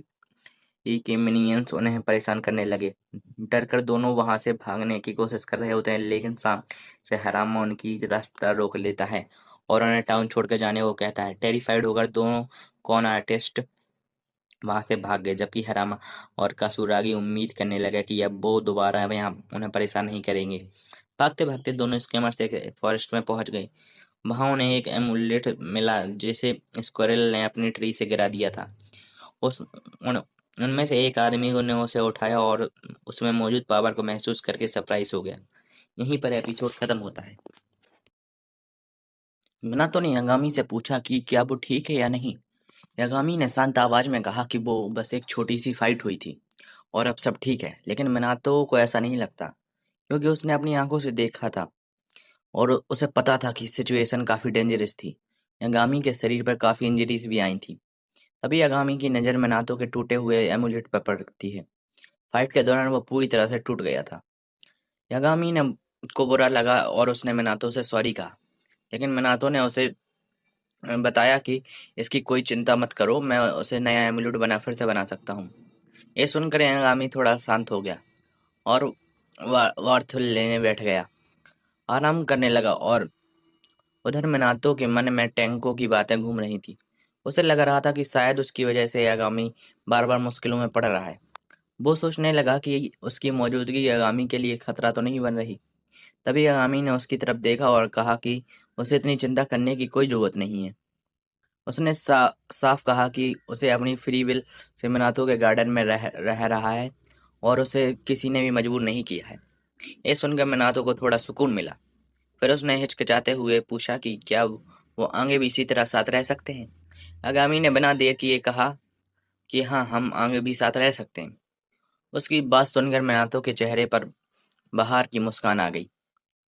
के मिनियंस उन्हें परेशान करने लगे। डरकर दोनों वहां से भागने की कोशिश कर रहे होते हैं, लेकिन सामने से हरामा उनकी रास्ता रोक लेता है और उन्हें टाउन छोड़कर जाने को कहता है। टेरिफाइड होकर दोनों कॉन आर्टिस्ट वहां से भाग गए, जबकि हरामा और कासुरागी उम्मीद करने लगे कि अब वो दोबारा यहाँ उन्हें परेशान नहीं करेंगे। भागते भागते दोनों स्कैमर्स एक फॉरेस्ट में पहुंच गए। वहां उन्हें एक एमुलेट मिला जिसे स्क्वायरल ने अपनी ट्री से गिरा दिया था। उस उनमें से एक आदमी ने उसे उठाया और उसमें मौजूद पावर को महसूस करके सरप्राइज हो गया। यहीं पर एपिसोड खत्म होता है। minato ने यागामी से पूछा कि क्या वो ठीक है या नहीं। यागामी ने शांत आवाज में कहा कि वो बस एक छोटी सी फाइट हुई थी और अब सब ठीक है। लेकिन minato को ऐसा नहीं लगता, क्योंकि उसने अपनी आंखों से देखा था और उसे पता था कि सिचुएशन काफी डेंजरस थी। यागामी के शरीर पर काफी इंजरीज भी आई थी। तभी यागामी की नजर minato के टूटे हुए एमुलेट पर पड़ती है। फाइट के दौरान वो पूरी तरह से टूट गया था। यागामी ने को बुरा लगा और उसने minato से सॉरी कहा, लेकिन minato ने उसे बताया कि इसकी कोई चिंता मत करो, मैं उसे नया एमुलेट फिर से बना सकता हूँ। ये सुनकर यागामी थोड़ा शांत हो गया और वार्थ लेने बैठ गया, आराम करने लगा। और उधर minato के मन में टैंकों की बातें घूम रही थी। उसे लग रहा था कि शायद उसकी वजह से यागामी बार बार मुश्किलों में पड़ रहा है। वो सोचने लगा कि उसकी मौजूदगी यागामी के लिए खतरा तो नहीं बन रही। तभी यागामी ने उसकी तरफ देखा और कहा कि उसे इतनी चिंता करने की कोई जरूरत नहीं है। उसने साफ कहा कि उसे अपनी फ्री विल से minato के गार्डन में रह रहा है और उसे किसी ने भी मजबूर नहीं किया है। ये सुनकर minato को थोड़ा सुकून मिला। फिर उसने हिचकिचाते हुए पूछा कि क्या वो आगे भी इसी तरह साथ रह सकते हैं। आगामी ने बिना देर किए कहा कि हाँ, हम आगे भी साथ रह सकते हैं। उसकी बात सुनकर minato के चेहरे पर बाहर की मुस्कान आ गई।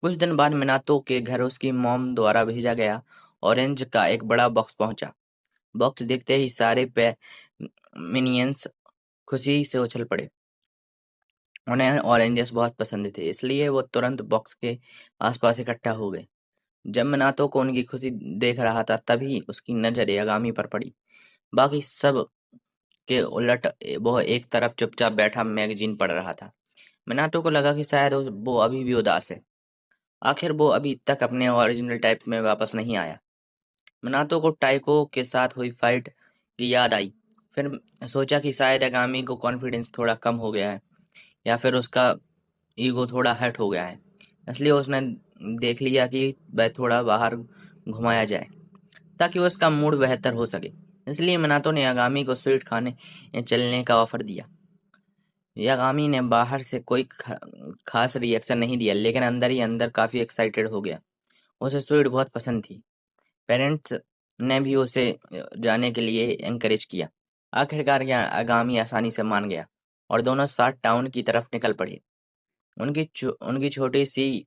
कुछ दिन बाद minato के घर उसकी मॉम द्वारा भेजा गया ऑरेंज का एक बड़ा बॉक्स पहुंचा। बॉक्स देखते ही सारे पे मिनियंस खुशी से उछल पड़े। उन्हें ऑरेंजेस बहुत पसंद थे, इसलिए वो तुरंत बॉक्स के आसपास इकट्ठा हो गए। जब minato को उनकी खुशी देख रहा था, तभी उसकी नजर यागामी पर पड़ी। बाकी सब के उलट वो एक तरफ चुपचाप बैठा मैगजीन पढ़ रहा था। minato को लगा कि शायद वो अभी भी उदास है। आखिर वो अभी तक अपने ओरिजिनल टाइप में वापस नहीं आया। minato को टाइको के साथ हुई फाइट की याद आई। फिर सोचा कि शायद यागामी को कॉन्फिडेंस थोड़ा कम हो गया है, या फिर उसका ईगो थोड़ा हर्ट हो गया है। इसलिए उसने देख लिया कि वह थोड़ा बाहर घुमाया जाए, ताकि उसका मूड बेहतर हो सके। इसलिए minato ने यागामी को स्वीट खाने चलने का ऑफर दिया। यागामी ने बाहर से कोई खास रिएक्शन नहीं दिया, लेकिन अंदर ही अंदर काफी एक्साइटेड हो गया। उसे स्वीट बहुत पसंद थी। पेरेंट्स ने भी उसे जाने के लिए एनकरेज किया। आखिरकार यागामी आसानी से मान गया और दोनों साथ टाउन की तरफ निकल पड़े। उनकी छोटी सी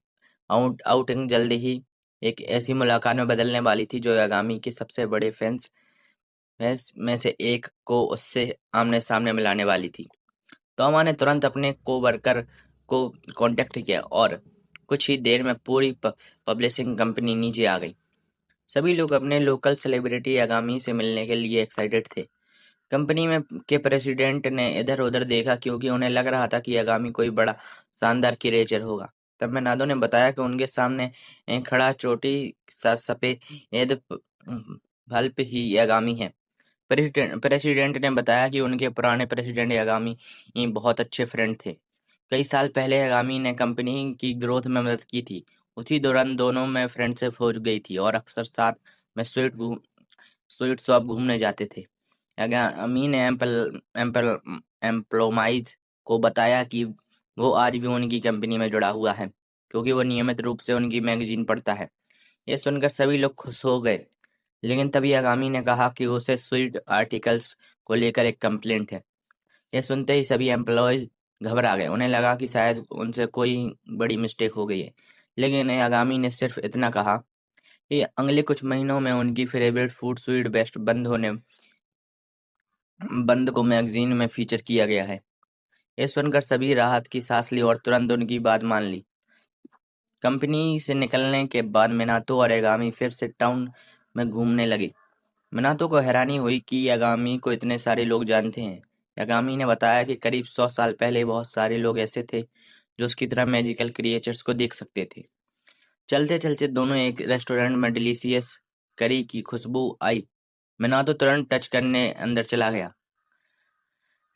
आउटिंग जल्दी ही एक ऐसी मुलाकात में बदलने वाली थी जो यागामी के सबसे बड़े फैंस फैंस में से एक को उससे आमने सामने मिलाने वाली थी। तोमा ने तुरंत अपने कोवर्कर को कांटेक्ट किया और कुछ ही देर में पूरी पब्लिशिंग कंपनी नीचे आ गई। सभी लोग अपने लोकल सेलिब्रिटी यागामी से मिलने के लिए एक्साइटेड थे। कंपनी में के प्रेसिडेंट ने इधर-उधर देखा, क्योंकि उन्हें लग रहा था कि यागामी कोई बड़ा शानदार क्रिएचर होगा। तब minato ने बताया कि उनके सामने खड़ा छोटी सा सफेद बल्ब ही यागामी है। प्रेसिडेंट ने बताया कि उनके पुराने प्रेसिडेंट यागामी बहुत अच्छे फ्रेंड थे। कई साल पहले यागामी ने कंपनी की ग्रोथ में मदद की थी। उसी दौरान दोनों में फ्रेंडशिप हो गई थी और अक्सर साथ में स्वीट शॉप घूमने जाते थे। यागामी ने एम्प्लॉमाइज को बताया कि वो आज भी उनकी कंपनी में जुड़ा हुआ है, क्योंकि वो नियमित रूप से उनकी मैगजीन पढ़ता है। ये सुनकर सभी लोग खुश हो गए, लेकिन तभी यागामी ने कहा कि उसे स्वीट आर्टिकल्स को लेकर एक कंप्लेंट है। यह सुनते ही सभी एम्प्लॉयज घबरा गए। उन्हें लगा कि शायद उनसे कोई बड़ी मिस्टेक हो गई है। लेकिन यागामी ने सिर्फ इतना कहा कि अगले कुछ महीनों में उनकी फेवरेट फूड स्वीट बेस्ट बंद को मैगजीन में फीचर किया गया है। यह सुनकर सभी राहत की सांस ली और तुरंत उनकी बात मान ली। कंपनी से निकलने के बाद minato और यागामी फिर से टाउन में घूमने लगे। minato को हैरानी हुई कि यागामी को इतने सारे लोग जानते हैं। यागामी ने बताया कि करीब 100 साल पहले बहुत सारे लोग ऐसे थे जो उसकी तरह मैजिकल क्रिएचर्स को देख सकते थे। चलते चलते दोनों एक रेस्टोरेंट में डिलीशियस करी की खुशबू आई। minato तुरंत टच करने अंदर चला गया।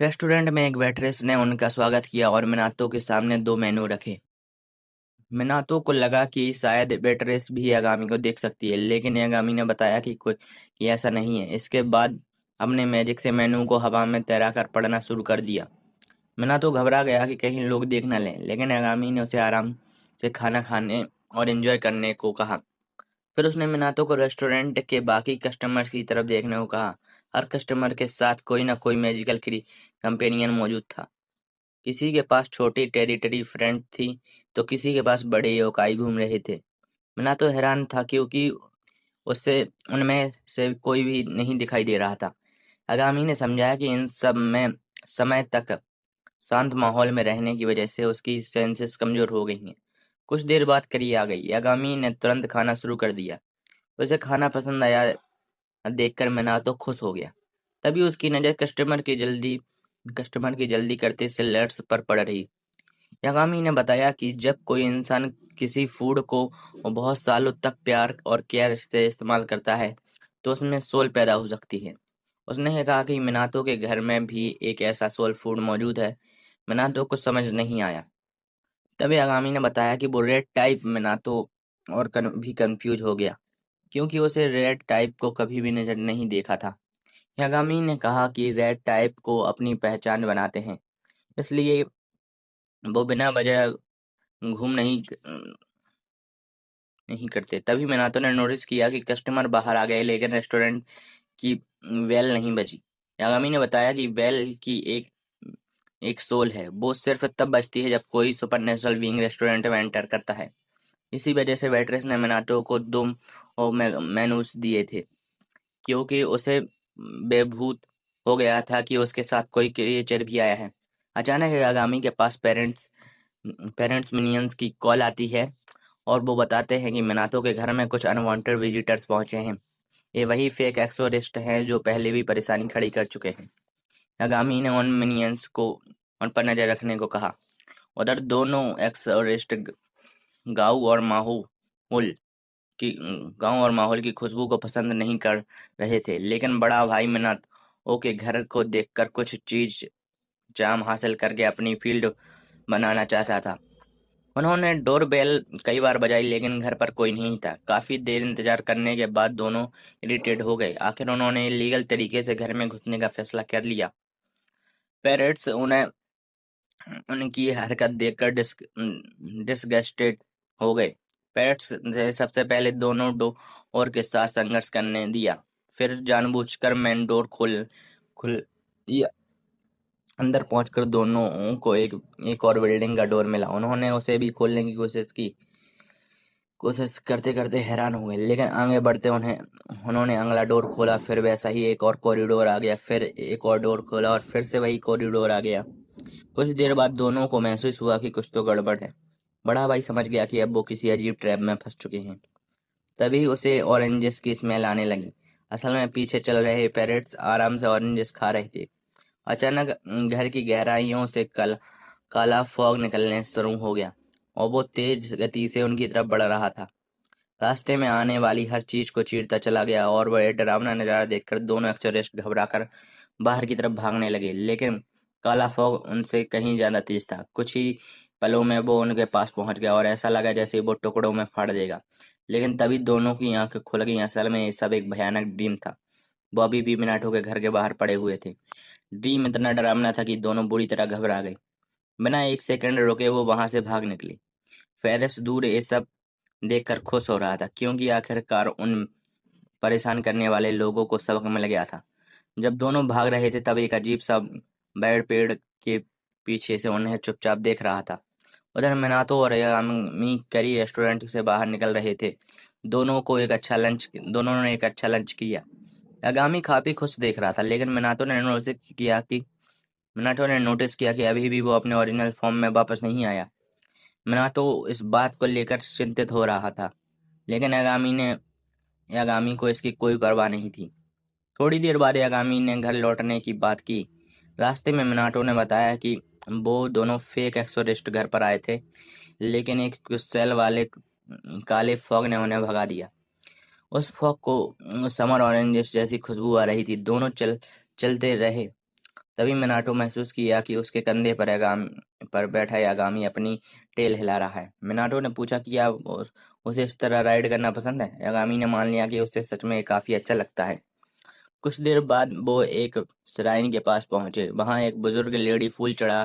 रेस्टोरेंट में एक वेट्रेस ने उनका स्वागत किया और minato के सामने 2 मेनू रखे। minato को लगा कि शायद वेट्रेस भी यागामी को देख सकती है, लेकिन यागामी ने बताया कि ऐसा नहीं है। इसके बाद अपने मैजिक से मेनू को हवा में तैरा कर पढ़ना शुरू कर दिया। मिनाटो घबरा गया कि कहीं लोग देख न लें, लेकिन यागामी ने उसे आराम से खाना खाने और एंजॉय करने को कहा। फिर उसने मिनातो को रेस्टोरेंट के बाकी कस्टमर्स की तरफ देखने को कहा। हर कस्टमर के साथ कोई ना कोई मैजिकल कंपेनियन मौजूद था। किसी के पास छोटी टेरिटरी फ्रेंड थी, तो किसी के पास बड़े योकाई घूम रहे थे। मिनातो हैरान था क्योंकि उससे उनमें से कोई भी नहीं दिखाई दे रहा था। आगामी ने समझाया कि इन सब में समय तक शांत माहौल में रहने की वजह से उसकी सेंसेस कमजोर हो गई हैं। कुछ देर बाद करी आ गई। यागामी ने तुरंत खाना शुरू कर दिया। उसे खाना पसंद आया देखकर मिनातो खुश हो गया। तभी उसकी नज़र कस्टमर की जल्दी करते सेलर्स पर पड़ रही। यागामी ने बताया कि जब कोई इंसान किसी फूड को बहुत सालों तक प्यार और केयर से इस्तेमाल करता है, तो उसमें सोल पैदा हो सकती है। उसने कहा कि मिनातो के घर में भी एक ऐसा सोल फूड मौजूद है। मिनातो को समझ नहीं आया। तभी यागामी ने बताया कि वो रेड टाइप मिनातो भी कंफ्यूज हो गया, क्योंकि उसे रेड टाइप को कभी भी नजर नहीं देखा था। यागामी ने कहा कि रेड टाइप को अपनी पहचान बनाते हैं, इसलिए वो बिना वजह घूम नहीं करते। तभी मिनातो ने नोटिस किया कि कस्टमर बाहर आ गए, लेकिन रेस्टोरेंट की बेल नहीं बजी। यागामी ने बताया कि बेल की एक एक सोल है, वो सिर्फ तब बजती है जब कोई सुपरनेचुरल बीइंग रेस्टोरेंट में एंटर करता है। इसी वजह से वेट्रेस ने मिनाटो को दो मेनूज दिए थे, क्योंकि उसे बेभूत हो गया था कि उसके साथ कोई क्रिएचर भी आया है। अचानक यागामी के पास पेरेंट्स मिनियंस की कॉल आती है और वो बताते हैं कि मिनातो के घर में कुछ अनवांटेड विजिटर्स पहुंचे हैं। ये वही फेक एक्सोरिस्ट हैं जो पहले भी परेशानी खड़ी कर चुके हैं। यागामी ने उन मिनियंस को उन पर नजर रखने को कहा। उधर दोनों एक्सोरिस्ट गाँव और माहौल गांव और माहौल की खुशबू को पसंद नहीं कर रहे थे, लेकिन बड़ा भाई मिनातो के घर को देखकर कुछ चीज जाम हासिल करके अपनी फील्ड बनाना चाहता था। उन्होंने डोरबेल कई बार बजाई, लेकिन घर पर कोई नहीं था। काफी देर इंतजार करने के बाद दोनों इरिटेट हो गए। आखिर उन्होंने लीगल तरीके से घर में घुसने का फैसला कर लिया। पेरेंट्स उन्हें उनकी हरकत देखकर डिसगस्टेड हो गए। पेरेंट्स ने सबसे पहले दोनों डोर के साथ संघर्ष करने दिया, फिर जानबूझकर मेन डोर खुल दिया। अंदर पहुंचकर दोनों को एक और बिल्डिंग का डोर मिला। उन्होंने उसे भी खोलने की कोशिश करते करते हैरान हो गए, लेकिन आगे बढ़ते उन्होंने अगला डोर खोला, फिर वैसा ही एक और कॉरिडोर आ गया, फिर एक और डोर खोला और फिर से वही कॉरिडोर आ गया। कुछ देर बाद दोनों को महसूस हुआ कि कुछ तो गड़बड़ है। बड़ा भाई समझ गया कि अब वो किसी अजीब ट्रैप में फंस चुके हैं। तभी उसे ऑरेंजेस की स्मेल आने लगी। असल में पीछे चल रहे पैरेट्स आराम से ऑरेंजेस खा रहे थे। अचानक घर की गहराइयों से काला फॉग निकलने शुरू हो गया और वो तेज गति से उनकी तरफ बढ़ रहा था। रास्ते में आने वाली हर चीज को चीरता चला गया और वह डरावना नजारा देखकर दोनों एक्सोरिस्ट घबराकर बाहर की तरफ भागने लगे, लेकिन काला फॉग उनसे कहीं ज्यादा तेज था। कुछ ही पलों में वो उनके पास पहुंच गया और ऐसा लगा जैसे वो टुकड़ों में फाड़ देगा। लेकिन तभी दोनों की आंखें खुल गई। असल में ये सब एक भयानक ड्रीम था। वो अभी भी मिनाटो के घर के बाहर पड़े हुए थे। ड्रीम इतना डरावना था कि दोनों बुरी तरह घबरा गए। बिना एक सेकंड रुके वो वहां से भाग निकली। फेरिस दूर ये सब देखकर खुश हो रहा था, क्योंकि आखिरकार उन परेशान करने वाले लोगों को सबक मिल गया था। जब दोनों भाग रहे थे तब एक अजीब सा बैड पेड़ के पीछे से उन्हें चुपचाप देख रहा था। उधर मिनातो और यामी करी रेस्टोरेंट से बाहर निकल रहे थे। दोनों ने एक अच्छा लंच किया। यागामी काफी खुश देख रहा था, लेकिन मिनाटो ने नोटिस किया कि अभी भी वो अपने ओरिजिनल फॉर्म में वापस नहीं आया। मिनाटो इस बात को लेकर चिंतित हो रहा था, लेकिन यागामी को इसकी कोई परवाह नहीं थी। थोड़ी देर बाद यागामी ने घर लौटने की बात की। रास्ते में मिनाटो ने बताया कि वो दोनों फेक एक्सोरिस्ट घर पर आए थे, लेकिन एक सेल वाले काले फॉग ने उन्हें भगा दिया। उस फॉग को समर ऑरेंजेस जैसी खुशबू आ रही थी। दोनों चलते रहे। तभी मिनाटो महसूस किया कि उसके कंधे पर बैठा यागामी अपनी टेल हिला रहा है। मिनाटो ने पूछा कि क्या उसे इस तरह राइड करना पसंद है। यागामी ने मान लिया कि उसे सच में काफी अच्छा लगता है। कुछ देर बाद वो एक श्राइन के पास पहुंचे। वहां एक बुजुर्ग लेडी फूल चढ़ा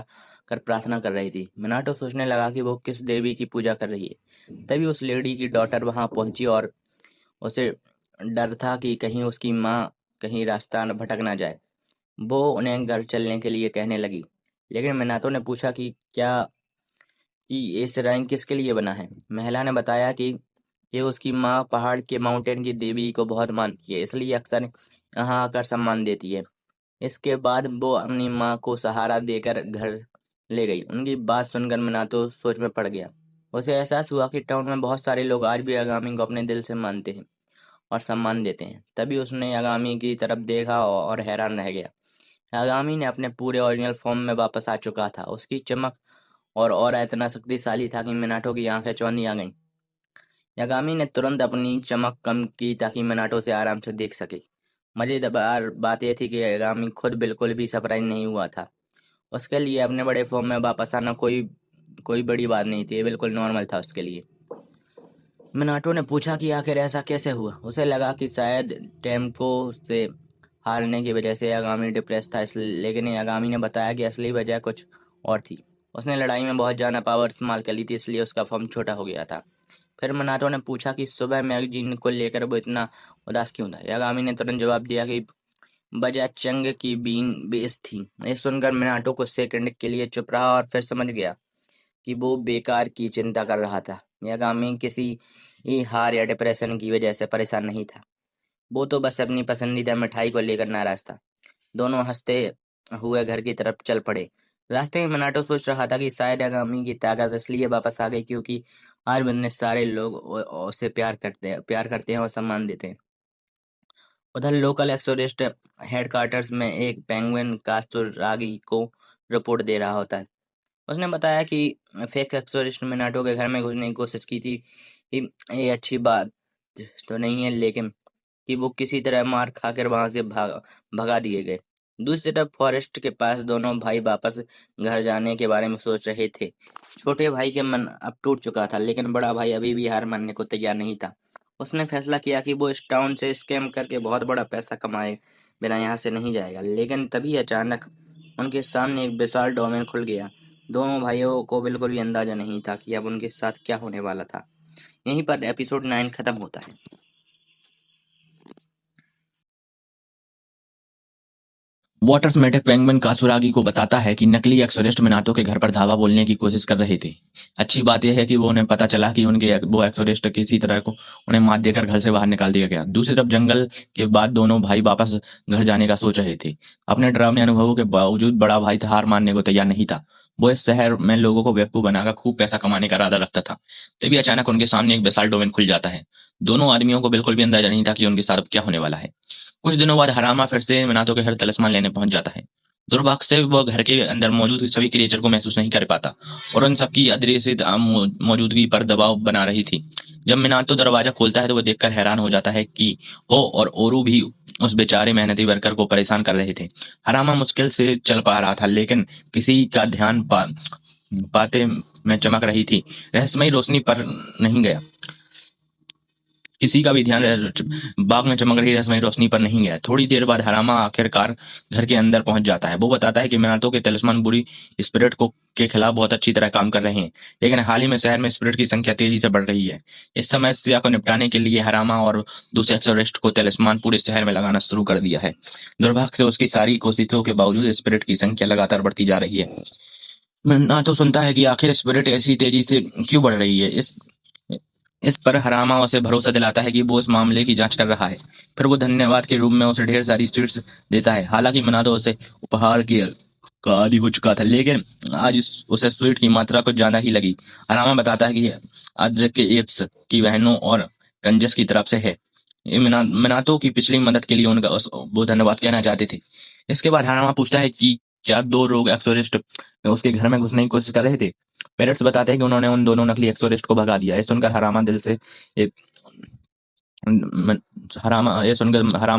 कर प्रार्थना कर रही थी। मिनाटो सोचने लगा कि वो किस देवी की पूजा कर रही है। तभी उस लेडी की डॉटर वहां पहुंची और उसे डर था कि कहीं उसकी माँ कहीं रास्ता भटक ना जाए। वो उन्हें घर चलने के लिए कहने लगी, लेकिन मिनातो ने पूछा कि ये श्राइन किसके लिए बना है। महिला ने बताया कि ये उसकी माँ पहाड़ के माउंटेन की देवी को बहुत मानती है, इसलिए अक्सर यहाँ आकर सम्मान देती है। इसके बाद वो अपनी माँ को सहारा देकर घर ले गई। उनकी बात सुनकर मिनातो सोच में पड़ गया। उसे एहसास हुआ कि टाउन में बहुत सारे लोग आज भी यागामी को अपने दिल से मानते हैं और सम्मान देते हैं। तभी उसने यागामी की तरफ देखा और हैरान रह गया। यागामी ने अपने पूरे ओरिजिनल फॉर्म में वापस आ चुका था। उसकी चमक और ऑरा इतना शक्तिशाली था कि मिनाटो की आंखें चौंधी आ गईं। यागामी ने तुरंत अपनी चमक कम की ताकि मिनाटो से आराम से देख सके। मजेदार बात यह थी कि यागामी खुद बिल्कुल भी सरप्राइज नहीं हुआ था। उसके लिए अपने बड़े फॉर्म में वापस आना कोई कोई बड़ी बात नहीं थी, ये बिल्कुल नॉर्मल था उसके लिए। मिनाटो ने पूछा कि आखिर ऐसा कैसे हुआ। उसे लगा कि शायद टेम्को से हारने की वजह से यागामी डिप्रेस था, लेकिन यागामी ने बताया कि असली वजह कुछ और थी। उसने लड़ाई में बहुत ज़्यादा पावर इस्तेमाल कर ली थी, इसलिए उसका फॉर्म छोटा हो गया था। फिर मिनाटो ने पूछा कि सुबह मैगजीन को लेकर वो इतना उदास क्यों था। यागामी ने तुरंत जवाब दिया कि वजह चंग की बीन बेस थी। ये सुनकर मिनाटो कुछ सेकंड के लिए चुप रहा और फिर समझ गया कि वो बेकार की चिंता कर रहा था। यागामी किसी हार या डिप्रेशन की वजह से परेशान नहीं था, वो तो बस अपनी पसंदीदा मिठाई को लेकर नाराज था। दोनों हंसते हुए घर की तरफ चल पड़े। रास्ते में मिनाटो सोच रहा था कि शायद यागामी की ताकत इसलिए वापस आ गई क्योंकि आज बनने सारे लोग उसे प्यार करते हैं और सम्मान देते हैं। उधर लोकल एक्सोरिस्ट हेडक्वार्टर्स में एक पेंगुइन कास्तुरागी को रिपोर्ट दे रहा होता है। उसने बताया कि फेक एक्सोरिस्ट मिनाटो के घर में घुसने की कोशिश की थी। ये अच्छी बात तो नहीं है, लेकिन कि वो किसी तरह मार खाकर वहां से भगा दिए गए। दूसरी तरफ फॉरेस्ट के पास दोनों भाई वापस घर जाने के बारे में सोच रहे थे। छोटे भाई के मन अब टूट चुका था, लेकिन बड़ा भाई अभी भी हार मानने को तैयार नहीं था। उसने फैसला किया कि वो इस टाउन से स्कैम करके बहुत बड़ा पैसा कमाए बिना यहाँ से नहीं जाएगा। लेकिन तभी अचानक उनके सामने एक विशाल डोमेन खुल गया। दोनों भाइयों को बिल्कुल भी अंदाजा नहीं था कि अब उनके साथ क्या होने वाला था। यहीं पर एपिसोड 9 खत्म होता है। वाटर्स मेटेक पेंगुइन कासुरागी को बताता है कि नकली एक्सोरिस्ट मिनाटो के घर पर धावा बोलने की कोशिश कर रहे थे। अच्छी बात यह है कि उन्हें पता चला कि वो एक्सोरिस्ट किसी तरह को उन्हें मात देकर घर से बाहर निकाल दिया गया। दूसरी तरफ जंगल के बाद दोनों भाई वापस घर जाने का सोच रहे थे। अपने डरावने अनुभवों के बावजूद बड़ा भाई हार मानने को तैयार नहीं था। वो इस शहर में लोगों को बेवकूफ बनाकर खूब पैसा कमाने का इरादा रखता था। तभी अचानक उनके सामने एक विशाल डोमेन खुल जाता है। दोनों आदमियों को बिल्कुल भी अंदाजा नहीं था कि उनके साथ क्या होने वाला है। कुछ दिनों बाद हरामा फिर से मिनातो के घर तलिस्मान लेने पहुंच जाता है। दुर्भाग्य से वह घर के अंदर मौजूद सभी क्रिएचर को महसूस नहीं कर पाता और उन सबकी अदृश्य मौजूदगी पर दबाव बना रही थी। जब मिनातो दरवाजा खोलता है तो वो देखकर हैरान हो जाता है कि हो और ओरू भी उस बेचारे मेहनती वर्कर को परेशान कर रहे थे। हरामा मुश्किल से चल पा रहा था, लेकिन किसी का ध्यान पाते में चमक रही थी रहस्यमयी रोशनी पर नहीं गया। किसी का भी ध्यान बाग में चमक रही रहस्यमयी रोशनी पर नहीं गया। थोड़ी देर बाद हरामा आखिरकार घर के अंदर पहुंच जाता है। वो बताता है कि मिनातो के तलिस्मान बुरी स्पिरिट के खिलाफ बहुत अच्छी तरह काम कर रहे हैं, लेकिन हाल ही में शहर में स्पिरिट की संख्या तेजी से बढ़ रही है। इस समस्या को निपटाने के लिए हरामा और दूसरे एक्सोरिस्ट को तलिस्मान पूरे शहर में लगाना शुरू कर दिया है। दुर्भाग्य से उसकी सारी कोशिशों के बावजूद स्पिरिट की संख्या लगातार बढ़ती जा रही है। मिनातो सुनता है कि आखिर स्पिरिट ऐसी तेजी से क्यों बढ़ रही है। इस पर हरामा उसे भरोसा दिलाता है कि वो इस मामले की जांच कर रहा है। फिर वो धन्यवाद के रूप में उसे ढेर सारी स्वीट्स देता है। हालांकि मिनातो उसे उपहार का आदी हो चुका था, लेकिन आज उसे स्वीट की मात्रा कुछ ज्यादा ही लगी। हरामा बताता है कि अद्रक के एप्स की बहनों और कंजस की तरफ से है। मिनातो की पिछली मदद के लिए वो धन्यवाद कहना चाहते थे। इसके बाद हरामा पूछता है कि क्या दो रोग एक्सोरिस्ट उसके घर में घुसने की कोशिश कर रहे थे। पेरेंट्स बताते हैं कि उन्होंने उन दोनों नकली एक्सोरिस्ट को भगा दिया। ये सुनकर हरामा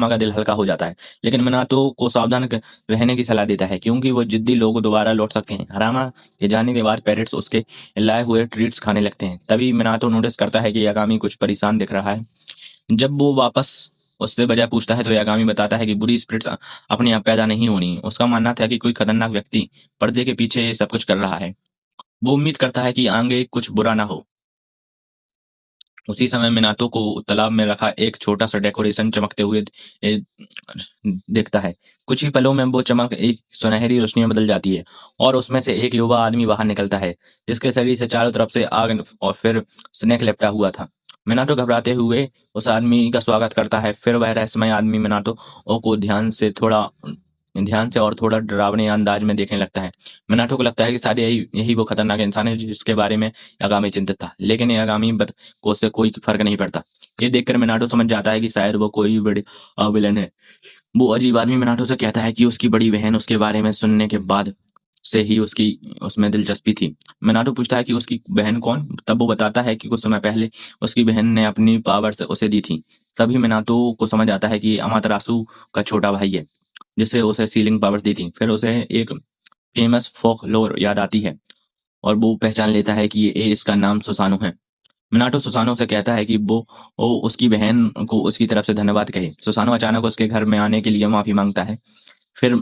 का दिल हल्का हो जाता है, लेकिन मिनातो को सावधान रहने की सलाह देता है क्योंकि वो जिद्दी लोग दोबारा लौट सकते हैं। हरामा के जाने के बाद पेरेंट्स उसके लाए हुए ट्रीट्स खाने लगते हैं। तभी मिनातो नोटिस करता है कि यागामी कुछ परेशान दिख रहा है। जब वो वापस उससे वजह पूछता है तो यागामी बताता है कि बुरी स्पिरिट्स अपने आप पैदा नहीं होनी। उसका मानना था कि कोई खतरनाक व्यक्ति पर्दे के पीछे ये सब कुछ कर रहा है। वो उम्मीद करता है कि आगे कुछ बुरा ना हो। उसी समय मिनातो को तालाब में रखा एक छोटा सा डेकोरेशन चमकते हुए ए, देखता है। कुछ ही पलों में वो चमक एक सुनहरी रोशनी में बदल जाती है और उसमें से एक युवा आदमी बाहर निकलता है, जिसके शरीर से चारों तरफ से आग और फिर स्नेक लिपटा हुआ था। मिनाटो घबराते हुए उस आदमी का स्वागत करता है। फिर वह रहस्यमय आदमी मिनाटो को ध्यान से और थोड़ा डरावने अंदाज में देखने लगता है। मिनाटो को लगता है कि शायद यही वो खतरनाक इंसान है जिसके बारे में यागामी चिंतित था, लेकिन यागामी को उससे कोई फर्क नहीं पड़ता। ये देखकर मिनाटो समझ जाता है कि शायद वो कोई बड़ी विलन है। वो अजीब आदमी मिनाटो से कहता है कि उसकी बड़ी बहन उसके बारे में सुनने के बाद से ही उसकी उसमें दिलचस्पी थी। मिनाटो पूछता है कि उसकी बहन कौन? तब वो बताता है कि कुछ समय पहले उसकी बहन ने अपनी पावर से उसे दी थी। तभी मिनाटो को समझ आता है कि अमातरासु का छोटा भाई है, जिससे उसे सीलिंग पावर दी थी। फिर उसे एक फेमस फोक लोर याद आती है और वो पहचान लेता है कि ये इसका नाम सुसानो है। मिनाटो सुसानो से कहता है कि वो उसकी बहन को उसकी तरफ से धन्यवाद कहे। सुसानो अचानक उसके घर में आने के लिए माफी मांगता है। फिर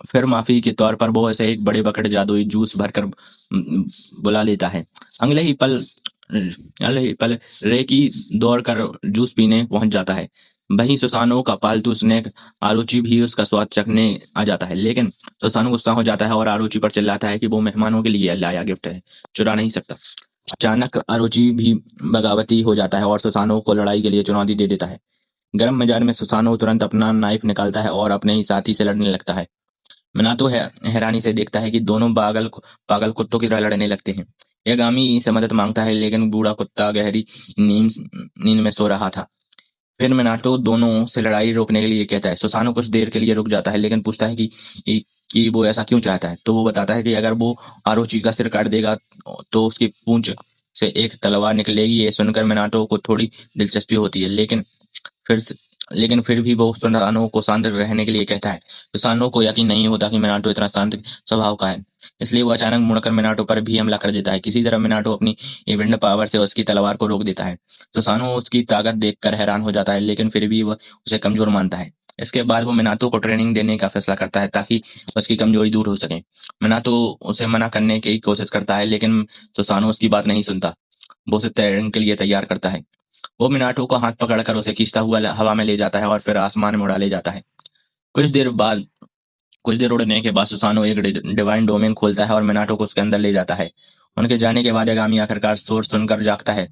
फिर माफी के तौर पर वो उसे एक बड़े बकेट जादुई जूस भरकर बुला लेता है। अगले ही पल रेकी दौड़कर जूस पीने पहुंच जाता है। वहीं सुसानो का पालतू स्नेक आरुचि भी उसका स्वाद चखने आ जाता है, लेकिन सुसानो गुस्सा हो जाता है और आरुचि पर चिल्लाता है कि वो मेहमानों के लिए लाया गिफ्ट है, चुरा नहीं सकता। अचानक आरुचि भी बगावती हो जाता है और सुसानो को लड़ाई के लिए चुनौती दे देता है। गर्म मिजाज में सुसानो तुरंत अपना नाइफ निकालता है और अपने ही साथी से लड़ने लगता है। मिनातो हैरानी से देखता है कि दोनों पागल कुत्तों की तरह लड़ने लगते हैं। यागामी से मदद मांगता है, लेकिन बूढ़ा कुत्ता गहरी नींद में सो रहा था। फिर मिनाटो दोनों से लड़ाई रोकने के लिए कहता है। सुसानो कुछ देर के लिए रुक जाता है, लेकिन पूछता है कि वो ऐसा क्यों चाहता है। तो वो बताता है कि अगर वो आरोची का सिर काट देगा तो उसकी पूंछ से एक तलवार निकलेगी। ये सुनकर मिनाटो को थोड़ी दिलचस्पी होती है, फिर से- लेकिन फिर भी वो सुसानो को शांत रहने के लिए कहता है। सुसानो को यकीन नहीं होता कि मिनाटो इतना शांत स्वभाव का है, इसलिए वो अचानक मुड़कर मिनाटो पर भी हमला कर देता है। किसी तरह मिनाटो अपनी इवेंट पावर से उसकी तलवार को रोक देता है। सुसानो उसकी ताकत देखकर हैरान हो जाता है, लेकिन फिर भी वह उसे कमजोर मानता है। इसके बाद वो मिनातो को ट्रेनिंग देने का फैसला करता है ताकि उसकी कमजोरी दूर हो सके। मिनातो उसे मना करने की कोशिश करता है, लेकिन सुसानो उसकी बात नहीं सुनता। वो उसे ट्रेनिंग के लिए तैयार करता है। वो मिनाटो का हाथ पकड़कर उसे खींचता हुआ हवा में ले जाता है और फिर आसमान में उड़ा ले जाता है। कुछ देर उड़ने के बाद सुसानो एक डिवाइन डोमेन खोलता है और मिनाटो को उसके अंदर ले जाता है। उनके जाने के बाद यागामी आखिरकार शोर सुनकर जागता है।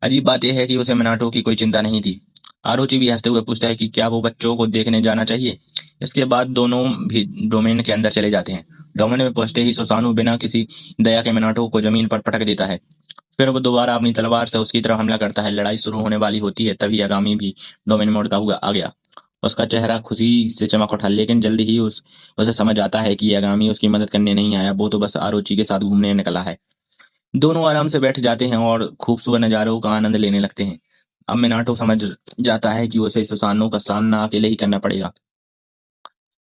अजीब बात यह है कि उसे मिनाटो की कोई चिंता नहीं थी। आरोची भी हंसते हुए पूछता है कि क्या वो बच्चों को देखने जाना चाहिए। इसके बाद दोनों भी डोमेन के अंदर चले जाते हैं। डोमेन में पहुंचते ही सुसानो बिना किसी दया के मिनाटो को जमीन पर पटक देता है। फिर वो दोबारा अपनी तलवार से उसकी तरफ हमला करता है। लड़ाई शुरू होने वाली होती है, तभी यागामी भी डोमेन में उड़ता हुआ आ गया। उसका चेहरा खुशी से चमक उठा, लेकिन जल्दी ही उसे समझ आता है कि यागामी उसकी मदद करने नहीं आया, वो तो बस आरोची के साथ घूमने निकला है। दोनों आराम से बैठ जाते हैं और खूबसूरत नजारों का आनंद लेने लगते हैं। अब मिनाटो समझ जाता है कि उसे सुसानो का सामना अकेले ही करना पड़ेगा।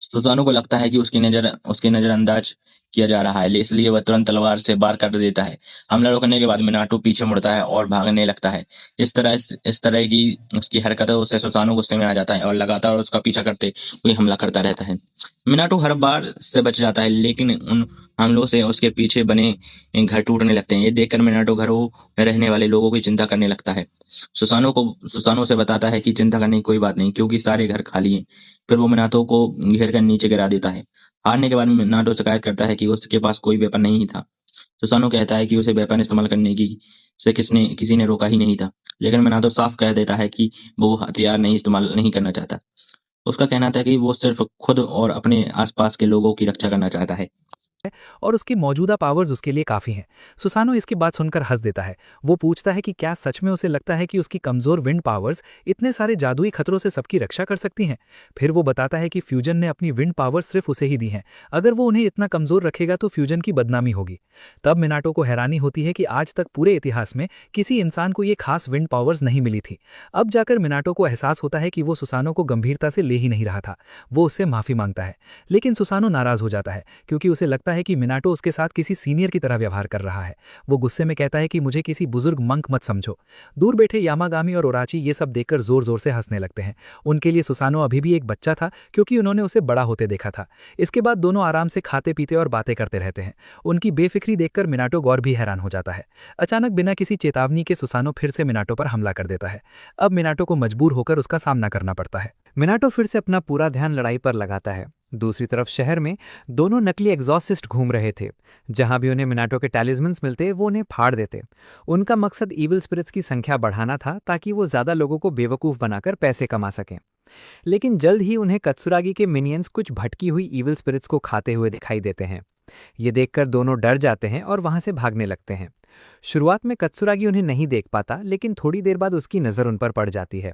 सुसानो को लगता है कि उसकी नजरअंदाज किया जा रहा है, इसलिए वह तुरंत तलवार से वार कर देता है। हमला रोकने के बाद मिनाटो पीछे मुड़ता है और भागने लगता है। इस तरह की उसकी हरकतों उससे सुसानो गुस्से में आ जाता है और लगातार उसका पीछा करते हुए हमला करता रहता है। मिनाटो हर बार से बच जाता है, लेकिन उन हमलों से उसके पीछे बने घर टूटने लगते हैं। ये देखकर मिनाटो घरों में रहने वाले लोगों की चिंता करने लगता है। सुसानो से बताता है कि चिंता करने की कोई बात नहीं, क्योंकि सारे घर खाली हैं। फिर वो मिनाटो को घेर कर नीचे गिरा देता है। हारने के बाद मिनाटो शिकायत करता है कि उसके पास कोई वेपन नहीं था। सुसानो कहता है कि उसे वेपन इस्तेमाल करने की से किसी ने रोका ही नहीं था, लेकिन मिनाटो साफ कह देता है कि वो हथियार नहीं इस्तेमाल नहीं करना चाहता। उसका कहना था कि वो सिर्फ खुद और अपने आसपास के लोगों की रक्षा करना चाहता है। और उसकी मौजूदा पावर्स उसके लिए काफ़ी हैं। सुसानो इसकी बात सुनकर हंस देता है। वो पूछता है कि क्या सच में उसे लगता है कि उसकी कमज़ोर विंड पावर्स इतने सारे जादुई खतरों से सबकी रक्षा कर सकती हैं। फिर वो बताता है कि फ्यूजन ने अपनी विंड पावर्स सिर्फ उसे ही दी हैं। अगर वो उन्हें इतना कमज़ोर रखेगा तो फ्यूजन की बदनामी होगी। तब मिनाटो को हैरानी होती है कि आज तक पूरे इतिहास में किसी इंसान को ये खास विंड पावर्स नहीं मिली थी। अब जाकर मिनाटो को एहसास होता है कि वो सुसानो को गंभीरता से ले ही नहीं रहा था। वो उससे माफ़ी मांगता है, लेकिन सुसानो नाराज़ हो जाता है क्योंकि उसे लगता है है कि मिनाटो उसके साथ किसी सीनियर की तरह व्यवहार कर रहा है। वो गुस्से में कहता है कि मुझे किसी बुजुर्ग मंक मत समझो। दूर बैठे यामागामी और ओराची ये सब देखकर जोर जोर से हंसने लगते हैं। उनके लिए सुसानो अभी भी एक बच्चा था, क्योंकि उन्होंने उसे बड़ा होते देखा था। इसके बाद दोनों आराम से खाते पीते और बातें करते रहते हैं। उनकी बेफिक्री देखकर मिनाटो गौर भी हैरान हो जाता है। अचानक बिना किसी चेतावनी के सुसानो फिर से मिनाटो पर हमला कर देता है। अब मिनाटो को मजबूर होकर उसका सामना करना पड़ता है। मिनाटो फिर से अपना पूरा ध्यान लड़ाई पर लगाता है। दूसरी तरफ शहर में दोनों नकली एग्जॉर्सिस्ट घूम रहे थे। जहां भी उन्हें मिनाटो के टैलिस्मन्स मिलते वो उन्हें फाड़ देते। उनका मकसद इविल स्पिरिट्स की संख्या बढ़ाना था, ताकि वो ज्यादा लोगों को बेवकूफ बनाकर पैसे कमा सकें। लेकिन जल्द ही उन्हें कत्सुरागी के मिनियंस कुछ भटकी हुई इविल स्पिरिट्स को खाते हुए दिखाई देते हैं। ये देखकर दोनों डर जाते हैं और वहां से भागने लगते हैं। शुरुआत में कत्सुरागी उन्हें नहीं देख पाता, लेकिन थोड़ी देर बाद उसकी नजर उन पर पड़ जाती है।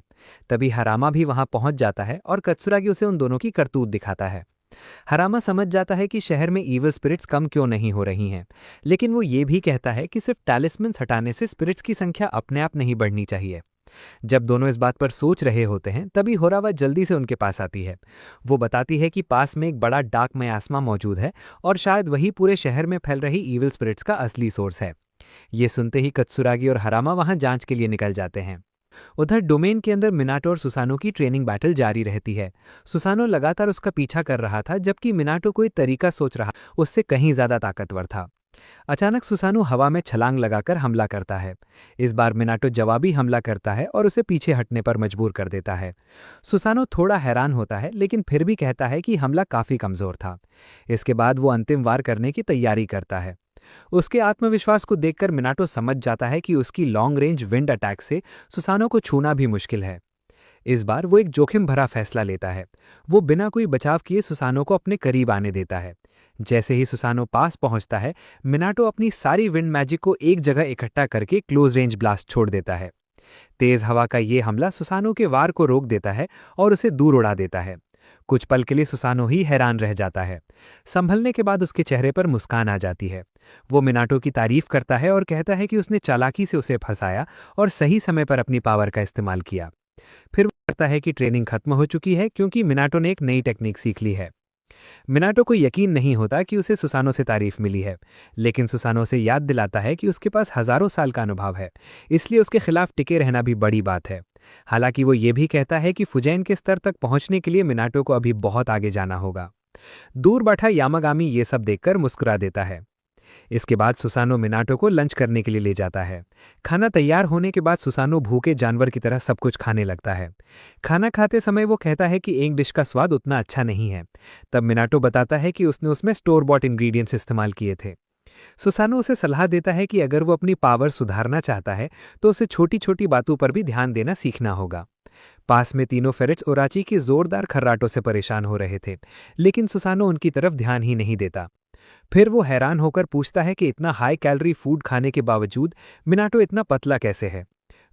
तभी हरामा भी वहां पहुंच जाता है और कत्सुरागी उसे उन दोनों की करतूत दिखाता है। हरामा समझ जाता है कि शहर में इविल स्पिरिट्स कम क्यों नहीं हो रही हैं, लेकिन वो ये भी कहता है कि सिर्फ टैलिस्मन्स हटाने से स्पिरिट्स की संख्या अपने आप नहीं बढ़नी चाहिए। जब दोनों इस बात पर सोच रहे होते हैं, तभी होरावा जल्दी से उनके पास आती है। वो बताती है कि पास में एक बड़ा डार्क मयास्मा मौजूद है और शायद वही पूरे शहर में फैल रही इविल स्पिरिट्स का असली सोर्स है। ये सुनते ही कत्सुरागी और हरामा वहां जांच के लिए निकल जाते हैं। उधर डोमेन के अंदर मिनाटो और सुसानो की ट्रेनिंग बैटल जारी रहती है। सुसानो लगातार उसका पीछा कर रहा था, जबकि मिनाटो कोई तरीका सोच रहा उससे कहीं ज्यादा ताकतवर था। अचानक सुसानो हवा में छलांग लगाकर हमला करता है। इस बार मिनाटो जवाबी हमला करता है और उसे पीछे हटने पर मजबूर कर देता है। सुसानो थोड़ा हैरान होता है, लेकिन फिर भी कहता है कि हमला काफी कमजोर था। इसके बाद वो अंतिम वार करने की तैयारी करता है। उसके आत्मविश्वास को देखकर मिनाटो समझ जाता है कि उसकी लॉन्ग रेंज विंड अटैक से सुसानो को छूना भी मुश्किल है। इस बार वो एक जोखिम भरा फैसला लेता है। वो बिना कोई बचाव किए सुसानो को अपने करीब आने देता है। जैसे ही सुसानो पास पहुंचता है, मिनाटो अपनी सारी विंड मैजिक को एक जगह इकट्ठा करके क्लोज रेंज ब्लास्ट छोड़ देता है। तेज हवा का ये हमला सुसानो के वार को रोक देता है और उसे दूर उड़ा देता है। कुछ पल के लिए सुसानो ही हैरान रह जाता है। संभलने के बाद उसके चेहरे पर मुस्कान आ जाती है। वो मिनाटो की तारीफ करता है और कहता है कि उसने चालाकी से उसे फंसाया और सही समय पर अपनी पावर का इस्तेमाल किया। फिर वो कहता है कि ट्रेनिंग खत्म हो चुकी है, क्योंकि मिनाटो ने एक नई टेक्निक सीख ली है। मिनाटो को यकीन नहीं होता कि उसे सुसानो से तारीफ मिली है, लेकिन सुसानो उसे याद दिलाता है कि उसके पास हजारों साल का अनुभव है, इसलिए उसके खिलाफ टिके रहना भी बड़ी बात है। हालांकि वो ये भी कहता है कि फुजैन के स्तर तक पहुंचने के लिए मिनाटो को अभी बहुत आगे जाना होगा। दूर बैठा यामागामी ये सब देखकर मुस्कुरा देता है। इसके बाद सुसानो मिनाटो को लंच करने के लिए ले जाता है। खाना तैयार होने के बाद सुसानो भूखे जानवर की तरह सब कुछ खाने लगता है। खाना खाते समय वो कहता है कि एक डिश का स्वाद उतना अच्छा नहीं है। तब मिनाटो बताता है कि उसने उसमें स्टोर बॉट इंग्रेडिएंट्स इस्तेमाल किए थे। सुसानो उसे सलाह देता है कि अगर वो अपनी पावर सुधारना चाहता है तो उसे छोटी छोटी बातों पर भी ध्यान देना सीखना होगा। पास में तीनों फेरेट्स ओराची के जोरदार खर्राटों से परेशान हो रहे थे, लेकिन सुसानो उनकी तरफ ध्यान ही नहीं देता। फिर वो हैरान होकर पूछता है कि इतना हाई कैलोरी फूड खाने के बावजूद मिनाटो इतना पतला कैसे है।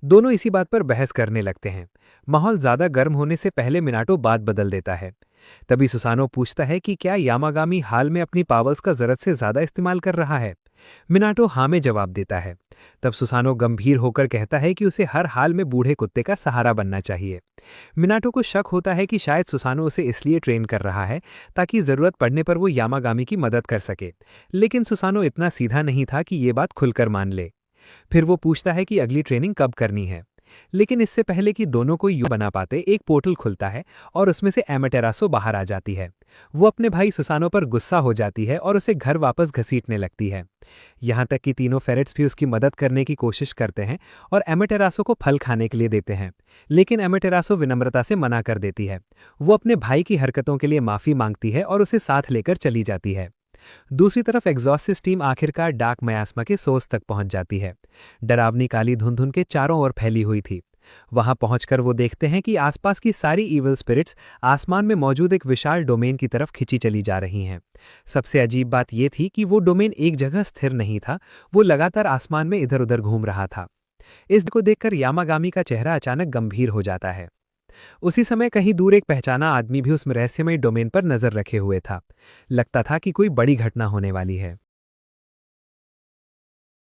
दोनों इसी बात पर बहस करने लगते हैं। माहौल ज्यादा गर्म होने से पहले मिनाटो बात बदल देता है। तभी सुसानो पूछता है कि क्या यामागामी हाल में अपनी पावर्स का जरूरत से ज्यादा इस्तेमाल कर रहा है। मिनाटो हाँ में जवाब देता है। तब सुसानो गंभीर होकर कहता है कि उसे हर हाल में बूढ़े कुत्ते का सहारा बनना चाहिए। मिनाटो को शक होता है कि शायद सुसानो उसे इसलिए ट्रेन कर रहा है ताकि जरूरत पड़ने पर वो यामागामी की मदद कर सके, लेकिन सुसानो इतना सीधा नहीं था कि ये बात खुलकर मान ले। फिर वो पूछता है कि अगली ट्रेनिंग कब करनी है, लेकिन इससे पहले कि दोनों को यूं बना पाते एक पोर्टल खुलता है और उसमें से एमेटेरासो बाहर आ जाती है। वो अपने भाई सुसानो पर गुस्सा हो जाती है और उसे घर वापस घसीटने लगती है। यहाँ तक कि तीनों फेरेट्स भी उसकी मदद करने की कोशिश करते हैं और एमेटेरासो को फल खाने के लिए देते हैं, लेकिन एमेटेरासो विनम्रता से मना कर देती है। वो अपने भाई की हरकतों के लिए माफी मांगती है और उसे साथ लेकर चली जाती है। दूसरी तरफ एग्जॉसिस टीम आखिरकार डार्क मयास्मा के सोर्स तक पहुंच जाती है। डरावनी काली धुंध उनके चारों ओर फैली हुई थी। वहां पहुंचकर वो देखते हैं कि आसपास की सारी इविल स्पिरिट्स आसमान में मौजूद एक विशाल डोमेन की तरफ खिंची चली जा रही हैं। सबसे अजीब बात यह थी कि वो डोमेन एक जगह स्थिर नहीं था, वो लगातार आसमान में इधर उधर घूम रहा था। इसको देखकर यामागामी का चेहरा अचानक गंभीर हो जाता है। उसी समय कहीं दूर एक पहचाना आदमी भी उस रहस्यमय डोमेन पर नजर रखे हुए था। लगता था कि कोई बड़ी घटना होने वाली है।